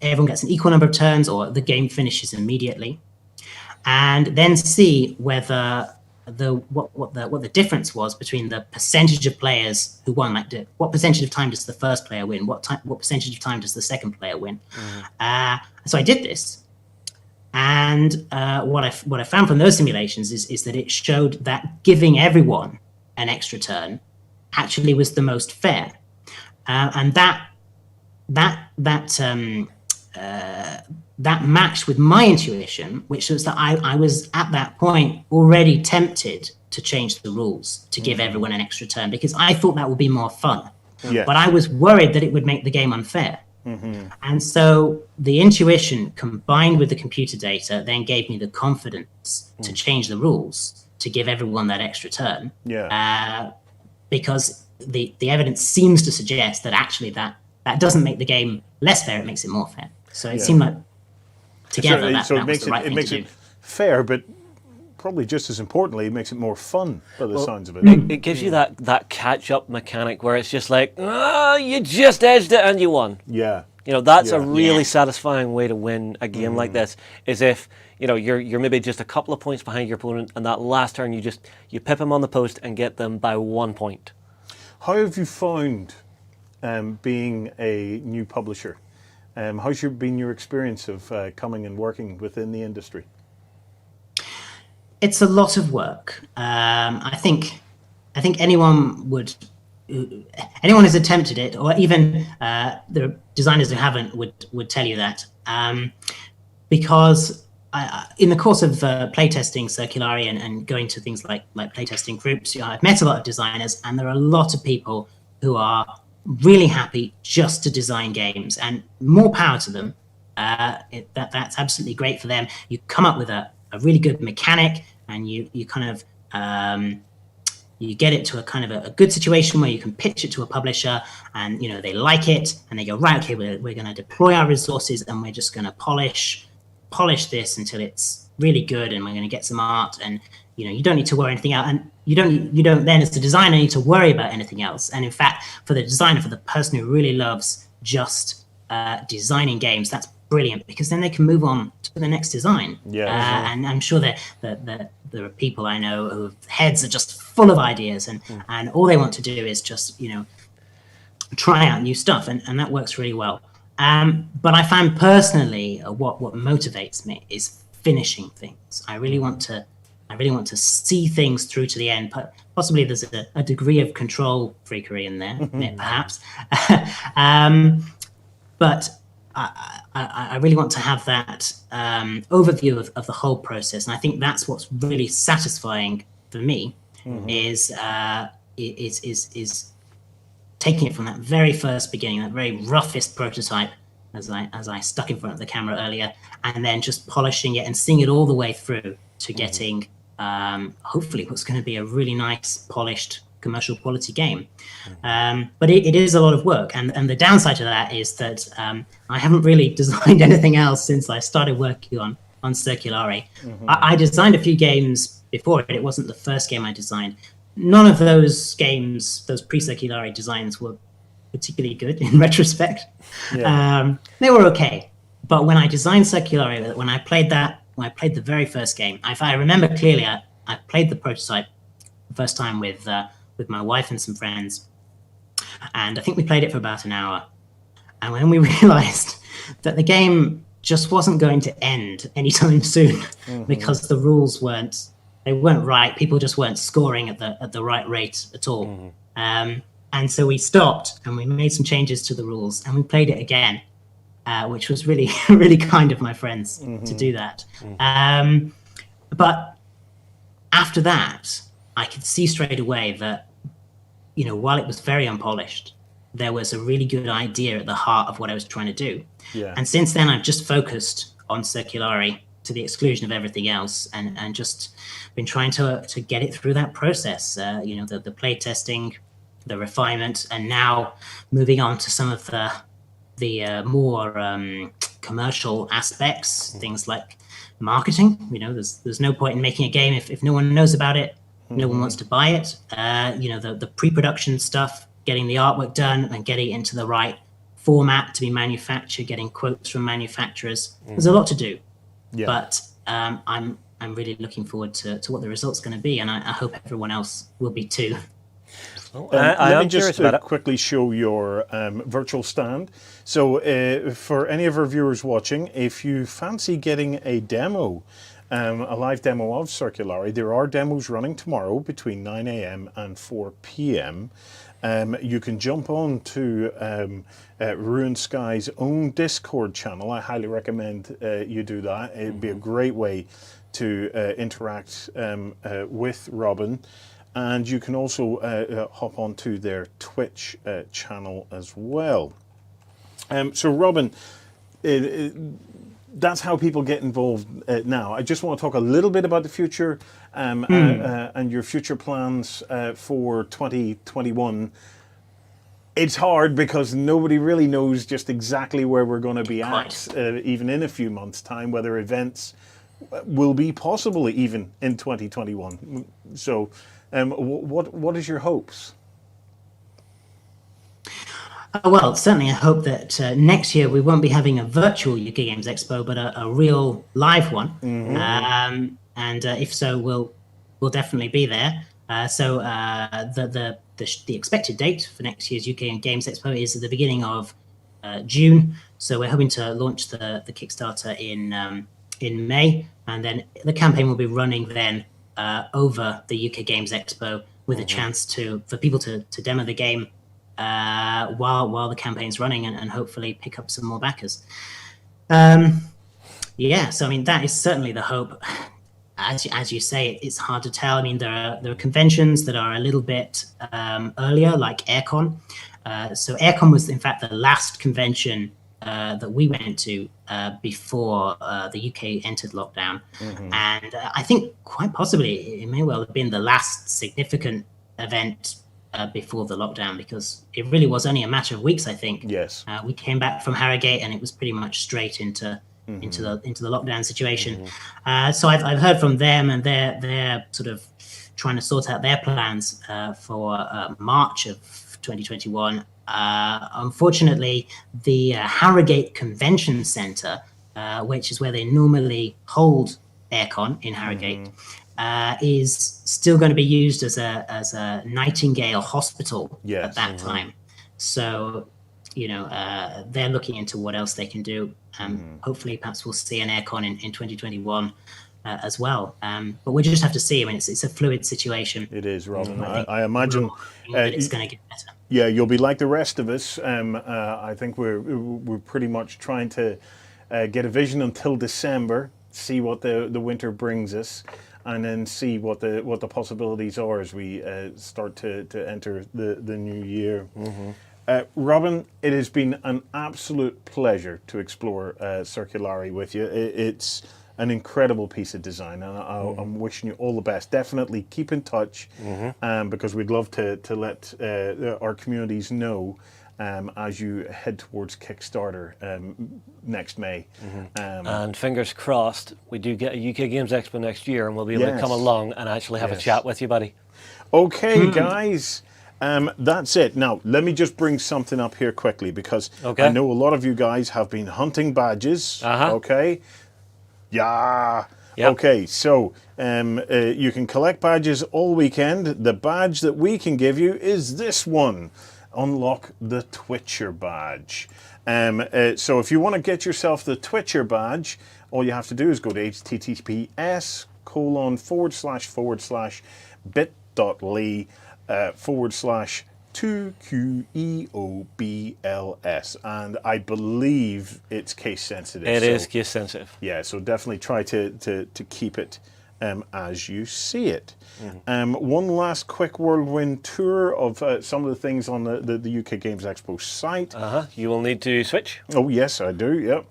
everyone gets an equal number of turns, or the game finishes immediately, and then see whether what the difference was between the percentage of players who won. Like, what percentage of time does the first player win? What percentage of time does the second player win? So I did this. And what I found from those simulations is that it showed that giving everyone an extra turn actually was the most fair, and that matched with my intuition, which was that I was at that point already tempted to change the rules to give everyone an extra turn, because I thought that would be more fun. But I was worried that it would make the game unfair. And so the intuition combined with the computer data then gave me the confidence to change the rules to give everyone that extra turn. Because the evidence seems to suggest that actually that doesn't make the game less fair, it makes it more fair. So it seemed like together that was the right thing to do. It fair, but probably just as importantly, it makes it more fun by the sounds of it. It gives you that catch-up mechanic where it's just like, you just edged it and you won. You know, that's a really satisfying way to win a game like this, is if, you know, you're maybe just a couple of points behind your opponent, and that last turn you pip them on the post and get them by 1 point. How have you found being a new publisher? How's been your experience of coming and working within the industry? It's a lot of work. I think anyone who's attempted it, or even the designers who haven't, would tell you that. Because in the course of playtesting Circulari and going to things like playtesting groups, I've met a lot of designers, and there are a lot of people who are really happy just to design games, and more power to them. That's absolutely great for them. You come up with a really good mechanic, and you kind of you get it to a kind of a good situation where you can pitch it to a publisher, and they like it, and they go, right, okay, we're going to deploy our resources, and we're just going to polish this until it's really good, and we're going to get some art, and you don't need to worry anything out, and you don't then as the designer need to worry about anything else. And in fact, for the designer, for the person who really loves just designing games, that's brilliant, because then they can move on to the next design. And I'm sure that there are people I know whose heads are just full of ideas, and all they want to do is just try out new stuff, and that works really well. But I find personally what motivates me is finishing things. I really want to see things through to the end. Possibly there's a degree of control freakery in there, perhaps. But I really want to have that overview of the whole process, and I think that's what's really satisfying for me. Is taking it from that very first beginning, that very roughest prototype, as I stuck in front of the camera earlier, and then just polishing it and seeing it all the way through to getting hopefully what's going to be a really nice, polished, commercial quality game. But it is a lot of work, and the downside to that is that I haven't really designed anything else since I started working on Circulari. I designed a few games before it. It wasn't the first game I designed. None of those games, those pre-Circulari designs, were particularly good in retrospect. They were okay, but when I designed Circulari, when I played the very first game, if I remember clearly, I played the prototype the first time with my wife and some friends, and I think we played it for about an hour. And when we realized that the game just wasn't going to end anytime soon because the rules weren't right. People just weren't scoring at the right rate at all. And so we stopped and we made some changes to the rules and we played it again, which was really, really kind of my friends to do that. But after that, I could see straight away that, while it was very unpolished, there was a really good idea at the heart of what I was trying to do. And since then, I've just focused on Circulari to the exclusion of everything else, and just been trying to get it through that process. The play testing, the refinement, and now moving on to some of the more commercial aspects, things like marketing. There's no point in making a game if no one knows about it, no one wants to buy it. The pre-production stuff, getting the artwork done and getting it into the right format to be manufactured, getting quotes from manufacturers. There's a lot to do, but I'm really looking forward to what the result's going to be, and I hope everyone else will be too. Let me just quickly show your virtual stand. So for any of our viewers watching, if you fancy getting a demo, a live demo of Circulari, there are demos running tomorrow between 9 a.m. and 4 p.m. You can jump on to Ruined Sky's own Discord channel. I highly recommend you do that. It'd be a great way to interact with Robin. And you can also hop onto their Twitch channel as well. So Robin, that's how people get involved now. I just want to talk a little bit about the future and your future plans for 2021. It's hard because nobody really knows just exactly where we're going to be at, even in a few months' time, whether events will be possible even in 2021. So what is your hopes? Well, certainly I hope that next year we won't be having a virtual UK Games Expo, but a real live one. And if so, we'll definitely be there. So the expected date for next year's UK Games Expo is at the beginning of June. So we're hoping to launch the Kickstarter in May, and then the campaign will be running then over the UK Games Expo with a chance for people to demo the game while the campaign's running, and hopefully pick up some more backers. So I mean, that is certainly the hope. As you say, it's hard to tell. I mean, there are conventions that are a little bit earlier, like Aircon. So Aircon was in fact the last convention that we went to before the UK entered lockdown. And I think quite possibly it may well have been the last significant event before the lockdown, because it really was only a matter of weeks, I think. Yes. We came back from Harrogate and it was pretty much straight into the lockdown situation. So I've heard from them, and they're sort of trying to sort out their plans for March of 2021. Unfortunately, the Harrogate Convention Centre, which is where they normally hold Aircon in Harrogate, is still going to be used as a Nightingale hospital at that time. So, they're looking into what else they can do. Hopefully, perhaps we'll see an Aircon in 2021 as well. But we just have to see. I mean, it's a fluid situation. It is, Robin. I imagine it's going to get better. Yeah, you'll be like the rest of us. I think we're pretty much trying to get a vision until December, see what the winter brings us, and then see what the possibilities are as we start to enter the new year. Robin, it has been an absolute pleasure to explore Circulari with you. It's an incredible piece of design, and I'm wishing you all the best. Definitely keep in touch, because we'd love to let our communities know as you head towards Kickstarter next May. And fingers crossed, we do get a UK Games Expo next year, and we'll be able to come along and actually have a chat with you, buddy. Okay, guys. That's it. Now, let me just bring something up here quickly, because I know a lot of you guys have been hunting badges. Okay. Yeah. Yep. Okay, so you can collect badges all weekend. The badge that we can give you is this one. Unlock the Twitcher badge. So if you want to get yourself the Twitcher badge, all you have to do is go to https://bit.ly/2QEOBLS, and I believe it's case sensitive. It is case sensitive. Yeah, so definitely try to keep it as you see it. One last quick whirlwind tour of some of the things on the UK Games Expo site. You will need to switch. Oh yes, I do. Yep.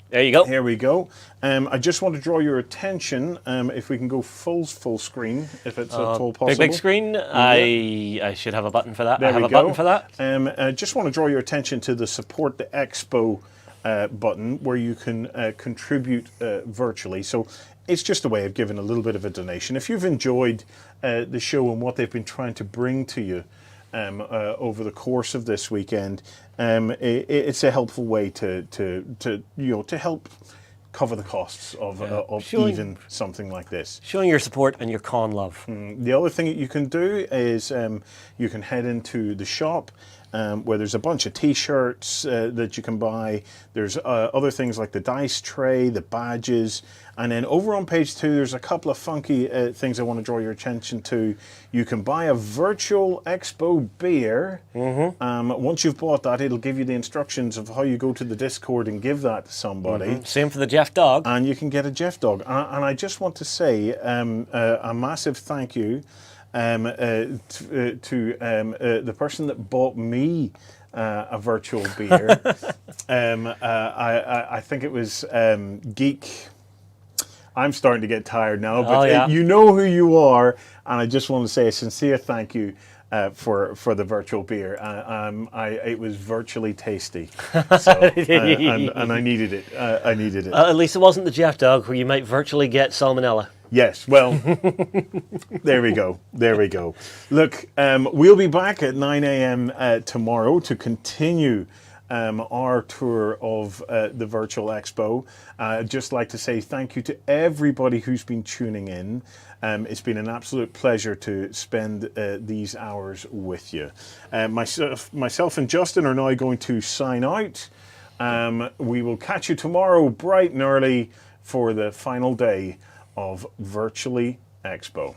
There you go. Here we go. I just want to draw your attention, if we can go full screen, if it's at all possible. Big screen. I should have a button for that. There I have we a go. button for that. I just want to draw your attention to the Support the Expo button, where you can contribute virtually. So it's just a way of giving a little bit of a donation. If you've enjoyed the show and what they've been trying to bring to you over the course of this weekend, it's a helpful way to help cover the costs of even something like this. Showing your support and your con love. The other thing that you can do is you can head into the shop, where there's a bunch of t-shirts that you can buy. There's other things like the dice tray, the badges, and then over on page 2 there's a couple of funky things I want to draw your attention to. You can buy a Virtual Expo beer. Once you've bought that, it'll give you the instructions of how you go to the Discord and give that to somebody. Same for the Jeff Dog. And you can get a Jeff Dog. And I just want to say a massive thank you to the person that bought me a virtual beer. I think it was Geek. I'm starting to get tired now, but you know who you are, and I just want to say a sincere thank you for the virtual beer. It was virtually tasty, so, and I needed it. I needed it. At least it wasn't the Jeff Dog, where you might virtually get salmonella. Yes, well, there we go. There we go. Look, we'll be back at 9 a.m. Tomorrow to continue our tour of the Virtual Expo. I'd just like to say thank you to everybody who's been tuning in. It's been an absolute pleasure to spend these hours with you. Myself and Justin are now going to sign out. We will catch you tomorrow bright and early for the final day of Virtually Expo.